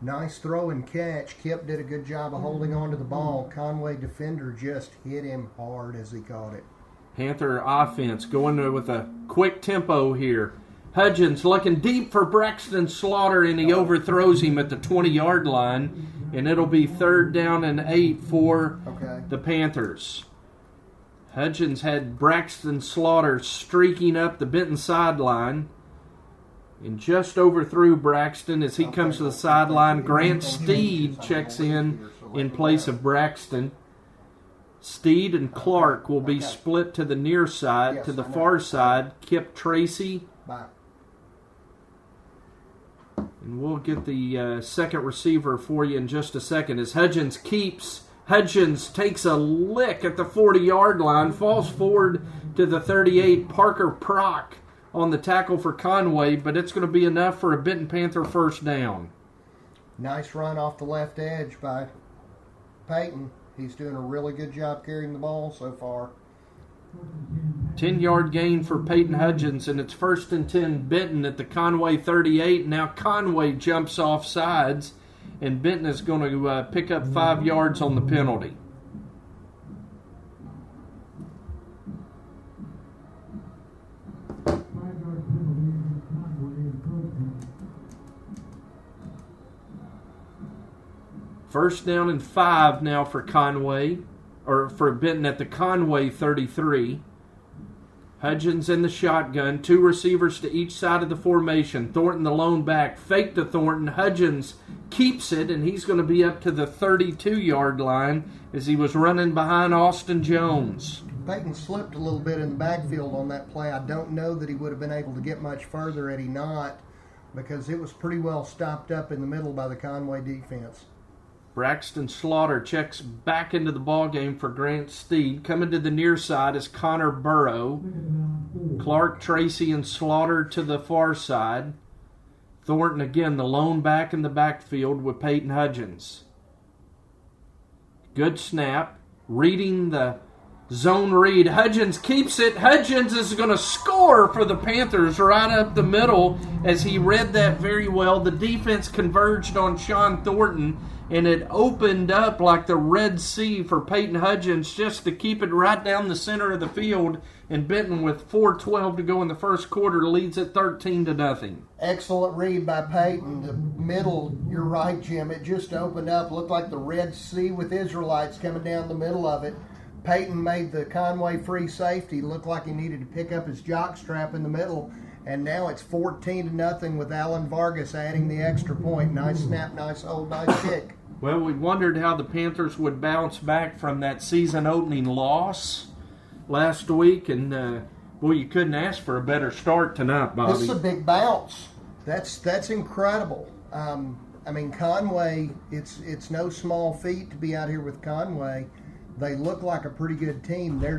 Nice throw and catch. Kip did a good job of holding on to the ball. Conway defender just hit him hard as he caught it. Panther offense going with a quick tempo here. Hudgens looking deep for Braxton Slaughter, and he overthrows him at the 20-yard line, and it'll be 3rd down and 8 for the Panthers. Hudgens had Braxton Slaughter streaking up the Benton sideline and just overthrew Braxton as he comes to the sideline. Grant Steed checks in place of Braxton. Steed and Clark will be split to the near side. To the far side, Kip Tracy. And we'll get the second receiver for you in just a second as Hudgens takes a lick at the 40-yard line, falls forward to the 38. Parker Prock on the tackle for Conway, but it's going to be enough for a Benton Panther 1st down. Nice run off the left edge by Peyton. He's doing a really good job carrying the ball so far. 10-yard gain for Peyton Hudgens, and it's 1st and 10 Benton at the Conway 38. Now Conway jumps off sides, and Benton is going to pick up 5 yards on the penalty. First down and 5 now for Conway, or for Benton at the Conway 33. Hudgens in the shotgun, 2 receivers to each side of the formation. Thornton the lone back, fake to Thornton. Hudgens keeps it, and he's going to be up to the 32-yard line as he was running behind Austin Jones. Peyton slipped a little bit in the backfield on that play. I don't know that he would have been able to get much further had he not, because it was pretty well stopped up in the middle by the Conway defense. Braxton Slaughter checks back into the ballgame for Grant Steed. Coming to the near side is Connor Burrow. Clark, Tracy, and Slaughter to the far side. Thornton again, the lone back in the backfield with Peyton Hudgens. Good snap. Reading the Zone read. Hudgens keeps it. Hudgens is going to score for the Panthers right up the middle. As he read that very well, the defense converged on Sean Thornton, and it opened up like the Red Sea for Peyton Hudgens just to keep it right down the center of the field. And Benton, with 4:12 to go in the first quarter, leads it 13-0. Excellent read by Peyton. The middle, you're right, Jim. It just opened up. Looked like the Red Sea with Israelites coming down the middle of it. Peyton made the Conway free safety look like he needed to pick up his jock strap in the middle. And now it's 14-0 with Alan Vargas adding the extra point. Nice snap, nice hold, nice kick. Well, we wondered how the Panthers would bounce back from that season-opening loss last week, and boy, you couldn't ask for a better start tonight, Bobby. This is a big bounce. That's incredible. I mean, Conway, it's no small feat to be out here with Conway. They look like a pretty good team. They're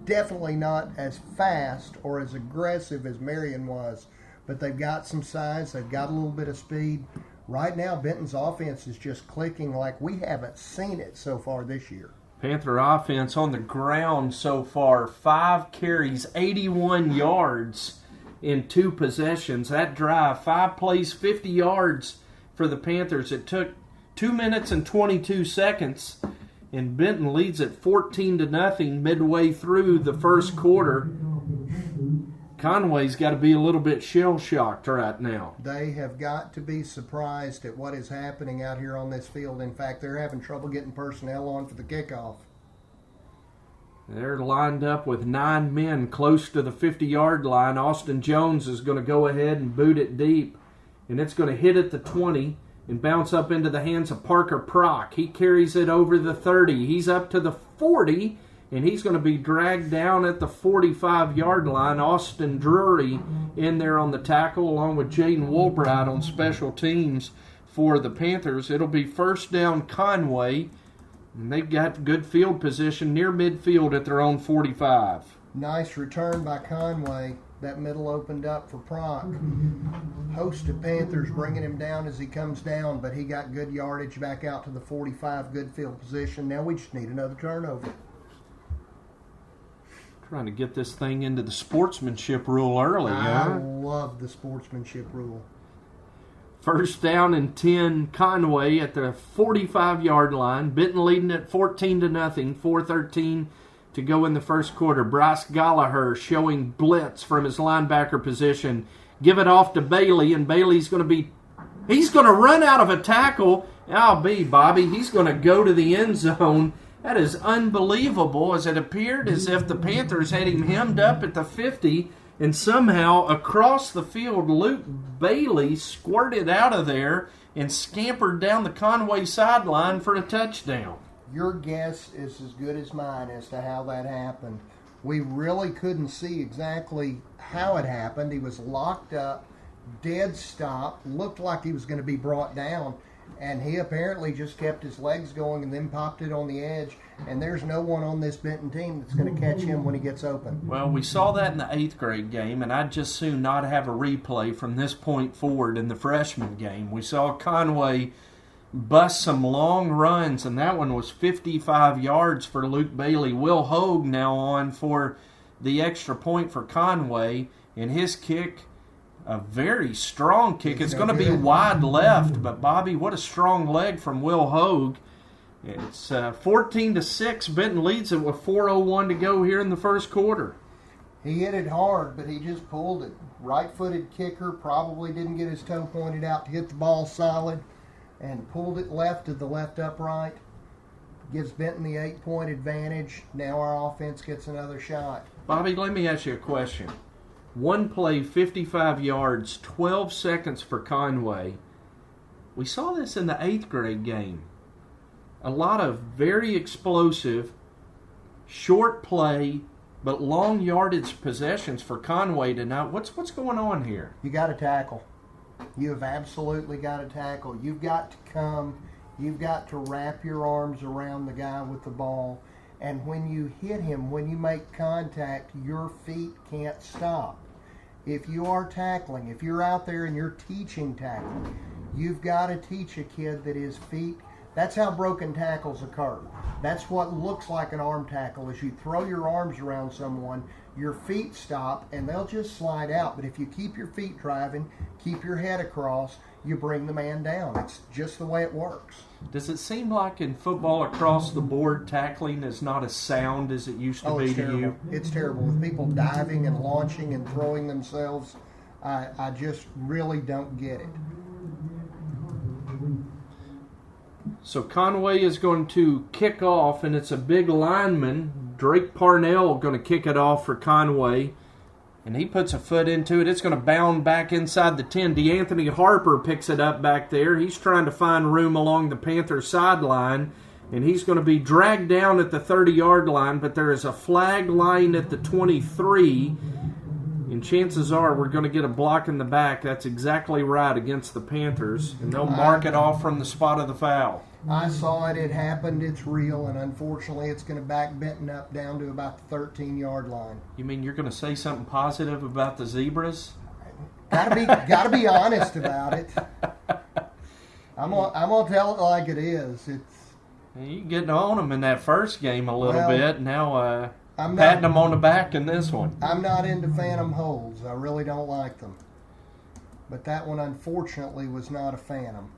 definitely not as fast or as aggressive as Marion was, but they've got some size. They've got a little bit of speed. Right now, Benton's offense is just clicking like we haven't seen it so far this year. Panther offense on the ground so far, 5 carries, 81 yards in 2 possessions. That drive, 5 plays, 50 yards for the Panthers. It took 2 minutes and 22 seconds, and Benton leads at 14-0 midway through the first quarter. Conway's got to be a little bit shell-shocked right now. They have got to be surprised at what is happening out here on this field. In fact, they're having trouble getting personnel on for the kickoff. They're lined up with 9 men close to the 50-yard line. Austin Jones is going to go ahead and boot it deep, and it's going to hit at the 20 and bounce up into the hands of Parker Prock. He carries it over the 30. He's up to the 40, and he's going to be dragged down at the 45-yard line. Austin Drury in there on the tackle, along with Jaden Woolbright on special teams for the Panthers. It'll be first down Conway, and they've got good field position near midfield at their own 45. Nice return by Conway. That middle opened up for Prock. Host of Panthers bringing him down as he comes down, but he got good yardage back out to the 45, good field position. Now we just need another turnover. Trying to get this thing into the sportsmanship rule early, I huh? love the sportsmanship rule. First down and 10, Conway at the 45-yard line. Benton leading at 14-0, 4:13 to go in the first quarter. Bryce Gallagher showing blitz from his linebacker position. Give it off to Bailey, and Bailey's going to run out of a tackle. Bobby, he's going to go to the end zone. That is unbelievable, as it appeared as if the Panthers had him hemmed up at the 50, and somehow across the field, Luke Bailey squirted out of there and scampered down the Conway sideline for a touchdown. Your guess is as good as mine as to how that happened. We really couldn't see exactly how it happened. He was locked up, dead stop, looked like he was going to be brought down, and he apparently just kept his legs going and then popped it on the edge, and there's no one on this Benton team that's going to catch him when he gets open. Well, we saw that in the 8th grade game, and I'd just soon not have a replay from this point forward in the freshman game. We saw Conway bust some long runs, and that one was 55 yards for Luke Bailey. Will Hogue now on for the extra point for Conway, and his kick, a very strong kick. It's going to be wide left, but Bobby, what a strong leg from Will Hogue. It's 14-6. Benton leads it with 4:01 to go here in the first quarter. He hit it hard, but he just pulled it. Right-footed kicker, probably didn't get his toe pointed out to hit the ball solid, and pulled it left to the left upright. Gives Benton the 8-point advantage. Now our offense gets another shot. Bobby, let me ask you a question. One play, 55 yards, 12 seconds for Conway. We saw this in the 8th grade game. A lot of very explosive, short play, but long yardage possessions for Conway tonight. What's going on here? You got to tackle. You have absolutely got to tackle. You've got to come. You've got to wrap your arms around the guy with the ball. And when you hit him, when you make contact, your feet can't stop. If you are tackling, if you're out there and you're teaching tackling, you've got to teach a kid that his feet, That's how broken tackles occur. That's what looks like an arm tackle. Is you throw your arms around someone, your feet stop, and they'll just slide out. But if you keep your feet driving, keep your head across, you bring the man down. It's just the way it works. Does it seem like in football across the board, tackling is not as sound as it used to be It's to terrible. you? It's terrible. With people diving and launching and throwing themselves, I just really don't get it. So Conway is going to kick off, and it's a big lineman, Drake Parnell, going to kick it off for Conway. And he puts a foot into it. It's going to bound back inside the 10. DeAnthony Harper picks it up back there. He's trying to find room along the Panthers sideline. And he's going to be dragged down at the 30-yard line. But there is a flag line at the 23. And chances are we're going to get a block in the back. That's exactly right against the Panthers. And they'll mark it off from the spot of the foul. I saw it. It happened. It's real. And unfortunately, it's going to back Benton up down to about the 13-yard line. You mean you're going to say something positive about the Zebras? Gotta be honest about it. I'm gonna tell it like it is. You're getting on them in that first game a little bit. Now I'm patting them on the back in this one. I'm not into phantom holds. I really don't like them. But that one, unfortunately, was not a phantom.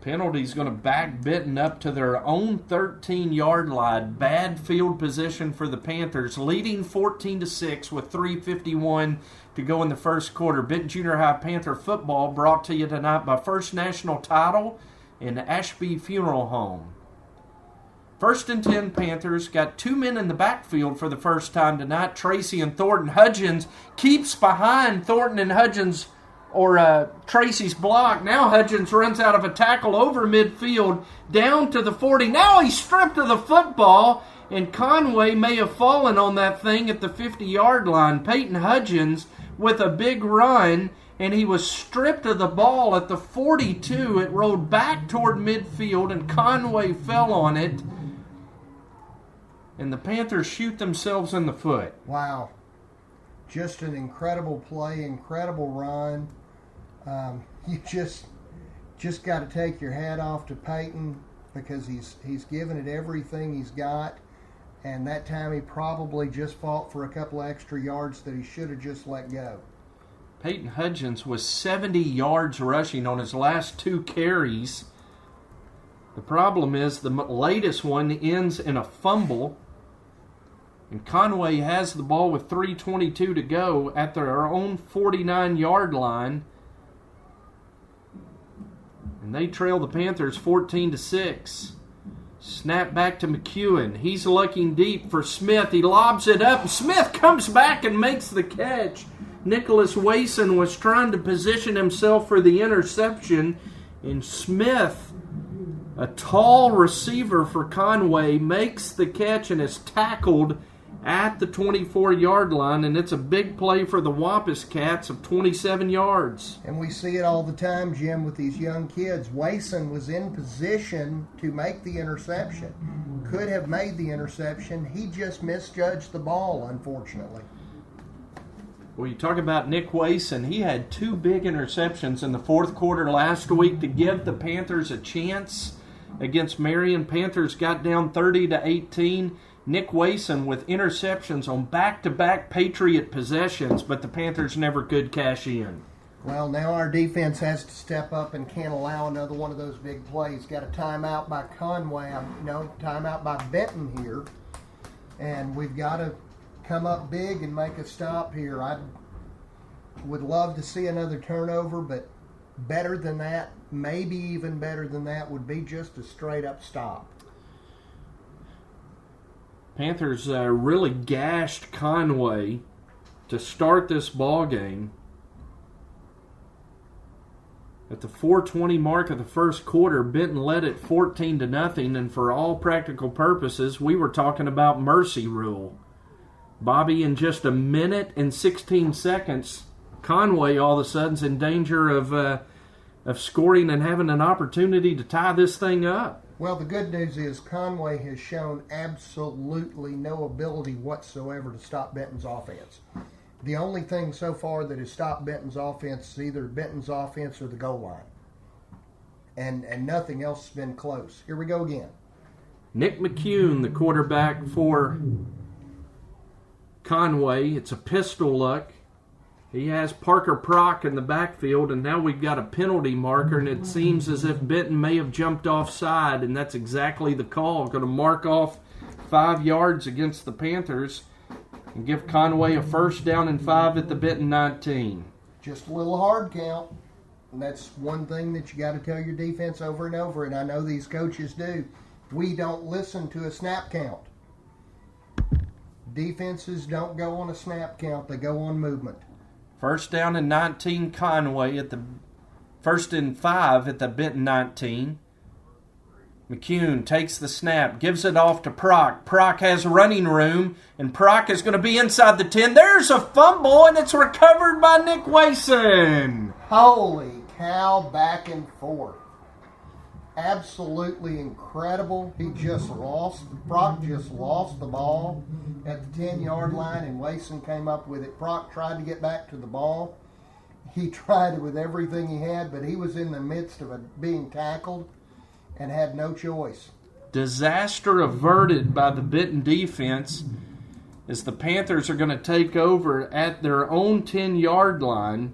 Penalty's going to back Benton up to their own 13-yard line. Bad field position for the Panthers, leading 14-6 with 3:51 to go in the first quarter. Benton Junior High Panther football brought to you tonight by First National Title and Ashby Funeral Home. 1st and 10 Panthers got 2 men in the backfield for the first time tonight. Tracy and Thornton. Hudgens keeps behind Thornton and Hudgens or Tracy's block. Now Hudgens runs out of a tackle over midfield down to the 40. Now he's stripped of the football, and Conway may have fallen on that thing at the 50-yard line. Peyton Hudgens with a big run, and he was stripped of the ball at the 42. It rolled back toward midfield, and Conway fell on it. And the Panthers shoot themselves in the foot. Wow. Just an incredible play, incredible run. You just got to take your hat off to Peyton because he's given it everything he's got, and that time he probably just fought for a couple of extra yards that he should have just let go. Peyton Hudgens was 70 yards rushing on his last 2 carries. The problem is the latest one ends in a fumble, and Conway has the ball with 3:22 to go at their own 49-yard line. And they trail the Panthers 14-6. Snap back to McEwen. He's looking deep for Smith. He lobs it up. Smith comes back and makes the catch. Nicholas Wason was trying to position himself for the interception. And Smith, a tall receiver for Conway, makes the catch and is tackled at the 24-yard line, and it's a big play for the Wampus Cats of 27 yards. And we see it all the time, Jim, with these young kids. Wason was in position to make the interception. Could have made the interception. He just misjudged the ball, unfortunately. Well, you talk about Nick Wason. He had 2 big interceptions in the fourth quarter last week to give the Panthers a chance against Marion. Panthers got down 30-18. Nick Wason with interceptions on back-to-back Patriot possessions, but the Panthers never could cash in. Well, now our defense has to step up and can't allow another one of those big plays. Got a timeout by Conway, timeout by Benton here, and we've got to come up big and make a stop here. I would love to see another turnover, but better than that, maybe even better than that, would be just a straight-up stop. Panthers really gashed Conway to start this ball game. At the 4:20 mark of the first quarter, Benton led it 14-0, and for all practical purposes, we were talking about mercy rule. Bobby, in just a minute and 16 seconds, Conway all of a sudden's in danger of scoring and having an opportunity to tie this thing up. Well, the good news is Conway has shown absolutely no ability whatsoever to stop Benton's offense. The only thing so far that has stopped Benton's offense is either Benton's offense or the goal line. and nothing else has been close. Here we go again. Nick McCune, the quarterback for Conway. It's a pistol look. He has Parker Prock in the backfield, and now we've got a penalty marker, and it seems as if Benton may have jumped offside, and that's exactly the call. Going to mark off 5 yards against the Panthers and give Conway a first down and 5 at the Benton 19. Just a little hard count. And that's one thing that you got to tell your defense over and over, and I know these coaches do. We don't listen to a snap count. Defenses don't go on a snap count. They go on movement. First down and 19 Conway at the first and 5 at the Benton 19. McCune takes the snap, gives it off to Prock. Prock has running room, and Prock is going to be inside the 10. There's a fumble, and it's recovered by Nick Wason. Holy cow, back and forth. Absolutely incredible. Prock just lost the ball at the 10-yard line, and Wason came up with it. Prock tried to get back to the ball. He tried it with everything he had, but he was in the midst of being tackled and had no choice. Disaster averted by the Benton defense as the Panthers are going to take over at their own 10-yard line.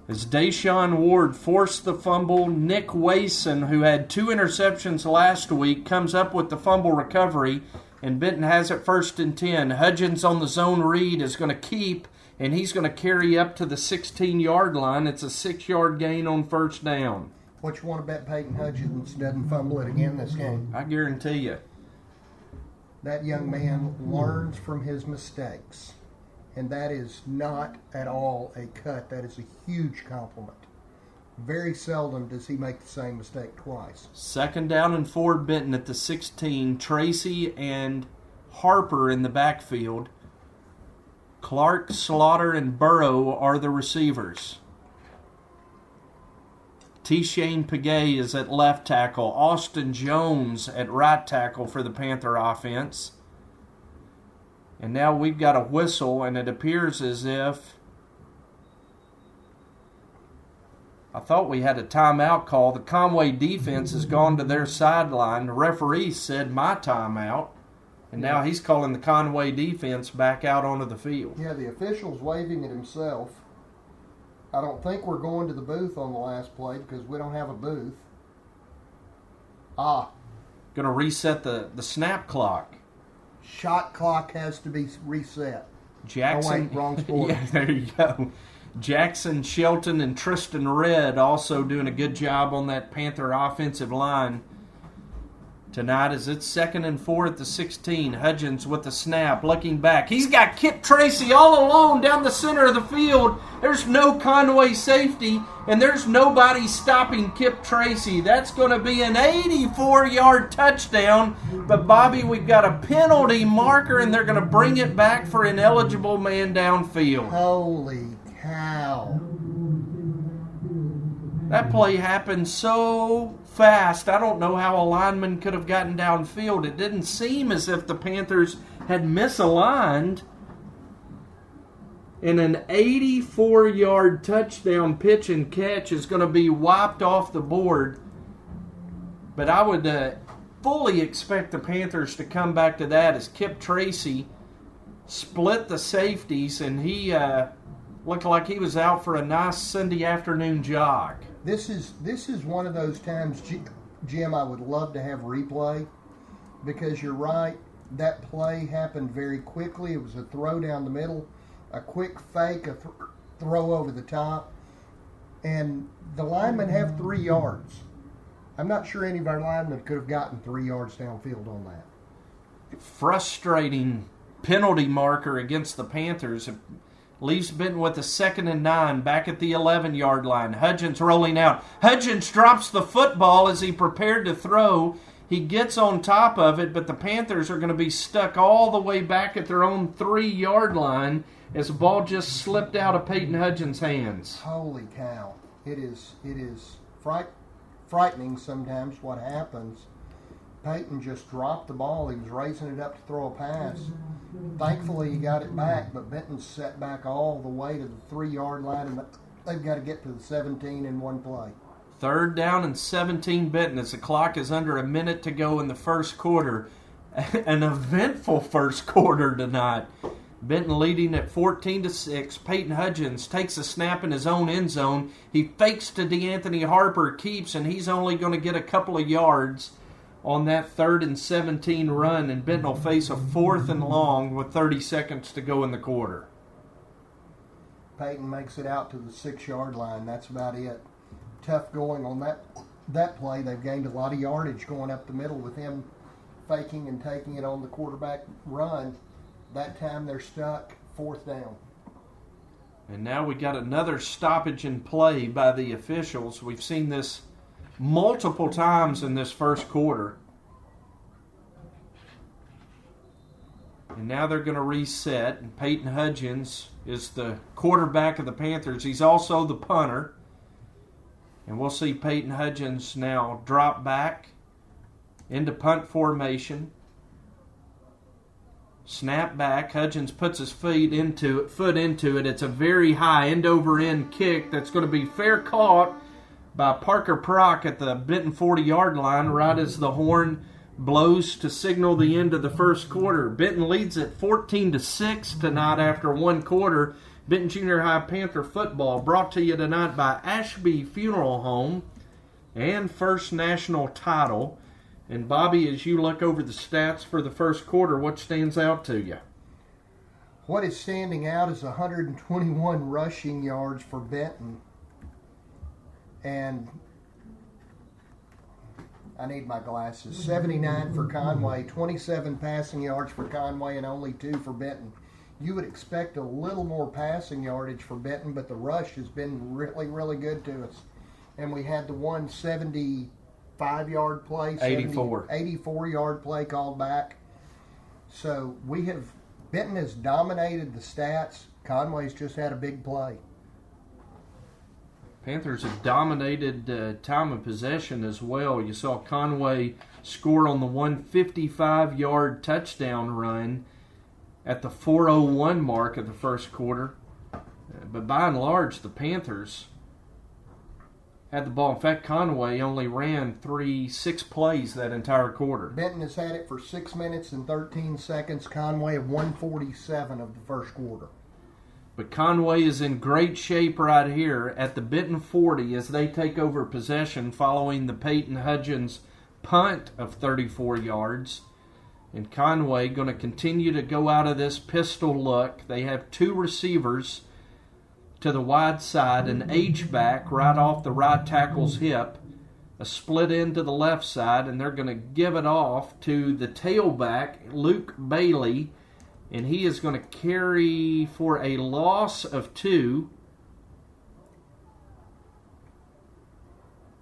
As Deshaun Ward forced the fumble, Nick Wason, who had 2 interceptions last week, comes up with the fumble recovery, and Benton has it first and 10. Hudgens on the zone read is going to keep, and he's going to carry up to the 16-yard line. It's a 6-yard gain on first down. What you want to bet Peyton Hudgens doesn't fumble it again this game? I guarantee you. That young man learns from his mistakes. And that is not at all a cut. That is a huge compliment. Very seldom does he make the same mistake twice. Second down and 4, Benton at the 16. Tracy and Harper in the backfield. Clark, Slaughter, and Burrow are the receivers. T-Shane Pagay is at left tackle. Austin Jones at right tackle for the Panther offense. And now we've got a whistle, and it appears as if I thought we had a timeout call. The Conway defense has gone to their sideline. The referee said my timeout, and now he's calling the Conway defense back out onto the field. Yeah, the official's waving at himself. I don't think we're going to the booth on the last play because we don't have a booth. Going to reset the snap clock. Shot clock has to be reset. Jackson. Oh, wait, wrong sport. Yeah, there you go. Jackson, Shelton, and Tristan Red also doing a good job on that Panther offensive line tonight as it's 2nd and 4 at the 16. Hudgens with the snap, looking back. He's got Kip Tracy all alone down the center of the field. There's no Conway safety, and there's nobody stopping Kip Tracy. That's going to be an 84-yard touchdown. But, Bobby, we've got a penalty marker, and they're going to bring it back for an eligible man downfield. Holy cow. That play happened so fast. I don't know how a lineman could have gotten downfield. It didn't seem as if the Panthers had misaligned. And an 84-yard touchdown pitch and catch is going to be wiped off the board. But I would fully expect the Panthers to come back to that as Kip Tracy split the safeties, and he looked like he was out for a nice Sunday afternoon jog. This is one of those times, Jim, I would love to have replay because you're right. That play happened very quickly. It was a throw down the middle, a quick fake, a throw over the top, and the linemen have 3 yards. I'm not sure any of our linemen could have gotten 3 yards downfield on that. Frustrating penalty marker against the Panthers. Leaves Benton with a 2nd and 9 back at the 11-yard line. Hudgens rolling out. Hudgens drops the football as he prepared to throw. He gets on top of it, but the Panthers are going to be stuck all the way back at their own 3-yard line as the ball just slipped out of Peyton Hudgens' hands. Holy cow. It is frightening sometimes what happens. Peyton just dropped the ball. He was raising it up to throw a pass. Thankfully, he got it back, but Benton's set back all the way to the 3-yard line, and they've got to get to the 17 in one play. 3rd down and 17 Benton as the clock is under a minute to go in the first quarter. An eventful first quarter tonight. Benton leading at 14-6. Peyton Hudgens takes a snap in his own end zone. He fakes to DeAnthony Harper, keeps, and he's only going to get a couple of yards on that 3rd and 17 run, and Benton will face a 4th and long with 30 seconds to go in the quarter. Peyton makes it out to the 6-yard line. That's about it. Tough going on that play. They've gained a lot of yardage going up the middle with him faking and taking it on the quarterback run. That time they're stuck, 4th down. And now we got another stoppage in play by the officials. We've seen this multiple times in this first quarter. And now they're going to reset. And Peyton Hudgens is the quarterback of the Panthers. He's also the punter. And we'll see Peyton Hudgens now drop back into punt formation. Snap back. Hudgens puts his foot into it. It's a very high end-over-end kick that's going to be fair caught by Parker Prock at the Benton 40-yard line right as the horn blows to signal the end of the first quarter. Benton leads at 14-6 tonight after one quarter. Benton Junior High Panther football brought to you tonight by Ashby Funeral Home and First National Title. And Bobby, as you look over the stats for the first quarter, what stands out to you? What is standing out is 121 rushing yards for Benton. And I need my glasses. 79 for Conway, 27 passing yards for Conway, and only 2 for Benton. You would expect a little more passing yardage for Benton, but the rush has been really, really good to us. And we had the 175-yard play, 84-yard play called back. So Benton has dominated the stats. Conway's just had a big play. Panthers have dominated time of possession as well. You saw Conway score on the 155-yard touchdown run at the 4:01 mark of the first quarter. But by and large, the Panthers had the ball. In fact, Conway only ran 6 plays that entire quarter. Benton has had it for 6 minutes and 13 seconds. Conway at 1:47 of the first quarter. But Conway is in great shape right here at the Benton 40 as they take over possession following the Peyton Hudgens punt of 34 yards. And Conway going to continue to go out of this pistol look. They have 2 receivers to the wide side, an H-back right off the right tackle's hip, a split end to the left side, and they're going to give it off to the tailback, Luke Bailey, and he is going to carry for a loss of 2.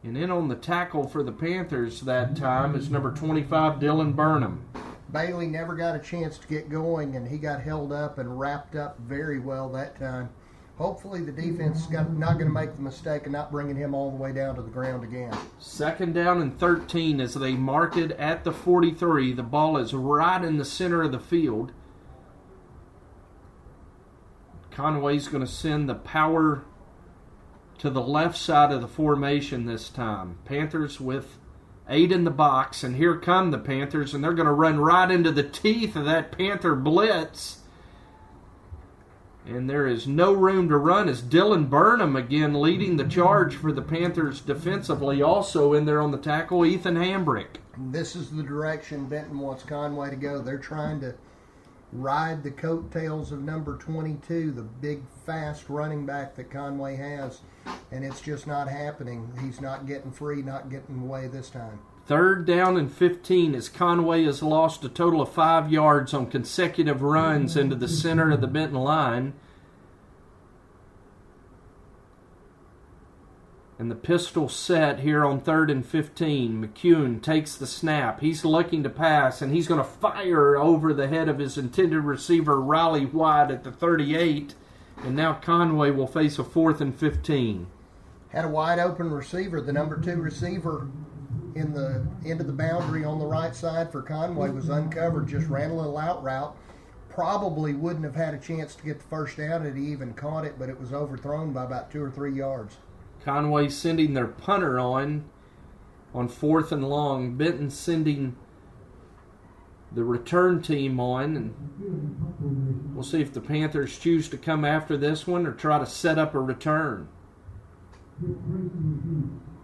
And in on the tackle for the Panthers that time is number 25, Dylan Burnham. Bailey never got a chance to get going, and he got held up and wrapped up very well that time. Hopefully the defense is not going to make the mistake of not bringing him all the way down to the ground again. 2nd down and 13 as they mark it at the 43. The ball is right in the center of the field. Conway's going to send the power to the left side of the formation this time. Panthers with 8 in the box, and here come the Panthers, and they're going to run right into the teeth of that Panther blitz. And there is no room to run as Dylan Burnham again leading the charge for the Panthers defensively. Also in there on the tackle, Ethan Hambrick. This is the direction Benton wants Conway to go. They're trying to ride the coattails of number 22, the big, fast running back that Conway has, and it's just not happening. He's not getting free, not getting away this time. 3rd down and 15 as Conway has lost a total of 5 yards on consecutive runs into the center of the Benton line. And the pistol set here on 3rd and 15. McCune takes the snap. He's looking to pass, and he's going to fire over the head of his intended receiver, Riley White, at the 38. And now Conway will face a 4th and 15. Had a wide open receiver, the number 2 receiver in the end of the boundary on the right side for Conway was uncovered, just ran a little out route. Probably wouldn't have had a chance to get the first down had he even caught it, but it was overthrown by about 2 or 3 yards. Conway sending their punter on 4th and long. Benton sending the return team on, and we'll see if the Panthers choose to come after this one or try to set up a return.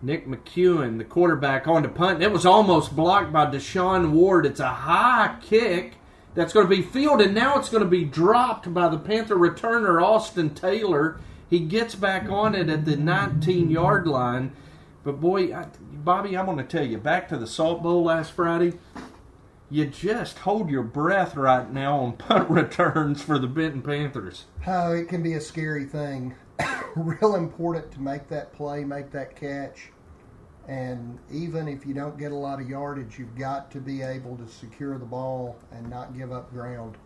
Nick McEwen, the quarterback, on to punt. And it was almost blocked by Deshaun Ward. It's a high kick that's going to be fielded. Now it's going to be dropped by the Panther returner, Austin Taylor. He gets back on it at the 19-yard line. But, boy, Bobby, I'm going to tell you, back to the Salt Bowl last Friday, you just hold your breath right now on punt returns for the Benton Panthers. Oh, it can be a scary thing. Real important to make that play, make that catch. And even if you don't get a lot of yardage, you've got to be able to secure the ball and not give up ground.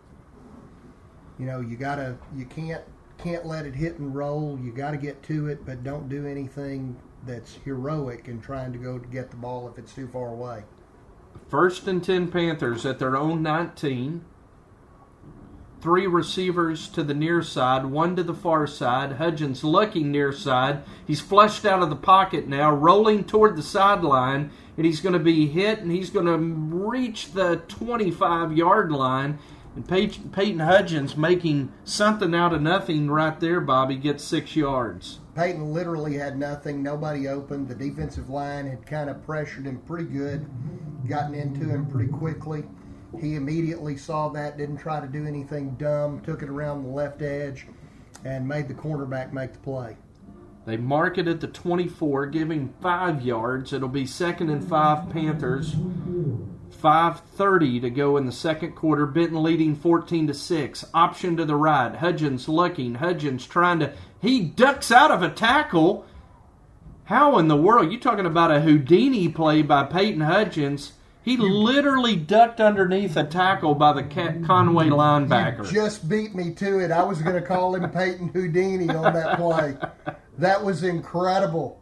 You know, you can't let it hit and roll. You got to get to it, but don't do anything that's heroic in trying to go to get the ball if it's too far away. 1st and 10 Panthers at their own 19. 3 receivers to the near side, 1 to the far side. Hudgens looking near side. He's flushed out of the pocket now, rolling toward the sideline, and he's going to be hit, and he's going to reach the 25-yard line. And Peyton Hudgens making something out of nothing right there, Bobby, gets 6 yards. Peyton literally had nothing, nobody open. The defensive line had kind of pressured him pretty good, gotten into him pretty quickly. He immediately saw that, didn't try to do anything dumb, took it around the left edge, and made the cornerback make the play. They mark it at the 24, giving 5 yards. It'll be 2nd and 5 Panthers. 5:30 to go in the second quarter. Benton leading 14-6. Option to the right. Hudgens looking. Hudgens trying to... He ducks out of a tackle. How in the world? You're talking about a Houdini play by Peyton Hudgens. He literally ducked underneath a tackle by the Conway linebacker. You just beat me to it. I was going to call him Peyton Houdini on that play. That was incredible.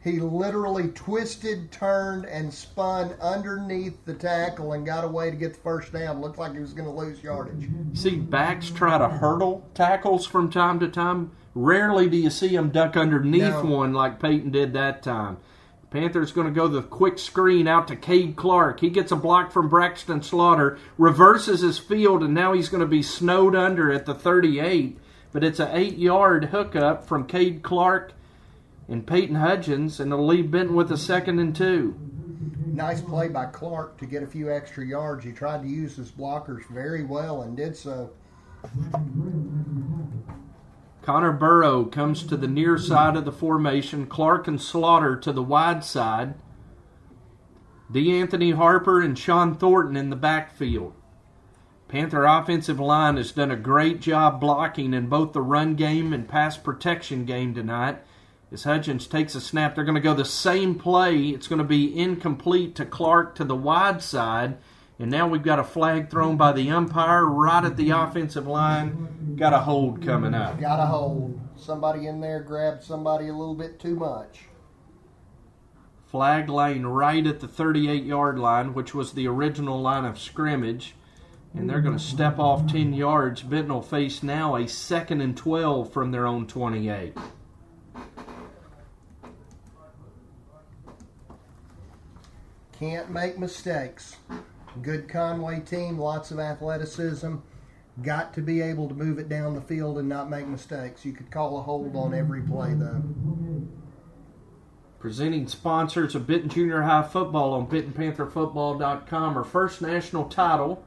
He literally twisted, turned, and spun underneath the tackle and got away to get the first down. Looked like he was going to lose yardage. See, backs try to hurdle tackles from time to time. Rarely do you see him duck underneath one like Peyton did that time. Panthers going to go the quick screen out to Cade Clark. He gets a block from Braxton Slaughter, reverses his field, and now he's going to be snowed under at the 38. But it's an 8-yard hookup from Cade Clark and Peyton Hudgens, and it'll leave Benton with a 2nd and 2. Nice play by Clark to get a few extra yards. He tried to use his blockers very well and did so. Connor Burrow comes to the near side of the formation. Clark and Slaughter to the wide side. DeAnthony Harper and Sean Thornton in the backfield. Panther offensive line has done a great job blocking in both the run game and pass protection game tonight. As Hudgens takes a snap, they're going to go the same play. It's going to be incomplete to Clark to the wide side. And now we've got a flag thrown by the umpire right at the offensive line. Got a hold coming up. Got a hold. Somebody in there grabbed somebody a little bit too much. Flag laying right at the 38-yard line, which was the original line of scrimmage. And they're going to step off 10 yards. Benton will face now a 2nd and 12 from their own 28. Can't make mistakes. Good Conway team, lots of athleticism. Got to be able to move it down the field and not make mistakes. You could call a hold on every play, though. Presenting sponsors of Benton Junior High Football on BentonPantherFootball.com. Our first national title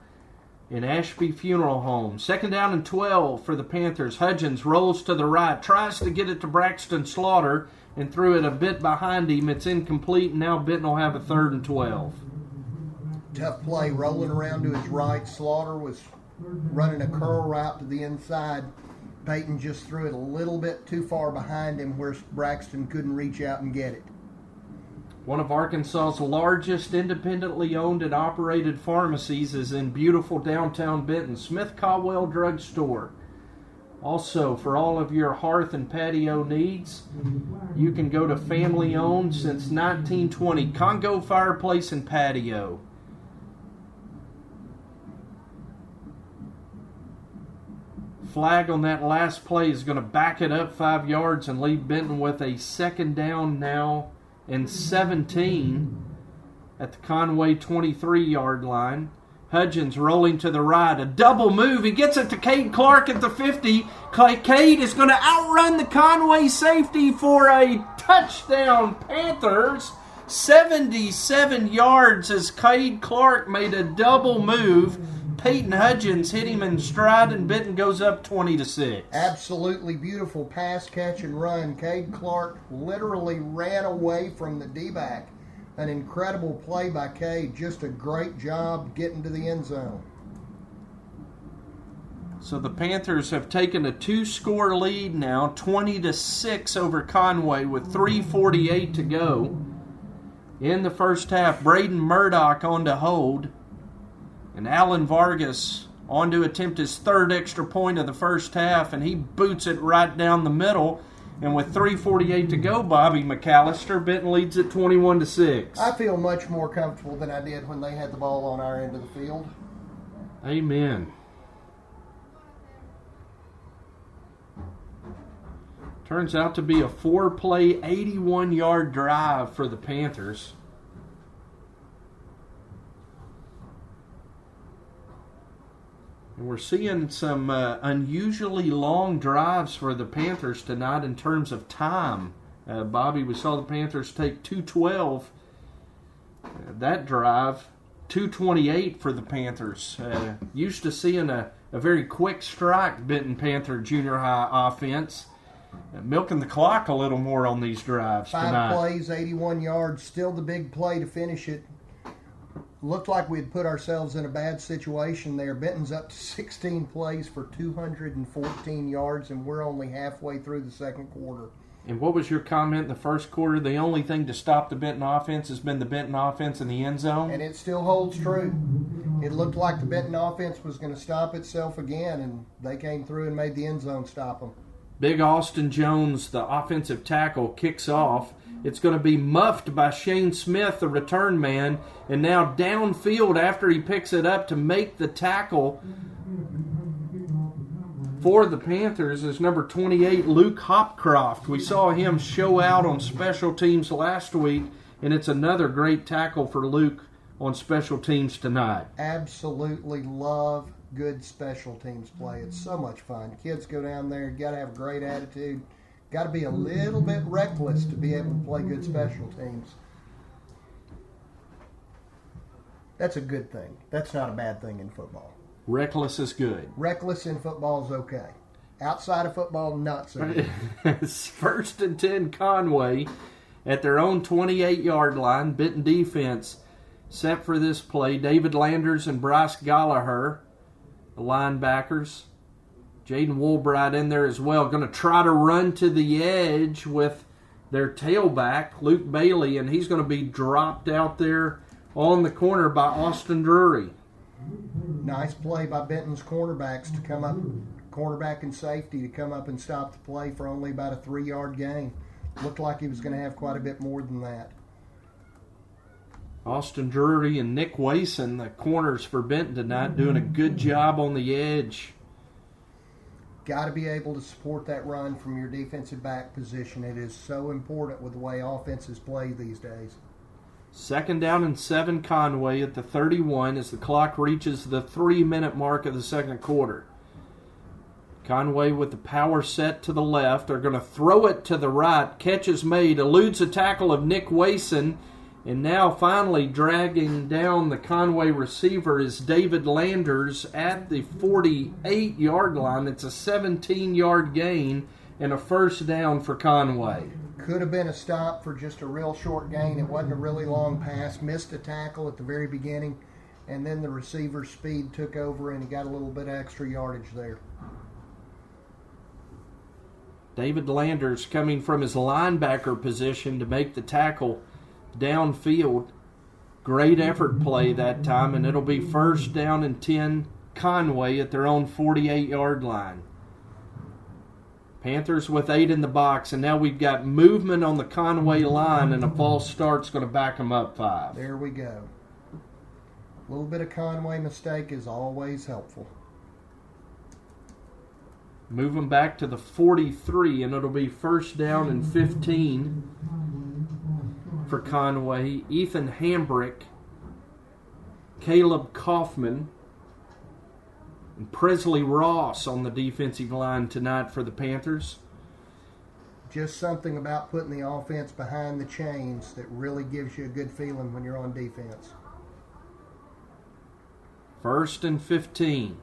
in Ashby Funeral Home. 2nd down and 12 for the Panthers. Hudgens rolls to the right, tries to get it to Braxton Slaughter, and threw it a bit behind him. It's incomplete, and now Benton will have a 3rd and 12. Tough play, rolling around to his right. Slaughter was running a curl route to the inside. Peyton just threw it a little bit too far behind him where Braxton couldn't reach out and get it. One of Arkansas's largest independently owned and operated pharmacies is in beautiful downtown Benton, Smith Caldwell Drug Store. Also, for all of your hearth and patio needs, you can go to family-owned since 1920, Congo Fireplace and Patio. Flag on that last play is going to back it up 5 yards and leave Benton with a second down now and 17 at the Conway 23-yard line. Hudgens rolling to the right. A double move. He gets it to Cade Clark at the 50. Cade is going to outrun the Conway safety for a touchdown. Panthers. 77 yards as Cade Clark made a double move. Peyton Hudgens hit him in stride, and Benton goes up 20-6. Absolutely beautiful pass, catch, and run. Cade Clark literally ran away from the D-back. An incredible play by Cade. Just a great job getting to the end zone. So the Panthers have taken a 2-score lead now, 20-6 over Conway with 3:48 to go. In the first half, Braden Murdoch on to hold. And Alan Vargas on to attempt his third extra point of the first half, and he boots it right down the middle. And with 3:48 to go, Bobby McAllister, Benton leads at 21-6. I feel much more comfortable than I did when they had the ball on our end of the field. Amen. Turns out to be a 4-play, 81-yard drive for the Panthers. And we're seeing some unusually long drives for the Panthers tonight in terms of time. Bobby, we saw the Panthers take 2:12. That drive, 2:28 for the Panthers. Used to seeing a very quick strike Benton Panther junior high offense. Milking the clock a little more on these drives tonight. 5 plays, 81 yards, still the big play to finish it. Looked like we'd put ourselves in a bad situation there. Benton's up to 16 plays for 214 yards, and we're only halfway through the second quarter. And what was your comment in the first quarter? The only thing to stop the Benton offense has been the Benton offense in the end zone? And it still holds true. It looked like the Benton offense was going to stop itself again, and they came through and made the end zone stop them. Big Austin Jones, the offensive tackle, kicks off. It's going to be muffed by Shane Smith, the return man, and now downfield after he picks it up to make the tackle for the Panthers is number 28, Luke Hopcroft. We saw him show out on special teams last week, and it's another great tackle for Luke on special teams tonight. Absolutely love good special teams play. It's so much fun. Kids go down there, got to have a great attitude. Got to be a little bit reckless to be able to play good special teams. That's a good thing. That's not a bad thing in football. Reckless is good. Reckless in football is okay. Outside of football, not so good. It's 1st and 10 Conway at their own 28-yard line. Benton defense set for this play. David Landers and Bryce Gallagher, the linebackers. Jaden Woolbright in there as well. Going to try to run to the edge with their tailback, Luke Bailey, and he's going to be dropped out there on the corner by Austin Drury. Nice play by Benton's cornerbacks to come up, cornerback and safety to come up and stop the play for only about a 3-yard gain. Looked like he was going to have quite a bit more than that. Austin Drury and Nick Wason, the corners for Benton tonight, doing a good job on the edge. Got to be able to support that run from your defensive back position. It is so important with the way offenses play these days. 2nd down and 7 Conway at the 31 as the clock reaches the 3-minute mark of the second quarter. Conway with the power set to the left. They're going to throw it to the right. Catch is made. Eludes a tackle of Nick Wason. And now finally dragging down the Conway receiver is David Landers at the 48-yard line. It's a 17-yard gain and a 1st down for Conway. Could have been a stop for just a real short gain. It wasn't a really long pass. Missed a tackle at the very beginning, and then the receiver's speed took over and he got a little bit of extra yardage there. David Landers coming from his linebacker position to make the tackle downfield. Great effort play that time, and it'll be 1st down and 10 Conway at their own 48-yard line. Panthers with 8 in the box, and now we've got movement on the Conway line, and a false start's going to back them up 5. There we go. A little bit of Conway mistake is always helpful. Moving back to the 43, and it'll be first down and 15 for Conway. Ethan Hambrick, Caleb Kaufman, and Presley Ross on the defensive line tonight for the Panthers. Just something about putting the offense behind the chains that really gives you a good feeling when you're on defense. First and 15.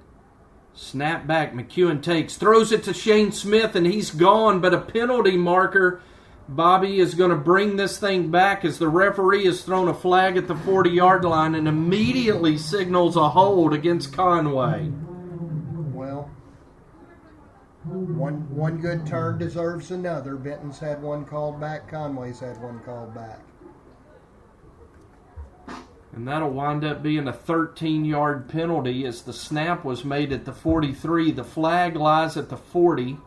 Snap back. McEwen takes. Throws it to Shane Smith, and he's gone. But a penalty marker, Bobby, is going to bring this thing back as the referee has thrown a flag at the 40-yard line and immediately signals a hold against Conway. Well, one good turn deserves another. Benton's had one called back. Conway's had one called back. And that'll wind up being a 13-yard penalty as the snap was made at the 43. The flag lies at the 40.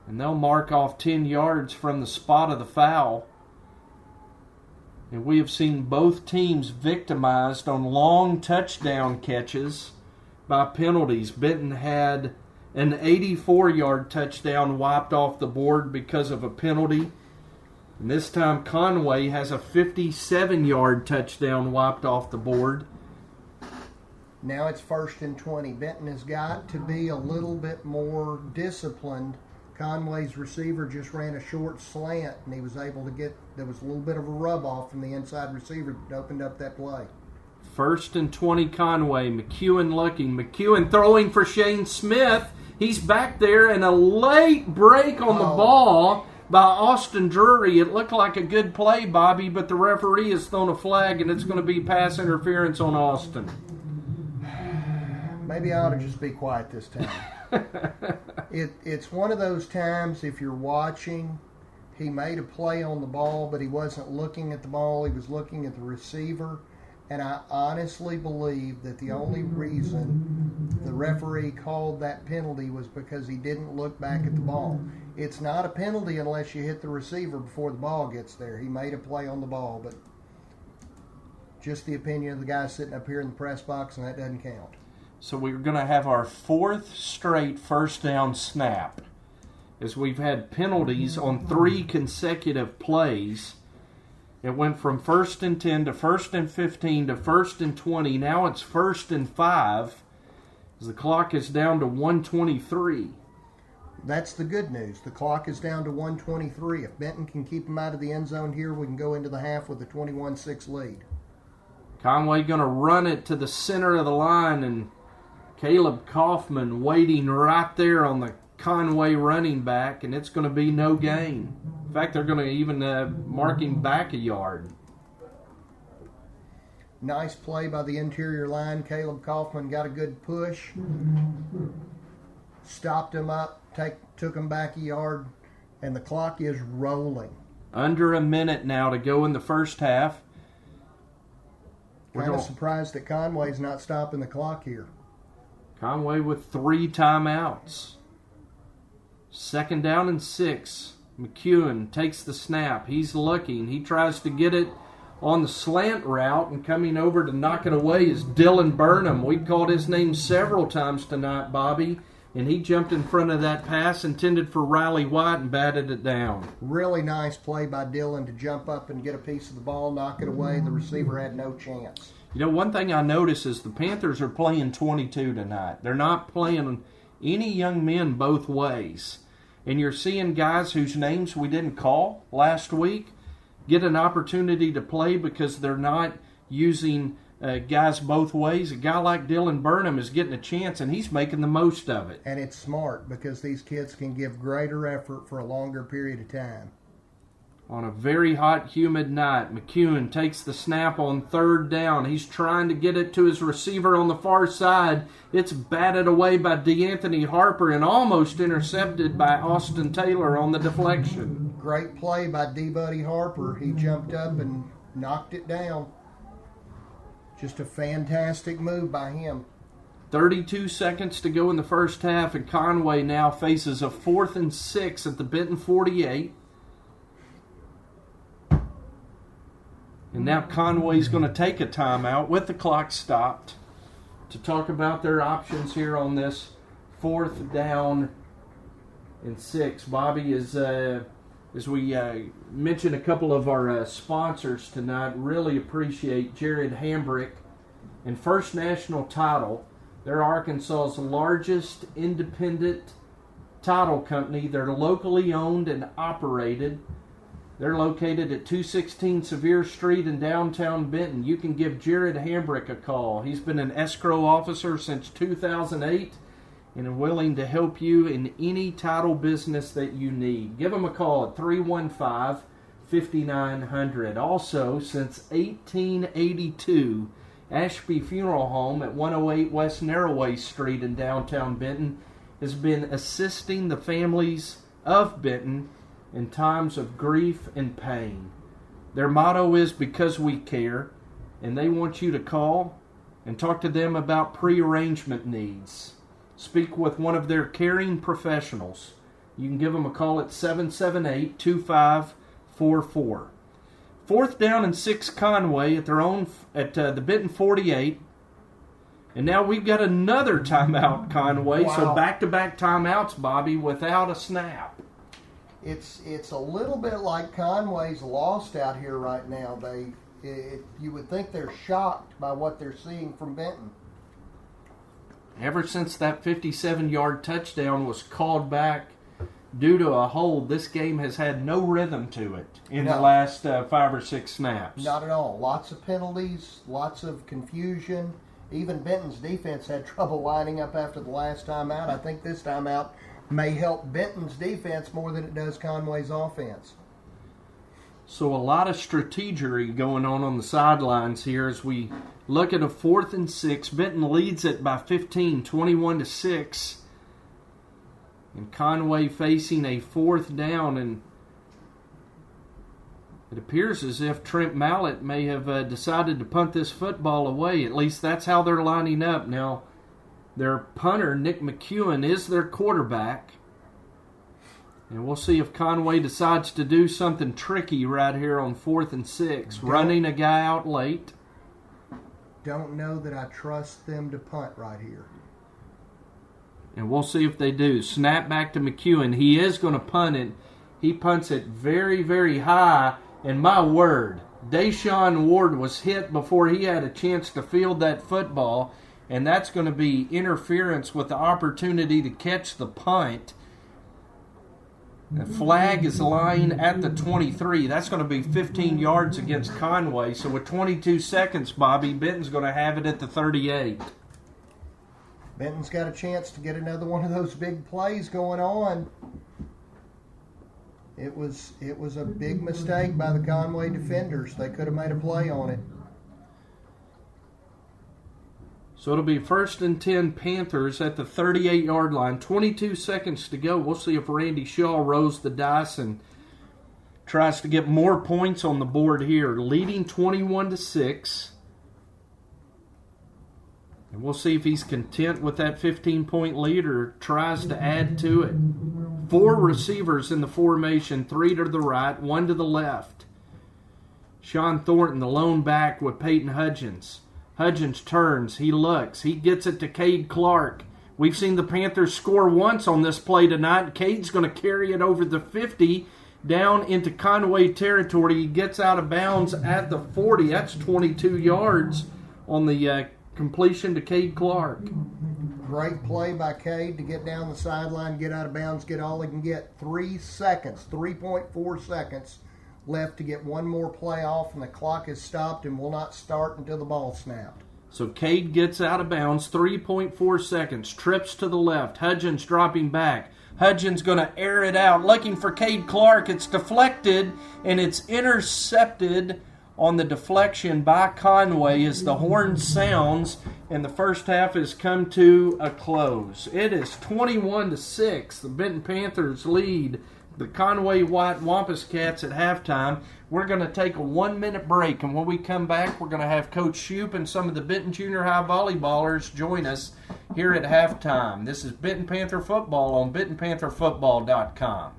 And they'll mark off 10 yards from the spot of the foul. And we have seen both teams victimized on long touchdown catches by penalties. Benton had an 84-yard touchdown wiped off the board because of a penalty. And this time Conway has a 57-yard touchdown wiped off the board. Now it's first and 20. Benton has got to be a little bit more disciplined. Conway's receiver just ran a short slant, and he was able to get, there was a little bit of a rub-off from the inside receiver that opened up that play. First and 20 Conway. McEwen looking. McEwen throwing for Shane Smith. He's back there, and a late break on the ball by Austin Drury. It looked like a good play, Bobby, but the referee has thrown a flag, and it's going to be pass interference on Austin. Maybe I ought to just be quiet this time. It's one of those times, if you're watching, he made a play on the ball, but he wasn't looking at the ball. He was looking at the receiver. And I honestly believe that the only reason the referee called that penalty was because he didn't look back at the ball. It's not a penalty unless you hit the receiver before the ball gets there. He made a play on the ball, but just the opinion of the guy sitting up here in the press box, and that doesn't count. So we're going to have our fourth straight first down snap, as we've had penalties on 3 consecutive plays. It went from 1st and 10 to 1st and 15 to 1st and 20. Now it's 1st and 5 as the clock is down to 1:23. That's the good news. The clock is down to 1:23. If Benton can keep them out of the end zone here, we can go into the half with a 21-6 lead. Conway going to run it to the center of the line, and Caleb Kaufman waiting right there on the Conway running back, and it's going to be no gain. In fact, they're going to even mark him back a yard. Nice play by the interior line. Caleb Kaufman got a good push. Stopped him up, took him back a yard, and the clock is rolling. Under a minute now to go in the first half. Kind of surprised that Conway's not stopping the clock here. Conway with 3 timeouts. 2nd down and 6. McEwen takes the snap. He's looking. He tries to get it on the slant route, and coming over to knock it away is Dylan Burnham. We called his name several times tonight, Bobby, and he jumped in front of that pass intended for Riley White and batted it down. Really nice play by Dylan to jump up and get a piece of the ball, knock it away. The receiver had no chance. You know, one thing I notice is the Panthers are playing 22 tonight. They're not playing any young men both ways. And you're seeing guys whose names we didn't call last week get an opportunity to play because they're not using guys both ways. A guy like Dylan Burnham is getting a chance, and he's making the most of it. And it's smart because these kids can give greater effort for a longer period of time. On a very hot, humid night, McEwen takes the snap on 3rd down. He's trying to get it to his receiver on the far side. It's batted away by DeAnthony Harper and almost intercepted by Austin Taylor on the deflection. Great play by D-Buddy Harper. He jumped up and knocked it down. Just a fantastic move by him. 32 seconds to go in the first half, and Conway now faces a 4th and 6 at the Benton 48. And now Conway's going to take a timeout with the clock stopped to talk about their options here on this 4th down and 6. Bobby, as we mentioned a couple of our sponsors tonight, really appreciate Jared Hambrick and First National Title. They're Arkansas's largest independent title company. They're locally owned and operated. They're located at 216 Sevier Street in downtown Benton. You can give Jared Hambrick a call. He's been an escrow officer since 2008 and is willing to help you in any title business that you need. Give him a call at 315-5900. Also, since 1882, Ashby Funeral Home at 108 West Narrowway Street in downtown Benton has been assisting the families of Benton in times of grief and pain. Their motto is "Because we care," and they want you to call and talk to them about pre-arrangement needs. Speak with one of their caring professionals. You can give them a call at 778-2544. 4th down and 6 Conway at the Benton 48. And now we've got another timeout, Conway. Wow. So back-to-back timeouts, Bobby, without a snap. It's a little bit like Conway's lost out here right now. You would think they're shocked by what they're seeing from Benton. Ever since that 57-yard touchdown was called back due to a hold, this game has had no rhythm to it in the last 5 or 6 snaps. Not at all. Lots of penalties, lots of confusion. Even Benton's defense had trouble lining up after the last timeout. I think this timeout may help Benton's defense more than it does Conway's offense. So a lot of strategery going on the sidelines here as we look at a 4th and 6. Benton leads it by 15, 21-6. And Conway facing a 4th down, and it appears as if Trent Mallett may have decided to punt this football away. At least that's how they're lining up. Now, their punter, Nick McEwen, is their quarterback. And we'll see if Conway decides to do something tricky right here on 4th and 6, running a guy out late. Don't know that I trust them to punt right here. And we'll see if they do. Snap back to McEwen. He is going to punt it. He punts it very, very high. And my word, Deshaun Ward was hit before he had a chance to field that football. And that's going to be interference with the opportunity to catch the punt. The flag is lying at the 23. That's going to be 15 yards against Conway. So with 22 seconds, Bobby, Benton's going to have it at the 38. Benton's got a chance to get another one of those big plays going on. It was a big mistake by the Conway defenders. They could have made a play on it. So it'll be 1st and 10 Panthers at the 38-yard line. 22 seconds to go. We'll see if Randy Shaw rolls the dice and tries to get more points on the board here. Leading 21-6. And we'll see if he's content with that 15-point lead or tries to add to it. 4 receivers in the formation, 3 to the right, 1 to the left. Sean Thornton, the lone back with Peyton Hudgens. Hudgens turns, he looks, he gets it to Cade Clark. We've seen the Panthers score once on this play tonight. Cade's going to carry it over the 50 down into Conway territory. He gets out of bounds at the 40. That's 22 yards on the completion to Cade Clark. Great play by Cade to get down the sideline, get out of bounds, get all he can get. 3 seconds, 3.4 seconds left to get one more play off, and the clock is stopped and will not start until the ball snapped. So Cade gets out of bounds, 3.4 seconds, trips to the left. Hudgens dropping back. Hudgens going to air it out, looking for Cade Clark. It's deflected, and it's intercepted on the deflection by Conway as the horn sounds, and the first half has come to a close. It is 21-6. The Benton Panthers lead the Conway White Wampus Cats at halftime. We're going to take a 1-minute break, and when we come back, we're going to have Coach Shoup and some of the Benton Junior High volleyballers join us here at halftime. This is Benton Panther Football on BentonPantherFootball.com.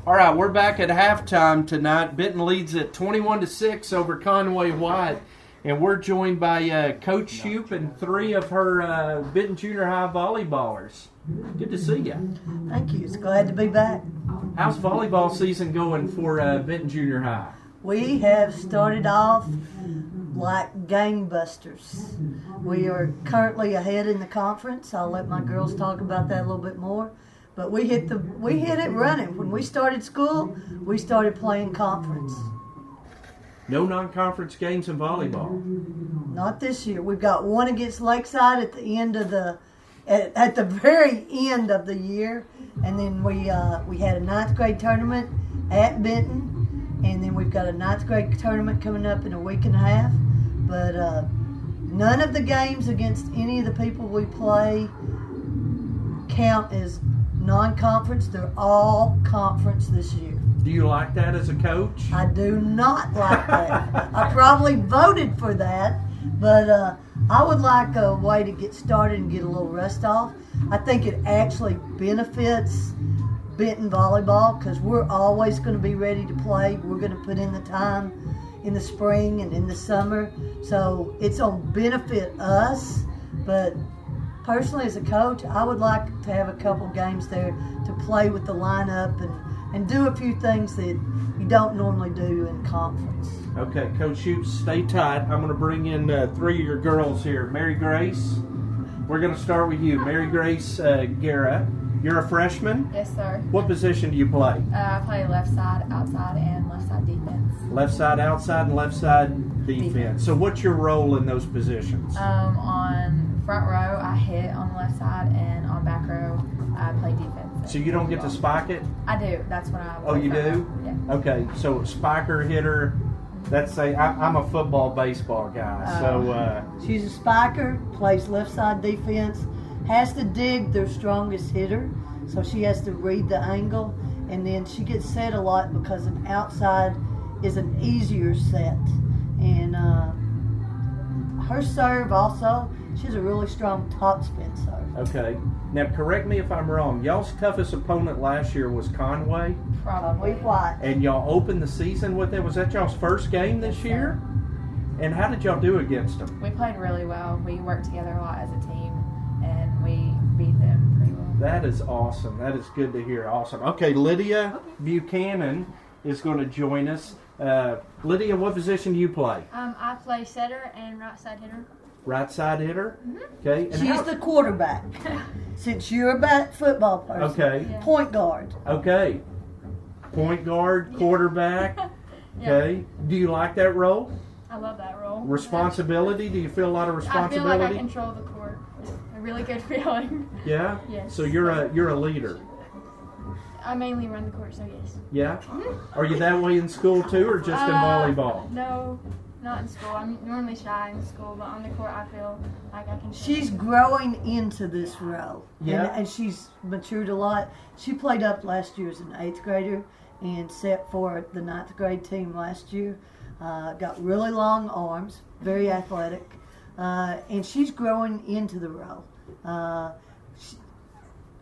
All right, we're back at halftime tonight. Benton leads at 21-6 over Conway White, and we're joined by Coach Shoup and 3 of her Benton Junior High volleyballers. Good to see you. Thank you. It's glad to be back. How's volleyball season going for Benton Junior High? We have started off like gangbusters. We are currently ahead in the conference. I'll let my girls talk about that a little bit more. But we hit it running. When we started school, we started playing conference. No non-conference games in volleyball. Not this year. We've got one against Lakeside at the end of at the very end of the year, and then we had a 9th grade tournament at Benton, and then we've got a 9th grade tournament coming up in a week and a half. But none of the games against any of the people we play count as non-conference. They're all conference this year. Do you like that as a coach? I do not like that. I probably voted for that, but I would like a way to get started and get a little rest off. I think it actually benefits Benton volleyball because we're always going to be ready to play. We're going to put in the time in the spring and in the summer, so it's going to benefit us. But personally, as a coach, I would like to have a couple games there to play with the lineup and do a few things that you don't normally do in conference. Okay, Coach Shoup, stay tight. I'm going to bring in 3 of your girls here. Mary Grace, we're going to start with you. Mary Grace Guerra, you're a freshman? Yes, sir. What position do you play? I play left side, outside, and left side defense. Left side, outside, and left side defense. So what's your role in those positions? On front row, I hit on the left side, and on back row, I play defense. So you don't get to spike it? I do. That's when I. Oh, you front do? row. Yeah. Okay, so spiker, hitter. I'm a football, baseball guy. So She's a spiker, plays left side defense, has to dig their strongest hitter, so she has to read the angle, and then she gets set a lot because an outside is an easier set. And her serve also, she's a really strong top spin serve. okay. Now correct me if I'm wrong. Y'all's toughest opponent last year was Conway, Probably white. and y'all opened the season with them. Was that y'all's first game this year? And how did y'all do against them? We played really well. We worked together a lot as a team, and we beat them pretty well. That is awesome. That is good to hear. Awesome. Okay, Lydia Buchanan is going to join us. Lydia, what position do you play? I play setter and right side hitter. Right side hitter? Okay. And She's the quarterback. Since you're a football person. Okay. Yeah. Point guard. Okay. Point guard, quarterback. Okay. Do you like that role? I love that role. Responsibility? Do you feel a lot of I feel responsibility? like I control the court. It's a really good feeling. Yeah? Yes. So you're a leader. I mainly run the court, so yes. Yeah? Are you that way in school too, or just in volleyball? No, not in school. I'm normally shy in school, but on the court I feel like I can. She's growing into this role. Yeah. And she's matured a lot. She played up last year as an 8th grader and set for the 9th grade team last year. Got really long arms, very athletic. And she's growing into the role.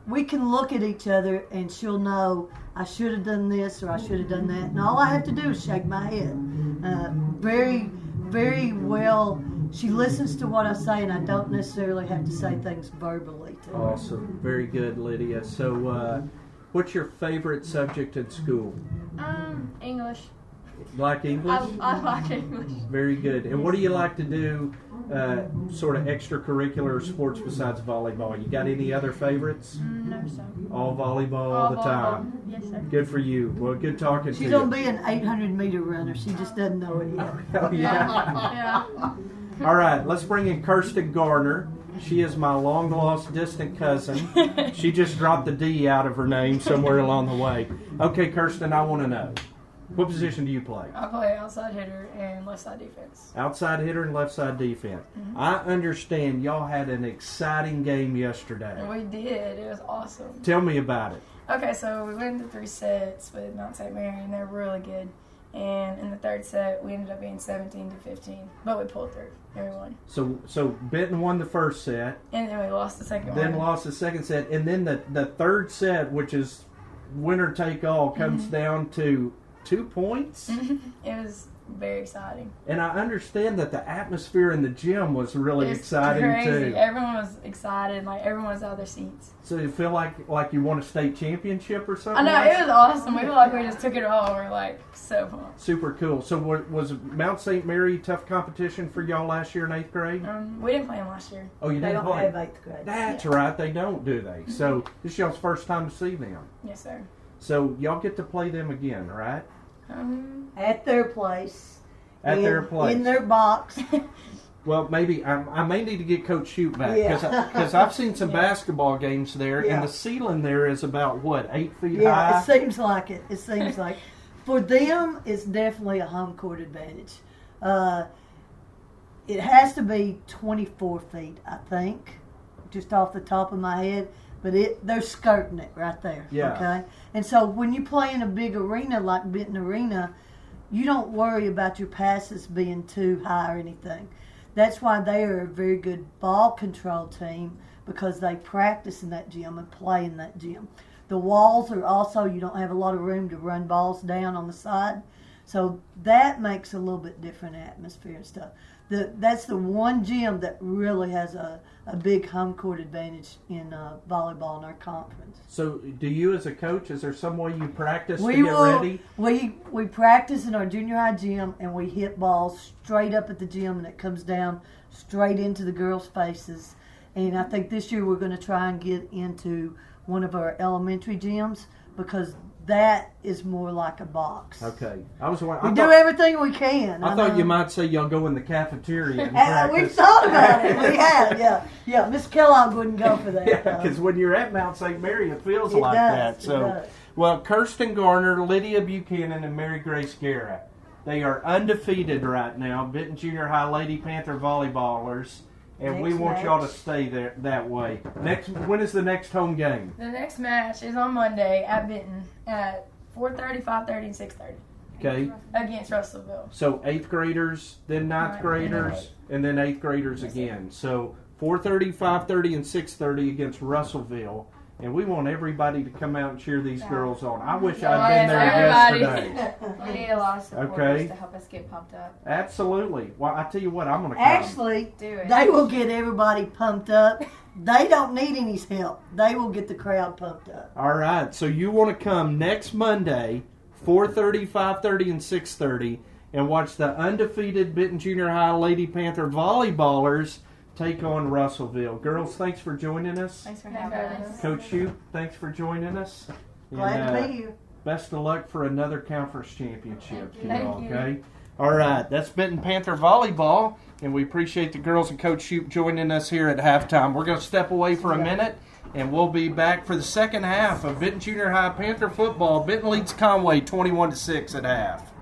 We can look at each other and she'll know I should have done this or I should have done that. And all I have to do is shake my head. Very, very well. She listens to what I say and I don't necessarily have to say things verbally to her. Awesome. Very good, Lydia. So what's your favorite subject in school? English. Like English? I like English. Very good. And what do you like to do, sort of extracurricular sports besides volleyball? You got any other favorites? No, sir. All volleyball all the time. Volleyball. Yes, sir. Good for you. Well, good talking to She's you. going to be an 800-meter runner. She just doesn't know it yet. Oh, yeah. Yeah. All right, let's bring in Kirsten Garner. She is my long-lost distant cousin. She just dropped the D out of her name somewhere along the way. Okay, Kirsten, I want to know. What position do you play? I play outside hitter and left side defense. Outside hitter and left side defense. Mm-hmm. I understand y'all had an exciting game yesterday. And we did. It was awesome. Tell me about it. Okay, so we went into 3 sets with Mount St. Mary, and they're really good. And in the 3rd set, we ended up being 17-15, but we pulled through. And we won. So Benton won the first set, And then we lost the second then one. lost the second set, and then the third set, which is winner take all comes down to 2 points. It was very exciting. And I understand that the atmosphere in the gym was really It was exciting crazy. too. Everyone was excited. Like everyone was out of their seats. So you feel like you won a state championship or I something? know, like it was awesome. We feel like we just took it all. We're like so pumped. Super cool. So was Mount St. Mary tough competition for y'all last year in 8th grade? We didn't play them last year. Oh, you They didn't don't play? have 8th grade. That's right, they don't, do they? So this is y'all's first time to see them. Yes, sir. So y'all get to play them again, right? At their place. At their place. In their box. Well, maybe I may need to get Coach Shute back Yeah. because I've seen some basketball games there, Yeah. and the ceiling there is about what 8 feet Yeah, high. it seems like it. It seems like for them, it's definitely a home court advantage. It has to be 24 feet, I think, just off the top of my head. But they're skirting it right there. Yeah. Okay. And so when you play in a big arena like Benton Arena, you don't worry about your passes being too high or anything. That's why they are a very good ball control team, because they practice in that gym and play in that gym. The walls are also, you don't have a lot of room to run balls down on the side. So that makes a little bit different atmosphere and stuff. That's the one gym that really has a big home court advantage in volleyball in our conference. So, do you as a coach, is there some way you practice to We get will. ready? We practice in our junior high gym, and we hit balls straight up at the gym, and it comes down straight into the girls' faces. And I think this year we're going to try and get into one of our elementary gyms, because that is more like a box. Okay, I We do everything we can. I thought you might say y'all go in the cafeteria and We've practice. thought about it. We have, yeah. Miss Kellogg wouldn't go for that. Yeah, though. because when you're at Mount St. Mary, it feels It like does, that. it So, does. well, Kirsten Garner, Lydia Buchanan, and Mary Grace Garrett, they are undefeated right now. Benton Junior High Lady Panther volleyballers, and we Next want y'all to match. stay there that way. When is the next home game? The next match is on Monday at Benton at 4:30, 5:30, and 6:30 Okay, against Russellville. so 8th graders, then 9th Right. graders, and then 8th graders again. So 4:30, 5:30, and 6:30 against Russellville. And we want everybody to come out and cheer these girls on. I wish I'd been there yesterday. We need a lot of supporters Okay. to help us get pumped up. Absolutely. Well, I tell you what, I'm going to come. Actually, Do it. they will get everybody pumped up. They don't need any help. They will get the crowd pumped up. All right. So you want to come next Monday, 4:30, 5:30, and 6:30, and watch the undefeated Benton Junior High Lady Panther volleyballers take on Russellville. Girls, thanks for joining us. Thanks for having us. Coach Shute, thanks for joining us. Glad And, to be here. Best of luck for another conference championship. Thank you. Okay. All right. That's Benton Panther volleyball, and we appreciate the girls and Coach Shute joining us here at halftime. We're going to step away for a minute, and we'll be back for the second half of Benton Junior High Panther football. Benton leads Conway 21-6 at half.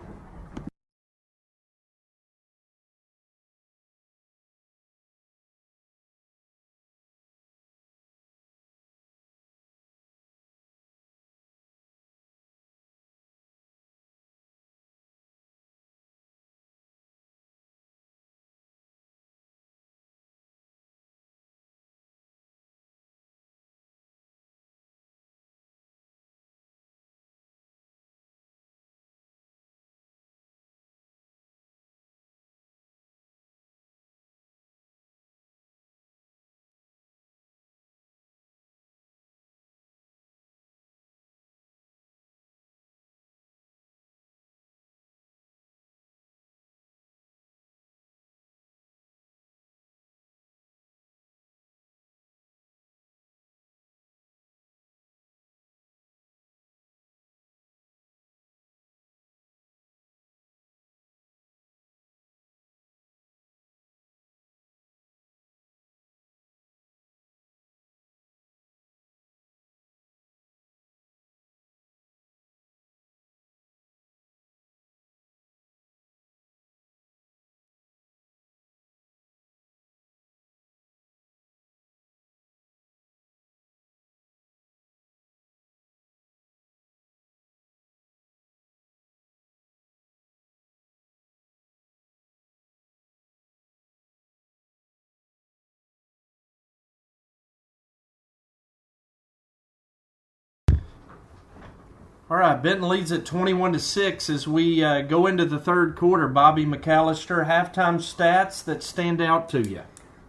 All right, Benton leads at 21-6 as we go into the third quarter. Bobby McAllister, halftime stats that stand out to you.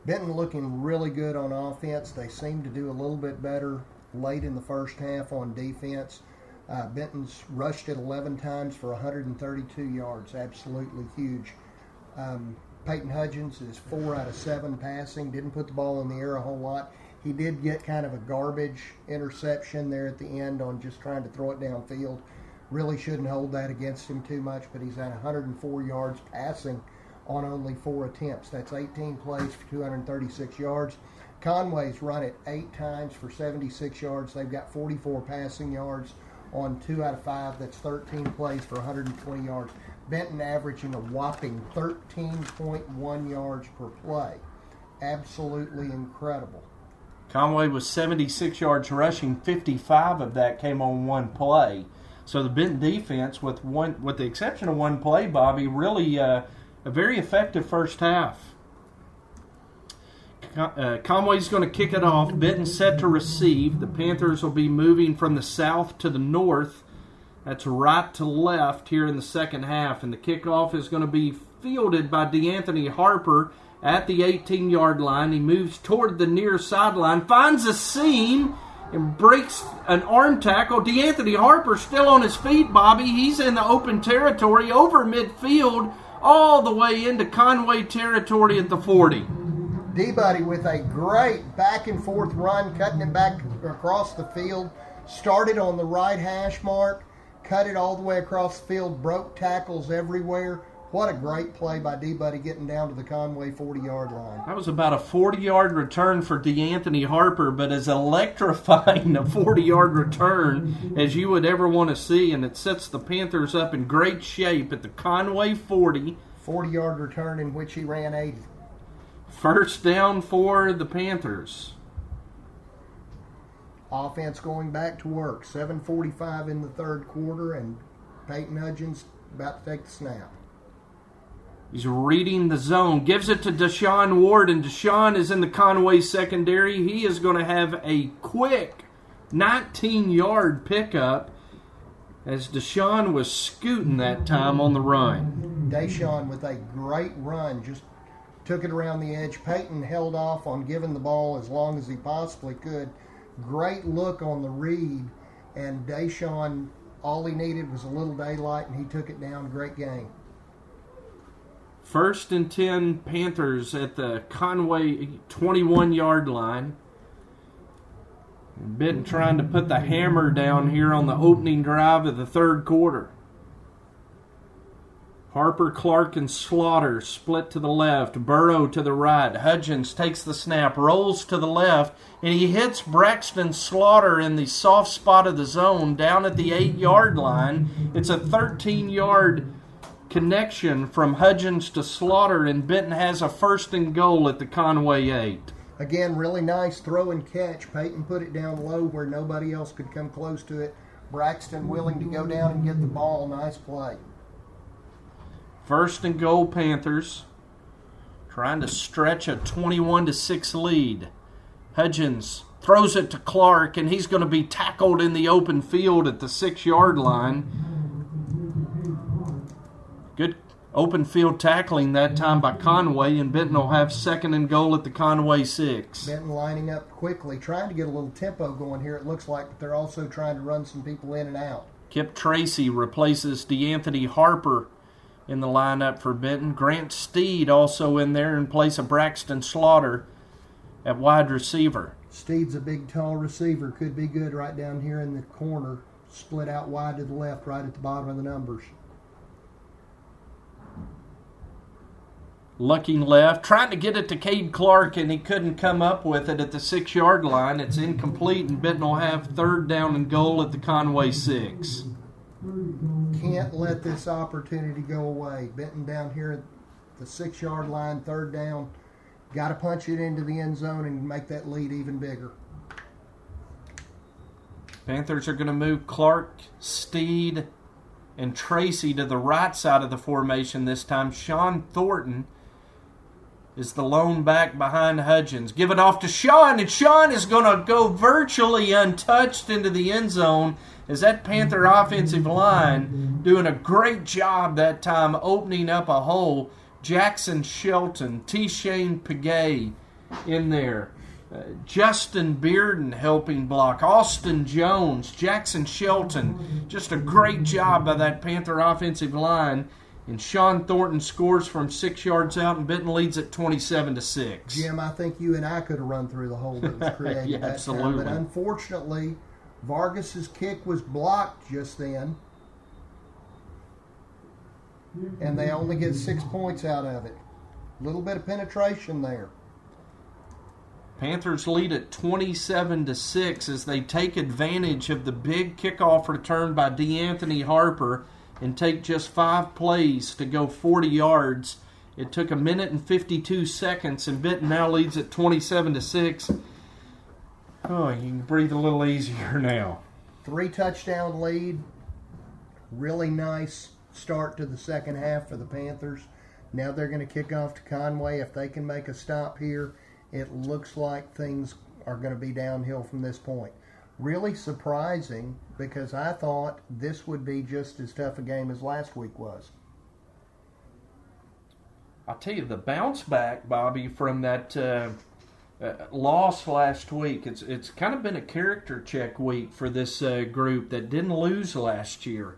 Benton looking really good on offense. They seem to do a little bit better late in the first half on defense. Benton's rushed it 11 times for 132 yards. Absolutely huge. Peyton Hudgens is 4 out of 7 passing. Didn't put the ball in the air a whole lot. He did get kind of a garbage interception there at the end on just trying to throw it downfield. Really shouldn't hold that against him too much, but he's at 104 yards passing on only 4 attempts. That's 18 plays for 236 yards. Conway's run it 8 times for 76 yards. They've got 44 passing yards on 2 out of 5. That's 13 plays for 120 yards. Benton averaging a whopping 13.1 yards per play. Absolutely incredible. Conway was 76 yards rushing. 55 of that came on one play. So the Benton defense, with the exception of one play, Bobby, really a very effective first half. Conway's going to kick it off. Benton set to receive. The Panthers will be moving from the south to the north. That's right to left here in the second half. And the kickoff is going to be fielded by DeAnthony Harper at the 18-yard line. He moves toward the near sideline, finds a seam, and breaks an arm tackle. DeAnthony Harper still on his feet, Bobby. He's in the open territory over midfield all the way into Conway territory at the 40. D-Buddy with a great back-and-forth run, cutting it back across the field. Started on the right hash mark, cut it all the way across the field, broke tackles everywhere. What a great play by D-Buddy getting down to the Conway 40-yard line. That was about a 40-yard return for DeAnthony Harper, but as electrifying a 40-yard return as you would ever want to see, and it sets the Panthers up in great shape at the Conway 40. 40-yard return in which he ran 80. First down for the Panthers. Offense going back to work. 7:45 in the third quarter, and Peyton Hudgens about to take the snap. He's reading the zone. Gives it to Deshaun Ward, and Deshaun is in the Conway secondary. He is going to have a quick 19-yard pickup as Deshaun was scooting that time on the run. Deshaun with a great run, just took it around the edge. Peyton held off on giving the ball as long as he possibly could. Great look on the read, and Deshaun, all he needed was a little daylight, and he took it down. Great game. 1st and 10 Panthers at the Conway 21-yard line. Benton trying to put the hammer down here on the opening drive of the third quarter. Harper, Clark, and Slaughter split to the left. Burrow to the right. Hudgens takes the snap, rolls to the left, and he hits Braxton Slaughter in the soft spot of the zone down at the 8-yard line. It's a 13-yard connection from Hudgens to Slaughter, and Benton has a 1st and goal at the Conway 8. Again, really nice throw and catch. Peyton put it down low where nobody else could come close to it. Braxton willing to go down and get the ball. Nice play. 1st and goal Panthers, trying to stretch a 21-6 lead. Hudgens throws it to Clark, and he's going to be tackled in the open field at the 6-yard line. Good open field tackling that time by Conway, and Benton will have 2nd and goal at the Conway 6. Benton lining up quickly, trying to get a little tempo going here, it looks like, but they're also trying to run some people in and out. Kip Tracy replaces DeAnthony Harper in the lineup for Benton. Grant Steed also in there in place of Braxton Slaughter at wide receiver. Steed's a big, tall receiver. Could be good right down here in the corner. Split out wide to the left, right at the bottom of the numbers. Looking left, trying to get it to Cade Clark, and he couldn't come up with it at the 6-yard line. It's incomplete, and Benton will have 3rd down and goal at the Conway 6. Can't let this opportunity go away. Benton down here at the 6-yard line, 3rd down. Got to punch it into the end zone and make that lead even bigger. Panthers are going to move Clark, Steed, and Tracy to the right side of the formation this time. Sean Thornton is the lone back behind Hudgens. Give it off to Sean, and Sean is going to go virtually untouched into the end zone as that Panther offensive line doing a great job that time opening up a hole. Jackson Shelton, T. Shane Pagay in there. Justin Bearden helping block. Austin Jones, Jackson Shelton. Just a great job by that Panther offensive line. And Sean Thornton scores from 6 yards out, and Benton leads at 27-6. Jim, I think you and I could have run through the hole that was created Yeah, that absolutely. time. But unfortunately, Vargas's kick was blocked just then. And they only get 6 points out of it. A little bit of penetration there. Panthers lead at 27-6 as they take advantage of the big kickoff return by DeAnthony Harper and take just 5 plays to go 40 yards. It took 1 minute and 52 seconds, and Benton now leads at 27-6. Oh, you can breathe a little easier now. 3 touchdown lead. Really nice start to the second half for the Panthers. Now they're going to kick off to Conway. If they can make a stop here, it looks like things are going to be downhill from this point. Really surprising, because I thought this would be just as tough a game as last week was. I'll tell you, the bounce back, Bobby, from that loss last week, it's kind of been a character check week for this group that didn't lose last year.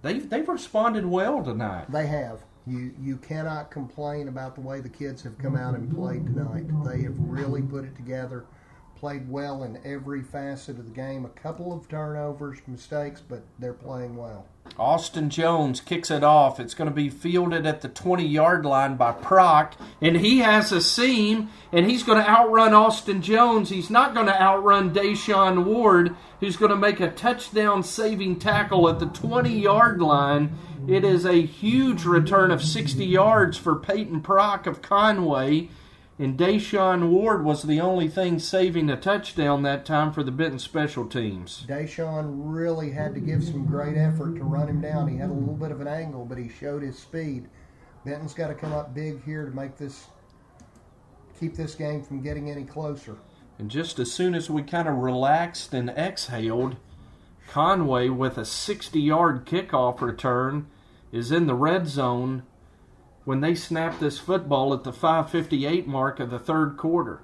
They've responded well tonight. They have. You cannot complain about the way the kids have come out and played tonight. They have really put it together, played well in every facet of the game. A couple of turnovers, mistakes, but they're playing well. Austin Jones kicks it off. It's going to be fielded at the 20-yard line by Prock, and he has a seam, and he's going to outrun Austin Jones. He's not going to outrun Deshaun Ward, who's going to make a touchdown-saving tackle at the 20-yard line. It is a huge return of 60 yards for Peyton Prock of Conway, and Deshaun Ward was the only thing saving a touchdown that time for the Benton special teams. Deshaun really had to give some great effort to run him down. He had a little bit of an angle, but he showed his speed. Benton's got to come up big here to keep this game from getting any closer. And just as soon as we kind of relaxed and exhaled, Conway with a 60-yard kickoff return is in the red zone when they snap this football at the 5:58 mark of the third quarter.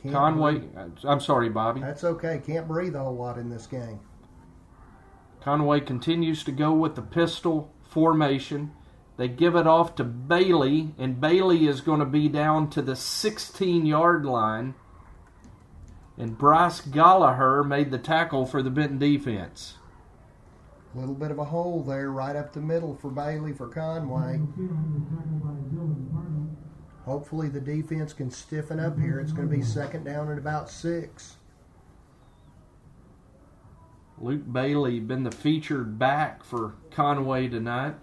I'm sorry, Bobby. That's okay. Can't breathe a whole lot in this game. Conway continues to go with the pistol formation. They give it off to Bailey, and Bailey is going to be down to the 16-yard line. And Bryce Gallagher made the tackle for the Benton defense. A little bit of a hole there right up the middle for Bailey for Conway. Hopefully the defense can stiffen up here. It's going to be second down at about 6. Luke Bailey been the featured back for Conway tonight.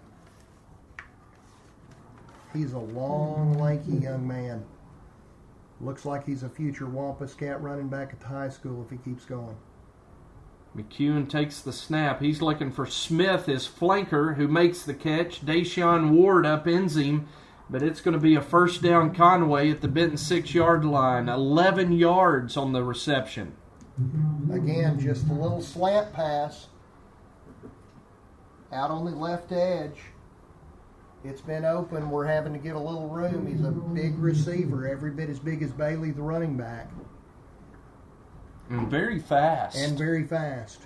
He's a long, lanky young man. Looks like he's a future Wampus Cat running back at the high school if he keeps going. McCune takes the snap. He's looking for Smith, his flanker, who makes the catch. Deshaun Ward upends him, but it's going to be a first down Conway at the Benton 6-yard line. 11 yards on the reception. Again, just a little slant pass out on the left edge. It's been open. We're having to give a little room. He's a big receiver, every bit as big as Bailey, the running back. And very fast. And very fast.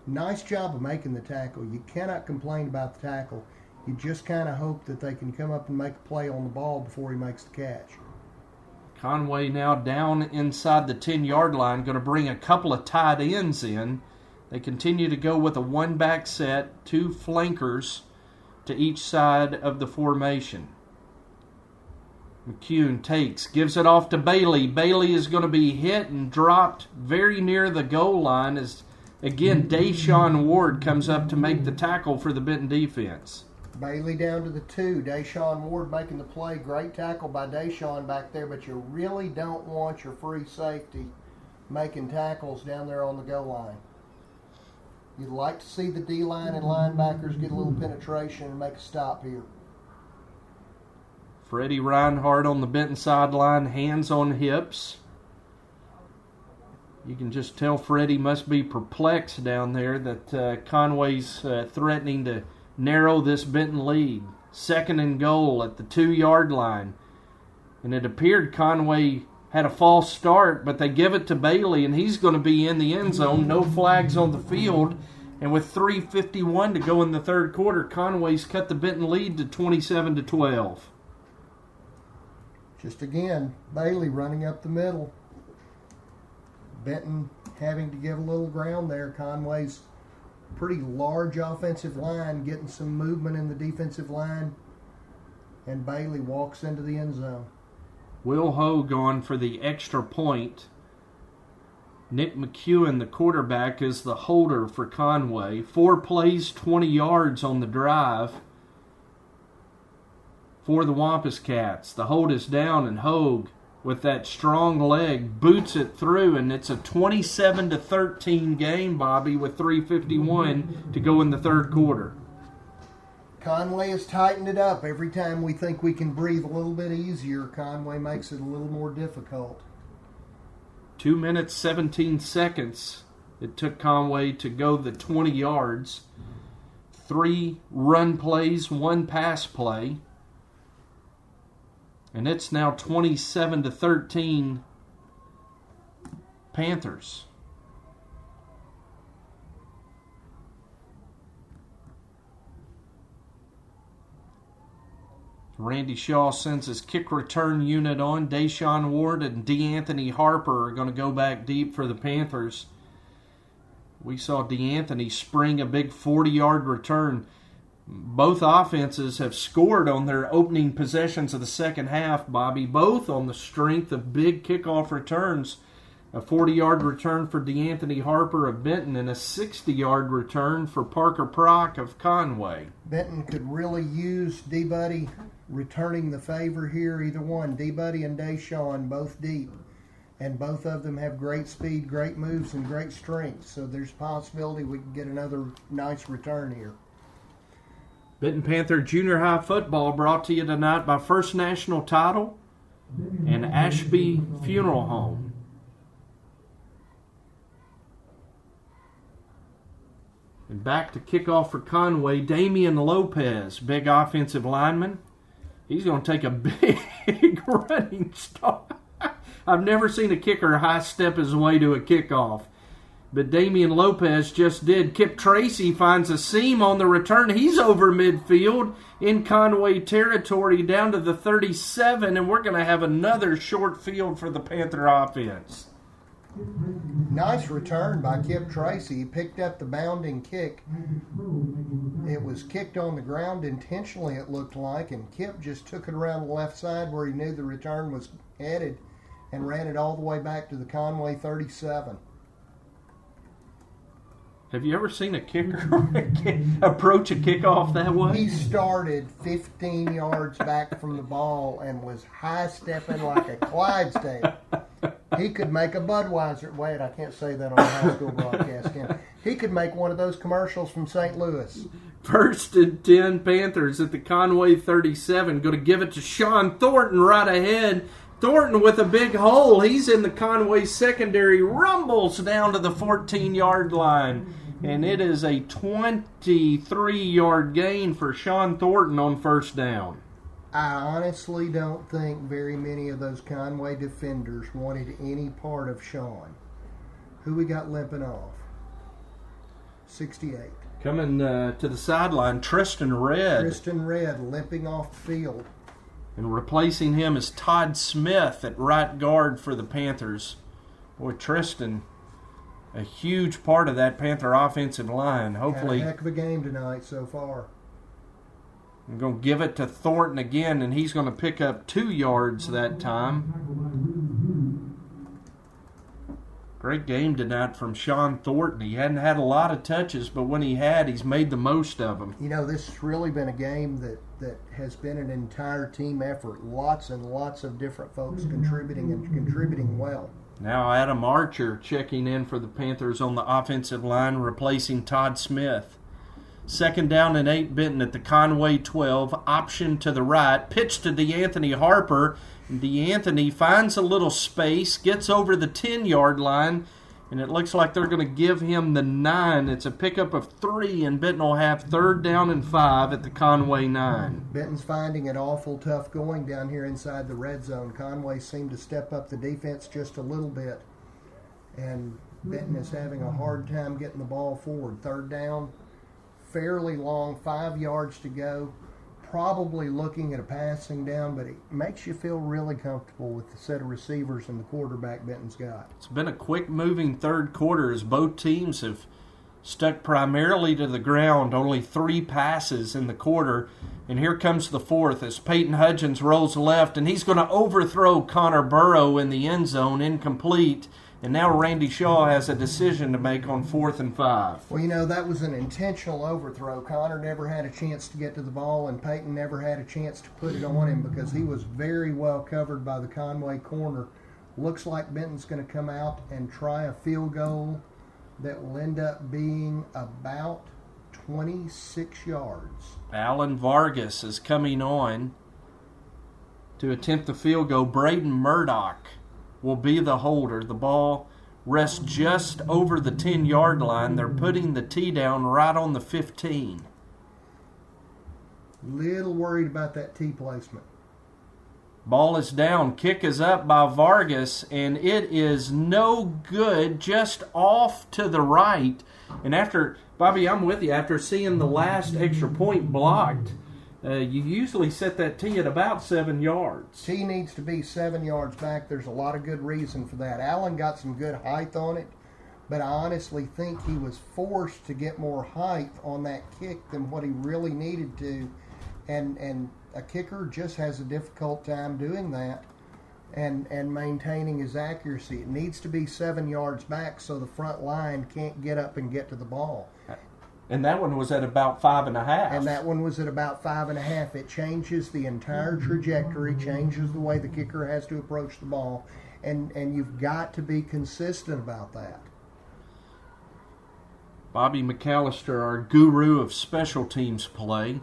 Nice job of making the tackle. You cannot complain about the tackle. You just kind of hope that they can come up and make a play on the ball before he makes the catch. Conway now down inside the 10-yard line, going to bring a couple of tight ends in. They continue to go with a one-back set, 2 flankers to each side of the formation. McCune gives it off to Bailey. Bailey is going to be hit and dropped very near the goal line as, again, Deshaun Ward comes up to make the tackle for the Benton defense. Bailey down to the 2. Deshaun Ward making the play. Great tackle by Deshaun back there, but you really don't want your free safety making tackles down there on the goal line. You'd like to see the D-line and linebackers get a little penetration and make a stop here. Freddie Reinhardt on the Benton sideline, hands on hips. You can just tell Freddie must be perplexed down there that Conway's threatening to narrow this Benton lead. 2nd and goal at the 2-yard line. And it appeared Conway had a false start, but they give it to Bailey, and he's going to be in the end zone. No flags on the field. And with 3:51 to go in the third quarter, Conway's cut the Benton lead to 27-12. Just again, Bailey running up the middle. Benton having to give a little ground there. Conway's pretty large offensive line getting some movement in the defensive line. And Bailey walks into the end zone. Will Hogue on for the extra point. Nick McEwen, the quarterback, is the holder for Conway. 4 plays, 20 yards on the drive for the Wampus Cats. The hold is down, and Hogue, with that strong leg, boots it through, and it's a 27-13 game, Bobby, with 3:51 to go in the third quarter. Conway has tightened it up. Every time we think we can breathe a little bit easier, Conway makes it a little more difficult. 2 minutes, 17 seconds it took Conway to go the 20 yards. 3 run plays, 1 pass play. And it's now 27-13 Panthers. Randy Shaw sends his kick return unit on. Deshaun Ward and DeAnthony Harper are going to go back deep for the Panthers. We saw DeAnthony spring a big 40-yard return. Both offenses have scored on their opening possessions of the second half, Bobby, both on the strength of big kickoff returns. A 40-yard return for DeAnthony Harper of Benton and a 60-yard return for Parker Prock of Conway. Benton could really use D-Buddy returning the favor here, either one. D-Buddy and Deshaun, both deep. And both of them have great speed, great moves, and great strength. So there's a possibility we can get another nice return here. Benton Panther Junior High Football brought to you tonight by First National Title and Ashby Funeral Home. And back to kickoff for Conway, Damian Lopez, big offensive lineman. He's going to take a big running start. I've never seen a kicker high step his way to a kickoff. But Damian Lopez just did. Kip Tracy finds a seam on the return. He's over midfield in Conway territory down to the 37, and we're going to have another short field for the Panther offense. Nice return by Kip Tracy. He picked up the bounding kick. It was kicked on the ground intentionally, it looked like, and Kip just took it around the left side where he knew the return was headed and ran it all the way back to the Conway 37. Have you ever seen a kicker approach a kickoff that way? He started 15 yards back from the ball and was high-stepping like a Clydesdale. He could make a Budweiser. Wait, I can't say that on a high school broadcast. He could make one of those commercials from St. Louis. 1st and 10 Panthers at the Conway 37. Going to give it to Sean Thornton right ahead. Thornton with a big hole. He's in the Conway secondary. Rumbles down to the 14-yard line. And it is a 23-yard gain for Sean Thornton on first down. I honestly don't think very many of those Conway defenders wanted any part of Sean. Who we got limping off? 68. Coming to the sideline, Tristan Redd. Tristan Redd limping off the field. And replacing him is Todd Smith at right guard for the Panthers. Boy, Tristan, a huge part of that Panther offensive line. Hopefully, had a heck of a game tonight so far. I'm going to give it to Thornton again, and he's going to pick up 2 yards that time. Great game tonight from Sean Thornton. He hadn't had a lot of touches, but when he had, he's made the most of them. You know, this has really been a game that has been an entire team effort. Lots and lots of different folks contributing and contributing well. Now Adam Archer checking in for the Panthers on the offensive line, replacing Todd Smith. 2nd down and 8, Benton at the Conway 12. Option to the right. Pitch to DeAnthony Harper. DeAnthony finds a little space, gets over the 10-yard line, and it looks like they're going to give him the 9. It's a pickup of 3, and Benton will have 3rd down and 5 at the Conway 9. Benton's finding it awful tough going down here inside the red zone. Conway seemed to step up the defense just a little bit, and Benton is having a hard time getting the ball forward. 3rd down, fairly long, 5 yards to go. Probably looking at a passing down, but it makes you feel really comfortable with the set of receivers and the quarterback Benton's got. It's been a quick-moving 3rd quarter as both teams have stuck primarily to the ground, only 3 passes in the quarter. And here comes the 4th as Peyton Hudgens rolls left, and he's going to overthrow Connor Burrow in the end zone, incomplete. And now Randy Shaw has a decision to make on 4th and 5. Well, you know, that was an intentional overthrow. Connor never had a chance to get to the ball, and Peyton never had a chance to put it on him because he was very well covered by the Conway corner. Looks like Benton's going to come out and try a field goal that will end up being about 26 yards. Alan Vargas is coming on to attempt the field goal. Braden Murdoch will be the holder. The ball rests just over the 10-yard line. They're putting the tee down right on the 15. Little worried about that tee placement. Ball is down. Kick is up by Vargas, and it is no good, just off to the right. And after, Bobby, I'm with you, after seeing the last extra point blocked, you usually set that tee at about 7 yards. Tee needs to be 7 yards back. There's a lot of good reason for that. Allen got some good height on it, but I honestly think he was forced to get more height on that kick than what he really needed to. And a kicker just has a difficult time doing that and maintaining his accuracy. It needs to be 7 yards back so the front line can't get up and get to the ball. And that one was at about 5.5. And that one was at about 5.5. It changes the entire trajectory, changes the way the kicker has to approach the ball, and you've got to be consistent about that. Bobby McAllister, our guru of special teams play.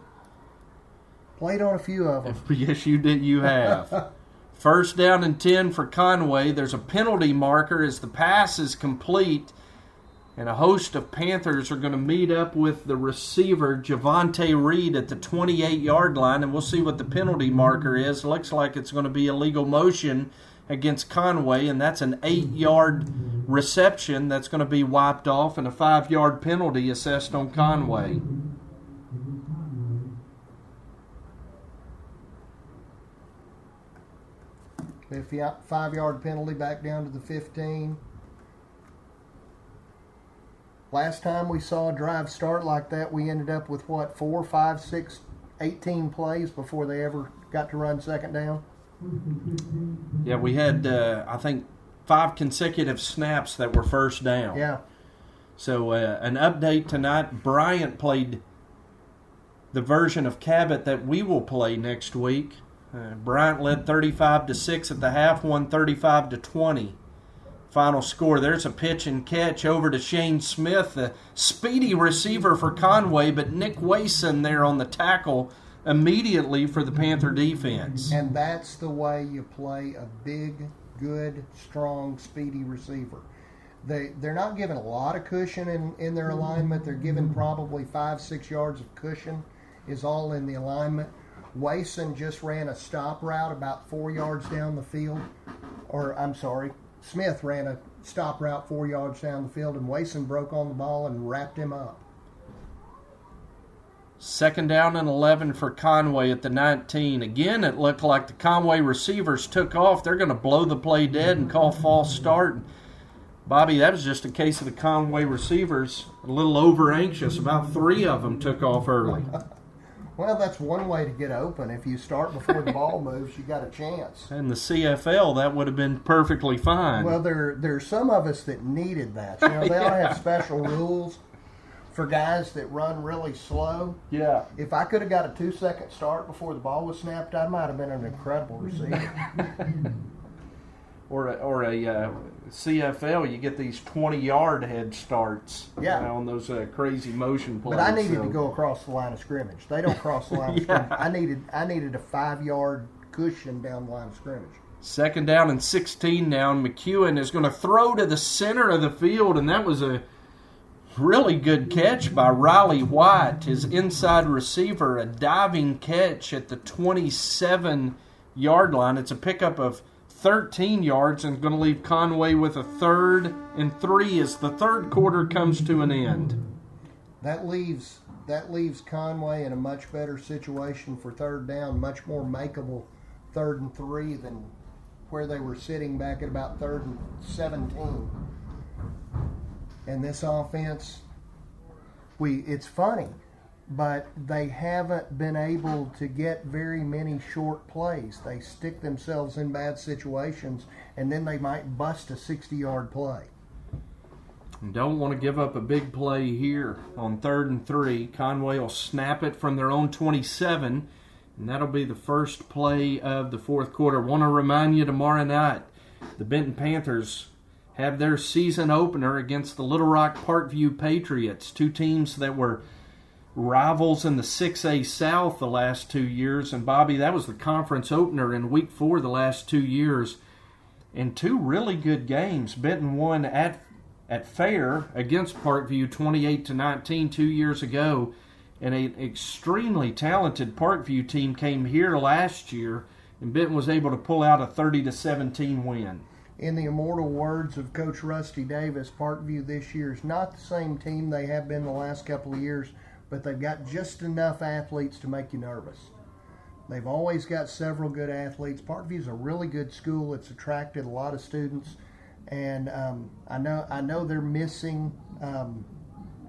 Played on a few of them. Yes, you did. You have. 1st down and 10 for Conway. There's a penalty marker as the pass is complete. And a host of Panthers are going to meet up with the receiver, Javante Reed, at the 28-yard line, and we'll see what the penalty marker is. Looks like it's going to be illegal motion against Conway, and that's an 8-yard reception that's going to be wiped off, and a 5-yard penalty assessed on Conway. If 5-yard penalty back down to the 15. Last time we saw a drive start like that, we ended up with, 4, 5, 6, 18 plays before they ever got to run 2nd down? Yeah, we had, I think, 5 consecutive snaps that were 1st down. Yeah. So an update tonight. Bryant played the version of Cabot that we will play next week. Bryant led 35-6 at the half, won 35-20. Final score, there's a pitch and catch over to Shane Smith, the speedy receiver for Conway, but Nick Wason there on the tackle immediately for the Panther defense. And that's the way you play a big, good, strong, speedy receiver. They're not given a lot of cushion in their alignment. They're given probably 5-6 yards of cushion is all in the alignment. Wason just ran a stop route about 4 yards down the field. Smith ran a stop route 4 yards down the field, and Wason broke on the ball and wrapped him up. 2nd down and 11 for Conway at the 19. Again, it looked like the Conway receivers took off. They're going to blow the play dead and call false start. Bobby, that was just a case of the Conway receivers a little over anxious. About 3 of them took off early. Well, that's one way to get open. If you start before the ball moves, you got a chance. And the CFL, that would have been perfectly fine. Well, there's some of us that needed that. You know, they ought to have special rules for guys that run really slow. Yeah. If I could have got a 2-second start before the ball was snapped, I might have been an incredible receiver. or a CFL, you get these 20-yard head starts. Yeah. On those crazy motion plays. But I needed to go across the line of scrimmage. They don't cross the line of Yeah. scrimmage. I needed a 5-yard cushion down the line of scrimmage. 2nd down and 16 now, and McEwen is going to throw to the center of the field, and that was a really good catch by Riley White, his inside receiver, a diving catch at the 27-yard line. It's a pickup of 13 yards and going to leave Conway with a 3rd and 3 as the third quarter comes to an end. That leaves Conway in a much better situation for 3rd down, much more makeable 3rd and 3 than where they were sitting back at about 3rd and 17. And this offense, it's funny, but they haven't been able to get very many short plays. They stick themselves in bad situations, and then they might bust a 60-yard play. Don't want to give up a big play here on 3rd and 3. Conway will snap it from their own 27, and that'll be the first play of the fourth quarter. Want to remind you tomorrow night, the Benton Panthers have their season opener against the Little Rock Parkview Patriots, two teams that were rivals in the 6A South the last 2 years. And, Bobby, that was the conference opener in Week 4 the last 2 years. And two really good games. Benton won at Fair against Parkview 28-19 2 years ago. And an extremely talented Parkview team came here last year, and Benton was able to pull out a 30-17 win. In the immortal words of Coach Rusty Davis, Parkview this year is not the same team they have been the last couple of years, but they've got just enough athletes to make you nervous. They've always got several good athletes. Parkview's a really good school. It's attracted a lot of students, and I know they're missing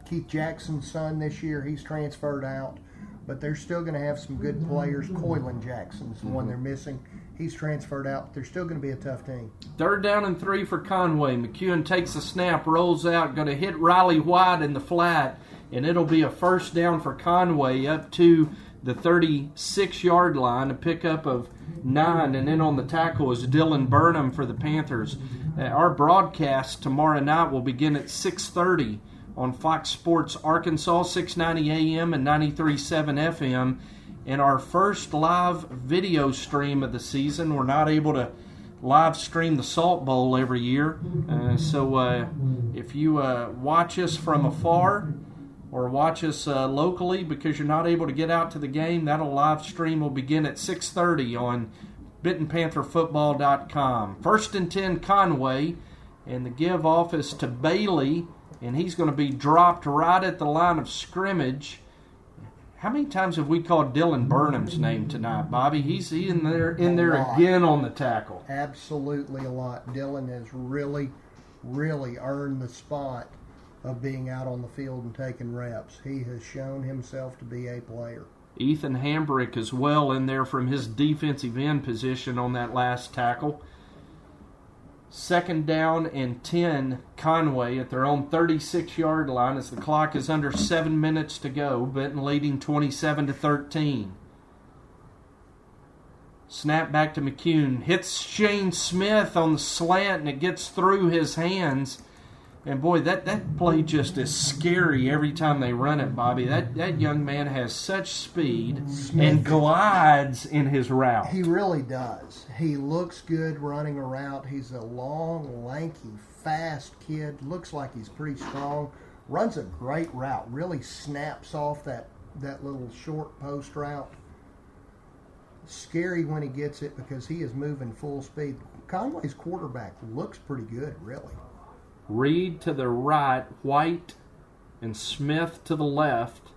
Keith Jackson's son this year. He's transferred out, but they're still going to have some good players. Coylin Jackson's the one they're missing. He's transferred out. They're still going to be a tough team. 3rd down and 3 for Conway. McEwen takes a snap, rolls out, going to hit Riley White in the flat, and it'll be a 1st down for Conway up to the 36-yard line, a pickup of 9, and then on the tackle is Dylan Burnham for the Panthers. Our broadcast tomorrow night will begin at 6:30 on Fox Sports Arkansas, 690 AM and 93.7 FM. And our first live video stream of the season. We're not able to live stream the Salt Bowl every year. So if you watch us from afar or watch us locally because you're not able to get out to the game, that'll live stream will begin at 6:30 on BentonPantherFootball.com. 1st and 10 Conway, and the give off is to Bailey, and he's going to be dropped right at the line of scrimmage. How many times have we called Dylan Burnham's name tonight, Bobby? He's in there again on the tackle. Absolutely a lot. Dylan has really, really earned the spot of being out on the field and taking reps. He has shown himself to be a player. Ethan Hambrick as well in there from his defensive end position on that last tackle. 2nd down and 10, Conway at their own 36-yard line as the clock is under 7 minutes to go. Benton leading 27-13. Snap back to McEwen. Hits Shane Smith on the slant, and it gets through his hands. And, boy, that play just is scary every time they run it, Bobby. That young man has such speed and glides in his route. He really does. He looks good running a route. He's a long, lanky, fast kid. Looks like he's pretty strong. Runs a great route. Really snaps off that little short post route. Scary when he gets it because he is moving full speed. Conway's quarterback looks pretty good, really. Reed to the right, White and Smith to the left.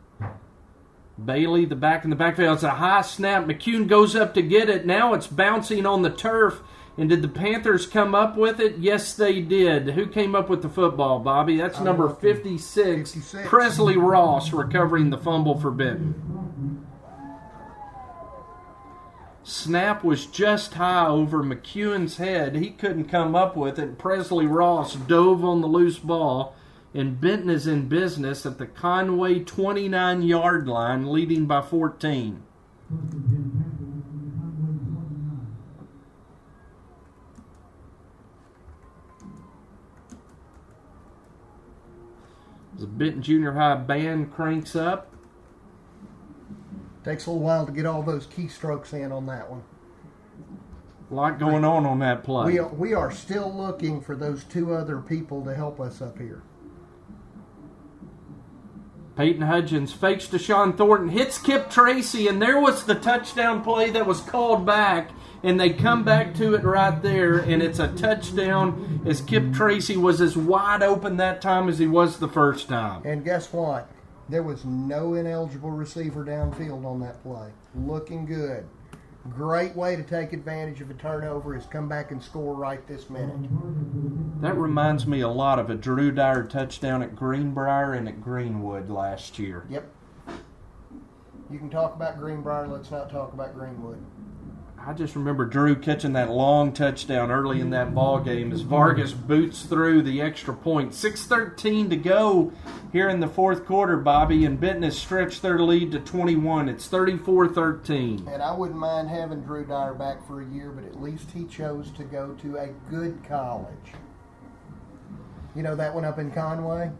Bailey, the back in the backfield. It's a high snap. McEwen goes up to get it. Now it's bouncing on the turf. And did the Panthers come up with it? Yes, they did. Who came up with the football, Bobby? That's number 56. Presley Ross recovering the fumble for Benton. Snap was just high over McEwen's head. He couldn't come up with it. Presley Ross dove on the loose ball, and Benton is in business at the Conway 29-yard line, leading by 14. Benton Junior High band cranks up. Takes a little while to get all those keystrokes in on that one. A lot going on that play. We are still looking for those two other people to help us up here. Peyton Hudgens fakes to Sean Thornton, hits Kip Tracy, and there was the touchdown play that was called back, and they come back to it right there, and it's a touchdown as Kip Tracy was as wide open that time as he was the first time. And guess what? There was no ineligible receiver downfield on that play. Looking good. Great way to take advantage of a turnover is come back and score right this minute. That reminds me a lot of a Drew Dyer touchdown at Greenbrier and at Greenwood last year. Yep. You can talk about Greenbrier, let's not talk about Greenwood. I just remember Drew catching that long touchdown early in that ball game as Vargas boots through the extra point. 6:13 to go here in the fourth quarter, Bobby, and Benton has stretched their lead to 21. It's 34-13. And I wouldn't mind having Drew Dyer back for a year, but at least he chose to go to a good college. You know that one up in Conway?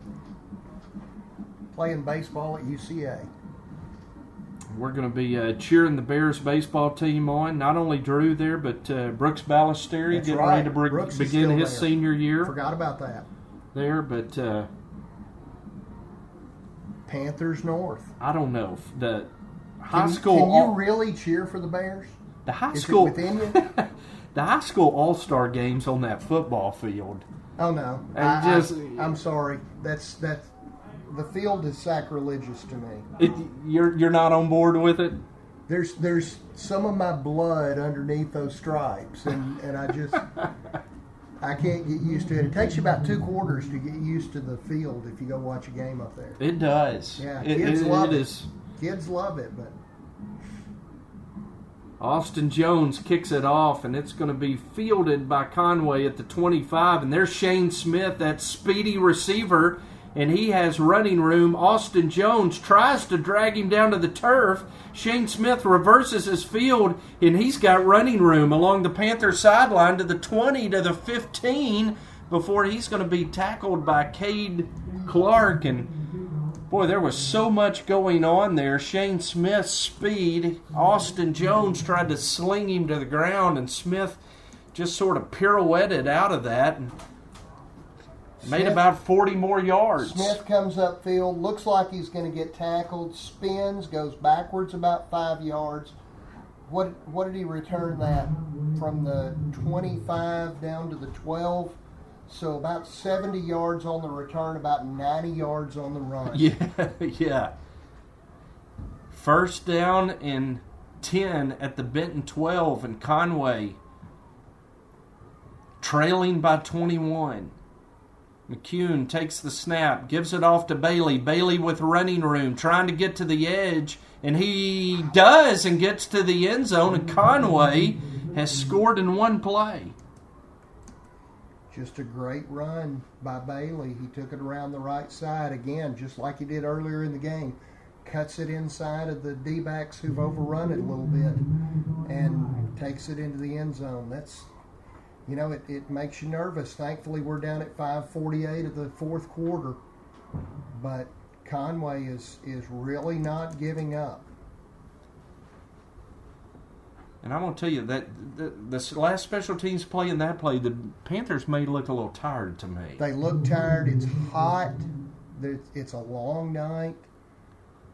Playing baseball at UCA. We're going to be cheering the Bears baseball team on. Not only Drew there, but Brooks Ballesteri That's getting right. ready to Brooks is begin still his there. senior year. Forgot about that. There, but Panthers North. I don't know. The high school. Can you really cheer for the Bears? The high Is school. it within you? The high school all-star games on that football field. Oh no. I'm sorry. That's the field is sacrilegious to me. You're not on board with it? There's some of my blood underneath those stripes, and I can't get used to it. It takes you about 2 quarters to get used to the field if you go watch a game up there. It does. Yeah, kids love it. Is. Kids love it, but Austin Jones kicks it off, and it's going to be fielded by Conway at the 25. And there's Shane Smith, that speedy receiver, and he has running room. Austin Jones tries to drag him down to the turf. Shane Smith reverses his field, and he's got running room along the Panther sideline to the 20 to the 15 before he's going to be tackled by Cade Clark. And boy, there was so much going on there. Shane Smith's speed. Austin Jones tried to sling him to the ground, and Smith just sort of pirouetted out of that and made about 40 more yards. Smith comes upfield, looks like he's going to get tackled, spins, goes backwards about 5 yards. What did he return that? From the 25 down to the 12? So about 70 yards on the return, about 90 yards on the run. Yeah. First down and 10 at the Benton 12, and Conway trailing by 21. McCune takes the snap, gives it off to Bailey. Bailey with running room, trying to get to the edge, and he does and gets to the end zone, and Conway has scored in one play. Just a great run by Bailey. He took it around the right side again, just like he did earlier in the game. Cuts it inside of the D-backs who've overrun it a little bit and takes it into the end zone. That's, you know, it makes you nervous. Thankfully, we're down at 5:48 of the fourth quarter, but Conway is really not giving up. And I'm going to tell you that the last special teams play in that play, the Panthers may look a little tired to me. They look tired. It's hot. It's a long night.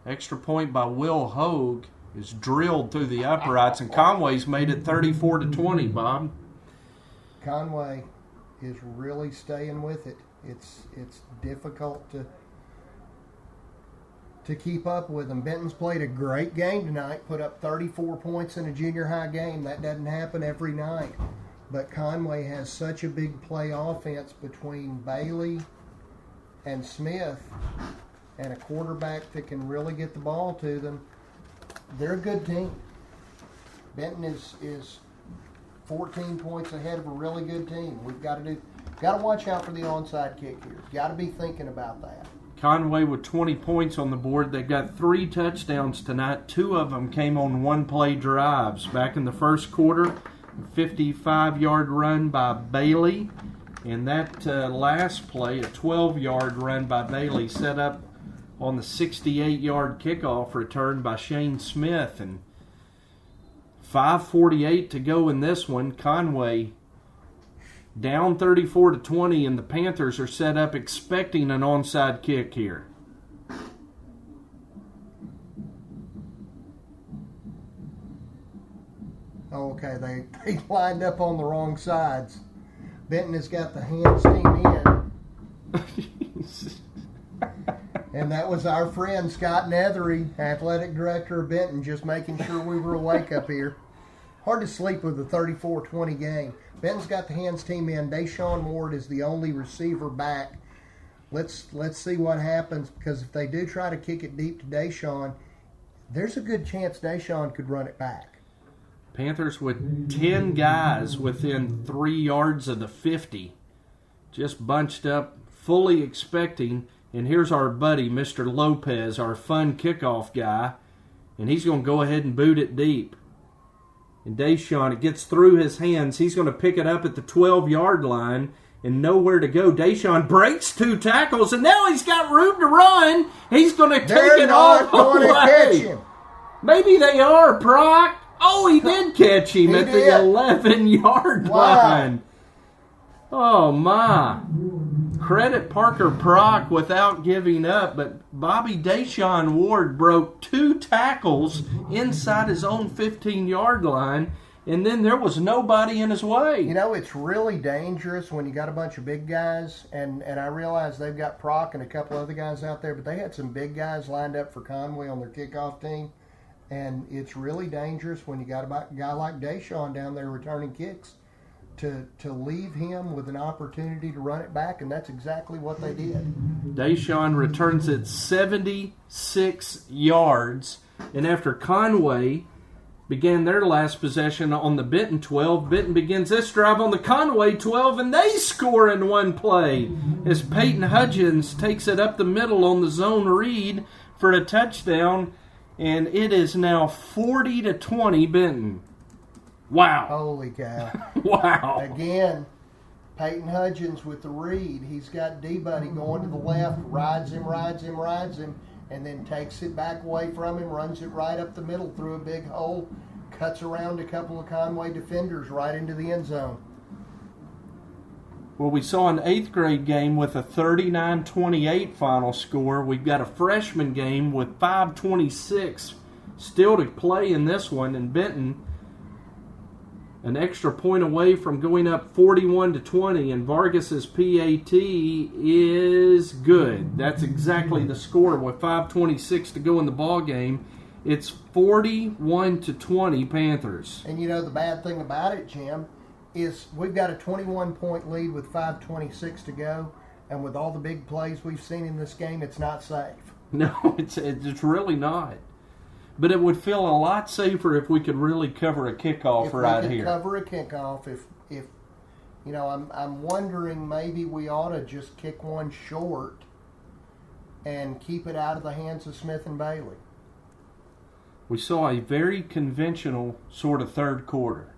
Extra point by Will Hogue is drilled through the uprights, and Conway's made it 34-20, Bob. Conway is really staying with it. It's difficult to keep up with them. Benton's played a great game tonight, put up 34 points in a junior high game. That doesn't happen every night. But Conway has such a big play offense between Bailey and Smith and a quarterback that can really get the ball to them. They're a good team. Benton is 14 points ahead of a really good team. We've got to watch out for the onside kick here. Got to be thinking about that. Conway with 20 points on the board. They've got 3 touchdowns tonight. 2 of them came on one-play drives. Back in the first quarter, a 55-yard run by Bailey. And that last play, a 12-yard run by Bailey, set up on the 68-yard kickoff return by Shane Smith. And 5:48 to go in this one. Conway down 34-20, and the Panthers are set up expecting an onside kick here. Okay, they lined up on the wrong sides. Benton has got the hands team in. And that was our friend Scott Nethery, athletic director of Benton, just making sure we were awake up here. Hard to sleep with a 34-20 game. Benton's got the hands team in. Deshaun Ward is the only receiver back. Let's see what happens, because if they do try to kick it deep to Deshaun, there's a good chance Deshaun could run it back. Panthers with 10 guys within 3 yards of the 50. Just bunched up, fully expecting. And here's our buddy, Mr. Lopez, our fun kickoff guy. And he's going to go ahead and boot it deep. And Deshaun, it gets through his hands. He's going to pick it up at the 12-yard line and nowhere to go. Deshaun breaks 2 tackles, and now he's got room to run. He's going to take it all going to catch him. Maybe they are, Brock. Oh, he did catch him at the 11-yard line. Oh, my. Credit Parker Prock without giving up, but Bobby Deshaun Ward broke 2 tackles inside his own 15-yard line, and then there was nobody in his way. You know, it's really dangerous when you got a bunch of big guys, and I realize they've got Prock and a couple other guys out there, but they had some big guys lined up for Conway on their kickoff team. And it's really dangerous when you got a guy like Deshaun down there returning kicks to leave him with an opportunity to run it back, and that's exactly what they did. Deshaun returns it 76 yards, and after Conway began their last possession on the Benton 12, Benton begins this drive on the Conway 12, and they score in one play as Peyton Hudgens takes it up the middle on the zone read for a touchdown. And it is now 40-20 Benton. Wow. Holy cow. Wow. Again, Peyton Hudgens with the read. He's got D-Buddy going to the left, rides him, and then takes it back away from him, runs it right up the middle through a big hole, cuts around a couple of Conway defenders right into the end zone. Well, we saw an 8th grade game with a 39-28 final score. We've got a freshman game with 5:26 still to play in this one. And Benton, an extra point away from going up 41-20. And Vargas's PAT is good. That's exactly the score with 5:26 to go in the ball game. It's 41-20 Panthers. And you know the bad thing about it, Jim, is we've got a 21-point lead with 5:26 to go, and with all the big plays we've seen in this game, it's not safe. No, it's really not. But it would feel a lot safer if we could really cover a kickoff right here. If we could cover a kickoff, if you know, I'm wondering maybe we ought to just kick one short and keep it out of the hands of Smith and Bailey. We saw a very conventional sort of third quarter.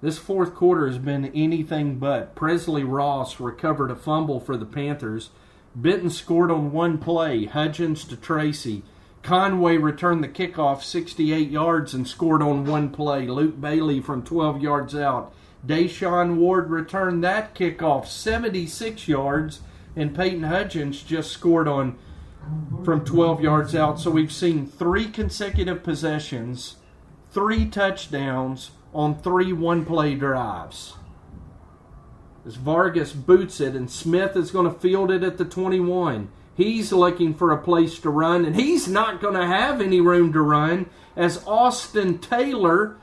This fourth quarter has been anything but. Presley Ross recovered a fumble for the Panthers. Benton scored on one play, Hudgens to Tracy. Conway returned the kickoff 68 yards and scored on one play. Luke Bailey from 12 yards out. Deshaun Ward returned that kickoff 76 yards, and Peyton Hudgens just scored on from 12 yards out. So we've seen 3 consecutive possessions, 3 touchdowns on 3 one-play drives. As Vargas boots it, and Smith is going to field it at the 21. He's looking for a place to run, and he's not going to have any room to run, as Austin Taylor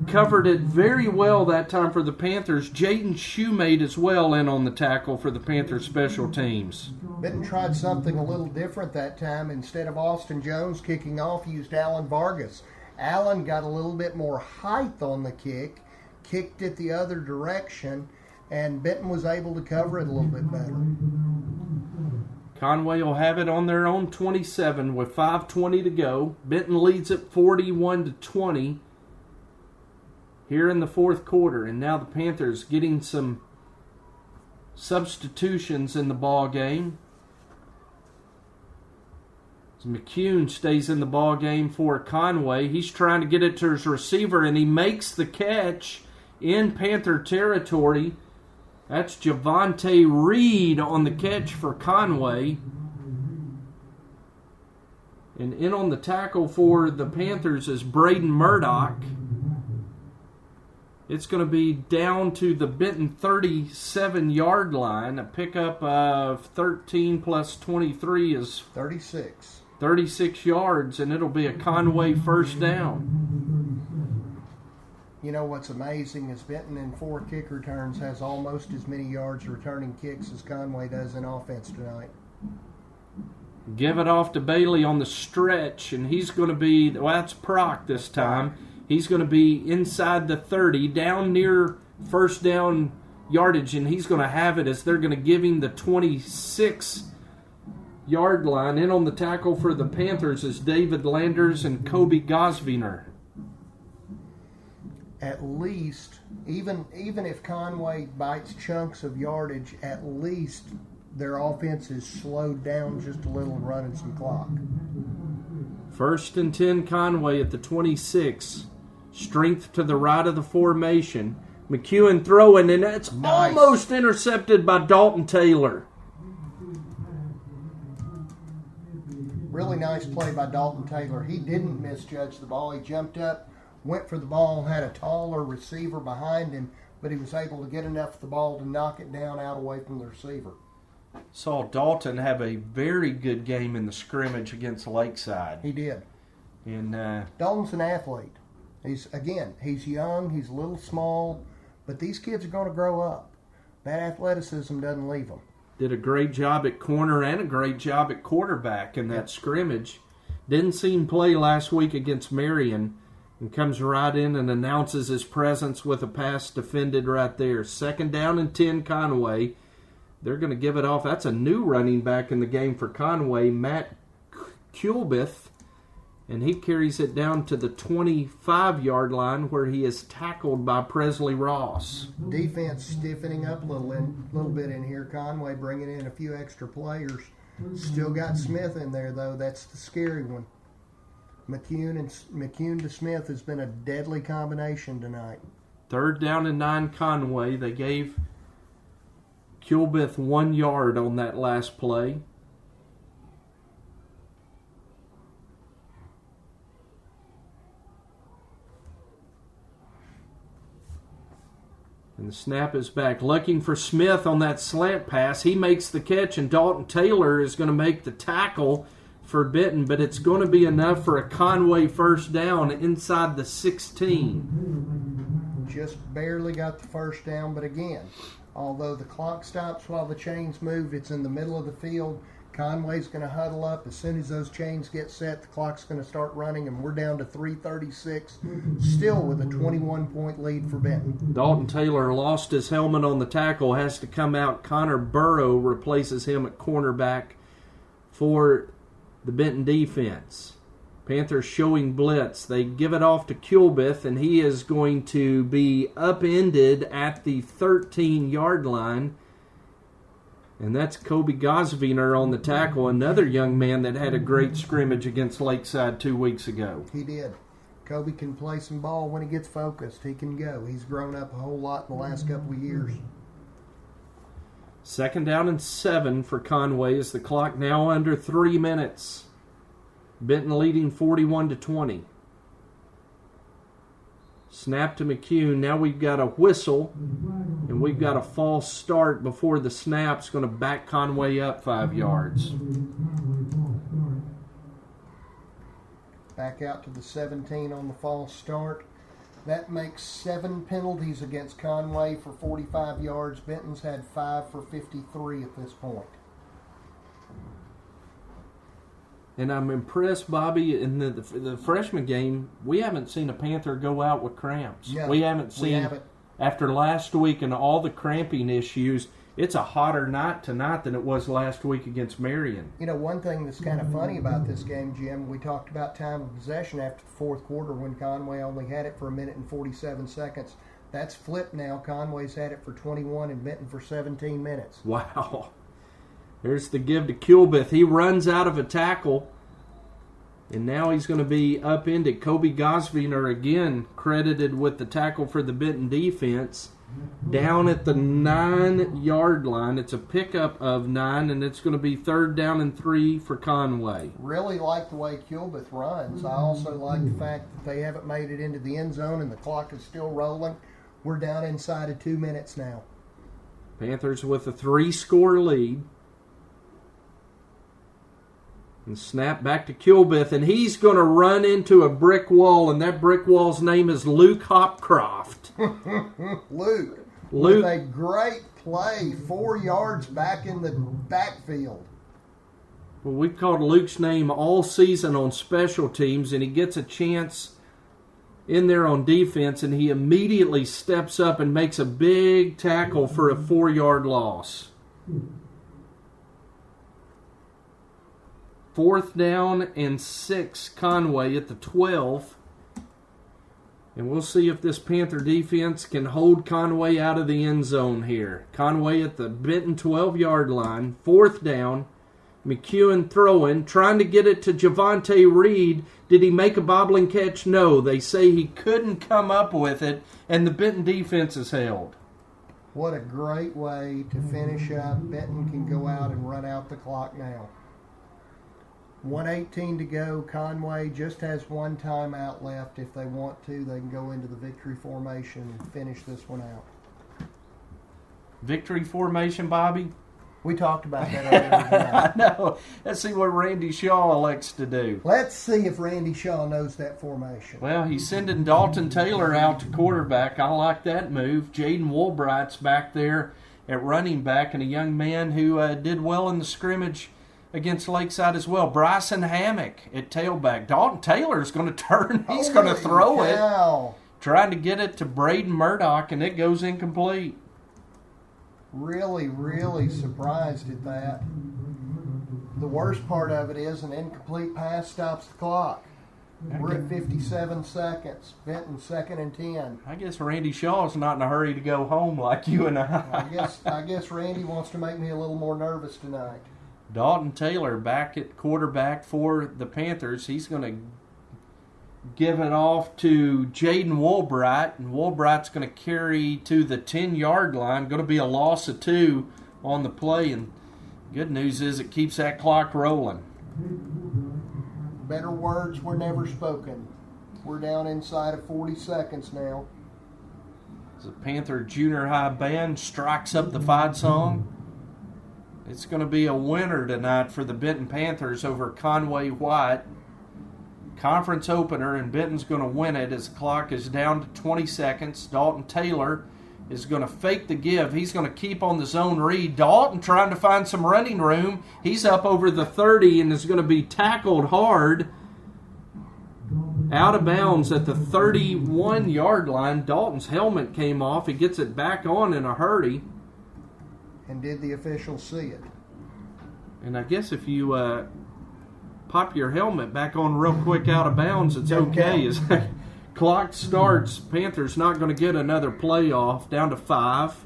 covered it very well that time for the Panthers. Jaden Shoemate as well in on the tackle for the Panthers special teams. Benton tried something a little different that time. Instead of Austin Jones kicking off, used Alan Vargas. Allen got a little bit more height on the kick, kicked it the other direction, and Benton was able to cover it a little bit better. Conway will have it on their own 27 with 5:20 to go. Benton leads it 41-20 here in the fourth quarter, and now the Panthers getting some substitutions in the ball game. McCune stays in the ball game for Conway. He's trying to get it to his receiver, and he makes the catch in Panther territory. That's Javante Reed on the catch for Conway. And in on the tackle for the Panthers is Braden Murdoch. It's going to be down to the Benton 37-yard line. A pickup of 13 plus 23 is 36 yards, and it'll be a Conway first down. You know what's amazing is Benton in 4 kick returns has almost as many yards returning kicks as Conway does in offense tonight. Give it off to Bailey on the stretch, and he's going to be, well, that's Proc this time. He's going to be inside the 30, down near first down yardage, and he's going to have it as they're going to give him the 26-yard line. In on the tackle for the Panthers is David Landers and Kobe Gosviner. At least, even if Conway bites chunks of yardage, at least their offense is slowed down just a little and running some clock. 1st and 10 Conway at the 26. Strength to the right of the formation. McEwen throwing, and that's almost intercepted by Dalton Taylor. Really nice play by Dalton Taylor. He didn't misjudge the ball. He jumped up, went for the ball, had a taller receiver behind him, but he was able to get enough of the ball to knock it down out away from the receiver. Saw Dalton have a very good game in the scrimmage against Lakeside. He did. And Dalton's an athlete. He's young, he's a little small, but these kids are going to grow up. That athleticism doesn't leave them. Did a great job at corner and a great job at quarterback in that scrimmage. Didn't see him play last week against Marion, and comes right in and announces his presence with a pass defended right there. 2nd down and 10 Conway. They're going to give it off. That's a new running back in the game for Conway, Matt Kulbith. And he carries it down to the 25-yard line where he is tackled by Presley Ross. Defense stiffening up a little bit in here. Conway bringing in a few extra players. Still got Smith in there, though. That's the scary one. McCune to Smith has been a deadly combination tonight. 3rd down and 9 Conway. They gave Kulbith 1 yard on that last play. And the snap is back. Looking for Smith on that slant pass. He makes the catch, and Dalton Taylor is going to make the tackle for Benton, but it's going to be enough for a Conway first down inside the 16. Just barely got the first down, but again, although the clock stops while the chains move, it's in the middle of the field. Conway's going to huddle up. As soon as those chains get set, the clock's going to start running, and we're down to 3:36, still with a 21-point lead for Benton. Dalton Taylor lost his helmet on the tackle, has to come out. Connor Burrow replaces him at cornerback for the Benton defense. Panthers showing blitz. They give it off to Kulbith, and he is going to be upended at the 13-yard line. And that's Kobe Gosviner on the tackle, another young man that had a great scrimmage against Lakeside 2 weeks ago. He did. Kobe can play some ball when he gets focused. He can go. He's grown up a whole lot in the last couple of years. 2nd down and 7 for Conway as the clock now under 3 minutes. Benton leading 41-20. Snap to McCune. Now we've got a whistle, and we've got a false start before the snap's going to back Conway up 5 yards. Back out to the 17 on the false start. That makes 7 penalties against Conway for 45 yards. Benton's had 5 for 53 at this point. And I'm impressed, Bobby, in the freshman game, we haven't seen a Panther go out with cramps. No, we haven't seen, after last week and all the cramping issues, it's a hotter night tonight than it was last week against Marion. You know, one thing that's kind of funny about this game, Jim, we talked about time of possession after the 4th quarter when Conway only had it for 1 minute and 47 seconds. That's flipped now. Conway's had it for 21 and Benton for 17 minutes. Wow. There's the give to Kilbeth. He runs out of a tackle. And now he's going to be upended. Kobe Gosviner again credited with the tackle for the Benton defense. Down at the 9-yard line. It's a pickup of 9, and it's going to be 3rd down and 3 for Conway. Really like the way Kilbeth runs. I also like the fact that they haven't made it into the end zone and the clock is still rolling. We're down inside of 2 minutes now. Panthers with a 3-score lead. And snap back to Kilbeth, and he's going to run into a brick wall, and that brick wall's name is Luke Hopcroft. Luke, with a great play, 4 yards back in the backfield. Well, we've called Luke's name all season on special teams, and he gets a chance in there on defense, and he immediately steps up and makes a big tackle for a 4-yard loss. 4th down and 6, Conway at the 12. And we'll see if this Panther defense can hold Conway out of the end zone here. Conway at the Benton 12-yard line, 4th down. McEwen throwing, trying to get it to Javonte Reed. Did he make a bobbling catch? No. They say he couldn't come up with it, and the Benton defense is held. What a great way to finish up. Benton can go out and run out the clock now. 1:18 to go. Conway just has 1 timeout left. If they want to, they can go into the victory formation and finish this one out. Victory formation, Bobby? We talked about that earlier tonight. I know. Let's see what Randy Shaw elects to do. Let's see if Randy Shaw knows that formation. Well, he's sending Dalton Taylor out to quarterback. I like that move. Jaden Woolbright's back there at running back, and a young man who did well in the scrimmage against Lakeside as well. Bryson Hammock at tailback. Dalton Taylor's going to turn. He's going to throw it. Trying to get it to Braden Murdoch, and it goes incomplete. Really, really surprised at that. The worst part of it is an incomplete pass stops the clock. We're at 57 seconds. Benton 2nd and 10. I guess Randy Shaw's not in a hurry to go home like you and I. I guess Randy wants to make me a little more nervous tonight. Dalton Taylor back at quarterback for the Panthers. He's going to give it off to Jaden Woolbright, and Woolbright's going to carry to the 10-yard line. Going to be a loss of 2 on the play, and good news is it keeps that clock rolling. Better words were never spoken. We're down inside of 40 seconds now. The Panther Junior High Band strikes up the fight song. It's going to be a winner tonight for the Benton Panthers over Conway White. Conference opener, and Benton's going to win it as the clock is down to 20 seconds. Dalton Taylor is going to fake the give. He's going to keep on the zone read. Dalton trying to find some running room. He's up over the 30 and is going to be tackled hard. Out of bounds at the 31-yard line. Dalton's helmet came off. He gets it back on in a hurry. And did the officials see it? And I guess if you pop your helmet back on real quick out of bounds, it's okay. As clock starts, Panthers not going to get another playoff. Down to 5.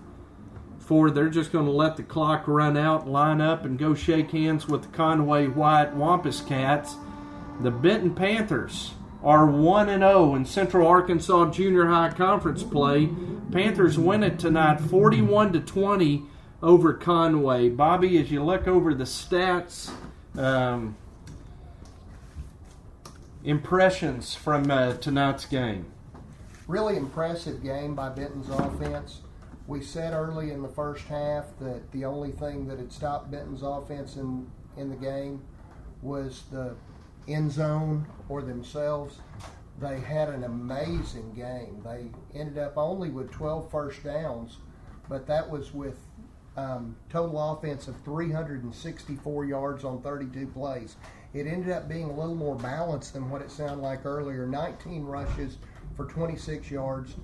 4, they're just going to let the clock run out, line up, and go shake hands with the Conway White Wampus Cats. The Benton Panthers are 1-0 in Central Arkansas Junior High Conference play. Panthers win it tonight 41-20 over Conway. Bobby, as you look over the stats, impressions from tonight's game. Really impressive game by Benton's offense. We said early in the first half that the only thing that had stopped Benton's offense in the game was the end zone or themselves. They had an amazing game. They ended up only with 12 first downs, but that was with total offense of 364 yards on 32 plays. It ended up being a little more balanced than what it sounded like earlier. 19 rushes for 26 yards.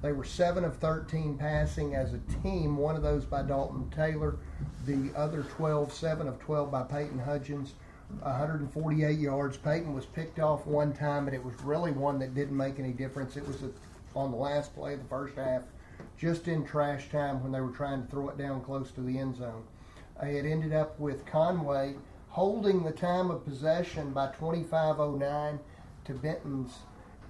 They were 7 of 13 passing as a team, one of those by Dalton Taylor, the other 7 of 12 by Peyton Hudgens, 148 yards. Peyton was picked off one time, but it was really one that didn't make any difference. It was a on the last play of the first half, just in trash time when they were trying to throw it down close to the end zone. It ended up with Conway holding the time of possession by 25:09 to Benton's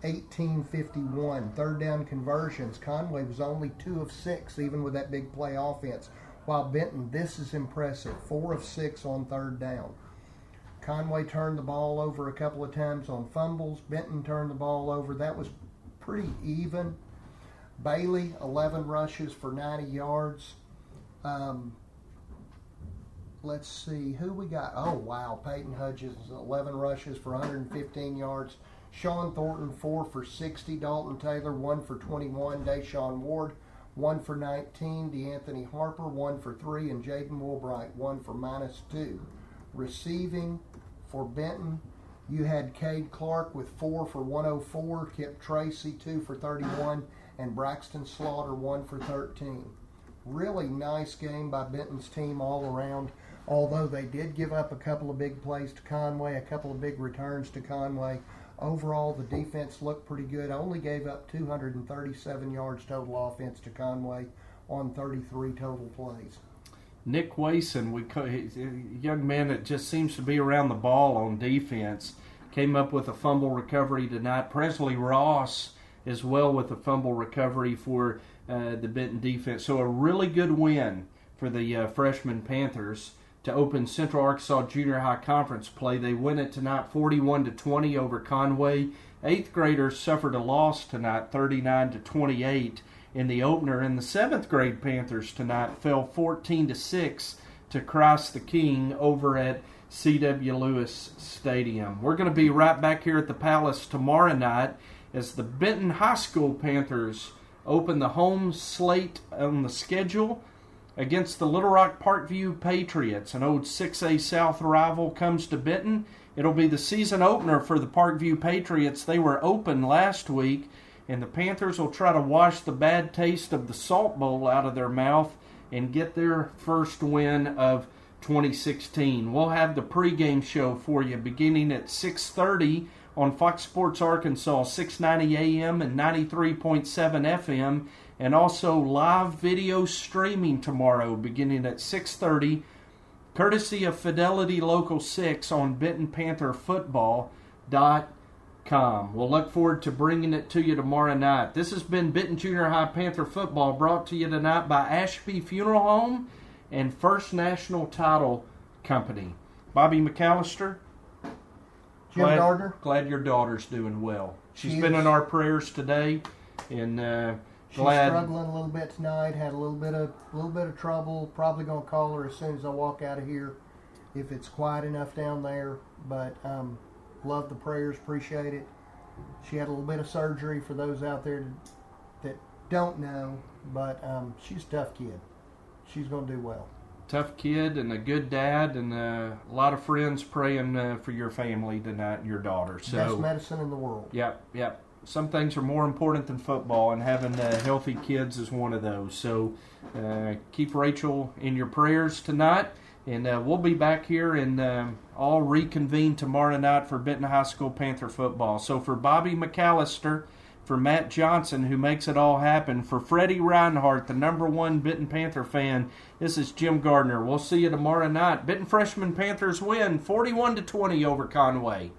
18:51. Third down conversions. Conway was only 2 of 6, even with that big play offense. While Benton, this is impressive, 4 of 6 on third down. Conway turned the ball over a couple of times on fumbles. Benton turned the ball over. That was pretty even. Bailey, 11 rushes for 90 yards. Let's see who we got. Oh, wow. Peyton Hudgens, 11 rushes for 115 yards. Sean Thornton, 4 for 60. Dalton Taylor, 1 for 21. Deshaun Ward, 1 for 19. DeAnthony Harper, 1 for 3. And Jaden Woolbright, 1 for -2. Receiving for Benton, you had Cade Clark with 4 for 104. Kip Tracy, 2 for 31. And Braxton Slaughter, 1 for 13. Really nice game by Benton's team all around. Although they did give up a couple of big plays to Conway, a couple of big returns to Conway. Overall, the defense looked pretty good. Only gave up 237 yards total offense to Conway on 33 total plays. Nick Wason, he's a young man that just seems to be around the ball on defense, came up with a fumble recovery tonight. Presley Ross as well with a fumble recovery for the Benton defense. So a really good win for the freshman Panthers to open Central Arkansas Junior High Conference play. They win it tonight 41-20 over Conway. 8th graders suffered a loss tonight 39-28 in the opener. And the 7th grade Panthers tonight fell 14-6 to Christ the King over at C.W. Lewis Stadium. We're going to be right back here at the Palace tomorrow night as the Benton High School Panthers open the home slate on the schedule against the Little Rock Parkview Patriots. An old 6A South rival comes to Benton. It'll be the season opener for the Parkview Patriots. They were open last week, and the Panthers will try to wash the bad taste of the Salt Bowl out of their mouth and get their first win of 2016. We'll have the pregame show for you beginning at 6:30 on Fox Sports Arkansas, 690 AM and 93.7 FM, and also live video streaming tomorrow beginning at 6:30, courtesy of Fidelity Local 6 on BentonPantherFootball.com. We'll look forward to bringing it to you tomorrow night. This has been Benton Junior High Panther Football, brought to you tonight by Ashby Funeral Home and First National Title Company. Bobby McAllister, Jim Gardner. Glad your daughter's doing well. She's been in our prayers today, and She's glad. struggling a little bit tonight. Had a little bit of trouble. Probably gonna call her as soon as I walk out of here, if it's quiet enough down there. But love the prayers. Appreciate it. She had a little bit of surgery for those out there that don't know, but she's a tough kid. She's gonna do well. Tough kid and a good dad, and a lot of friends praying for your family tonight and your daughter. So, best medicine in the world. Yep. Some things are more important than football, and having healthy kids is one of those. So keep Rachel in your prayers tonight, and we'll be back here and all reconvene tomorrow night for Benton High School Panther football. So for Bobby McAllister, for Matt Johnson, who makes it all happen, for Freddie Reinhardt, the #1 Benton Panther fan, this is Jim Gardner. We'll see you tomorrow night. Benton freshman Panthers win 41-20 over Conway.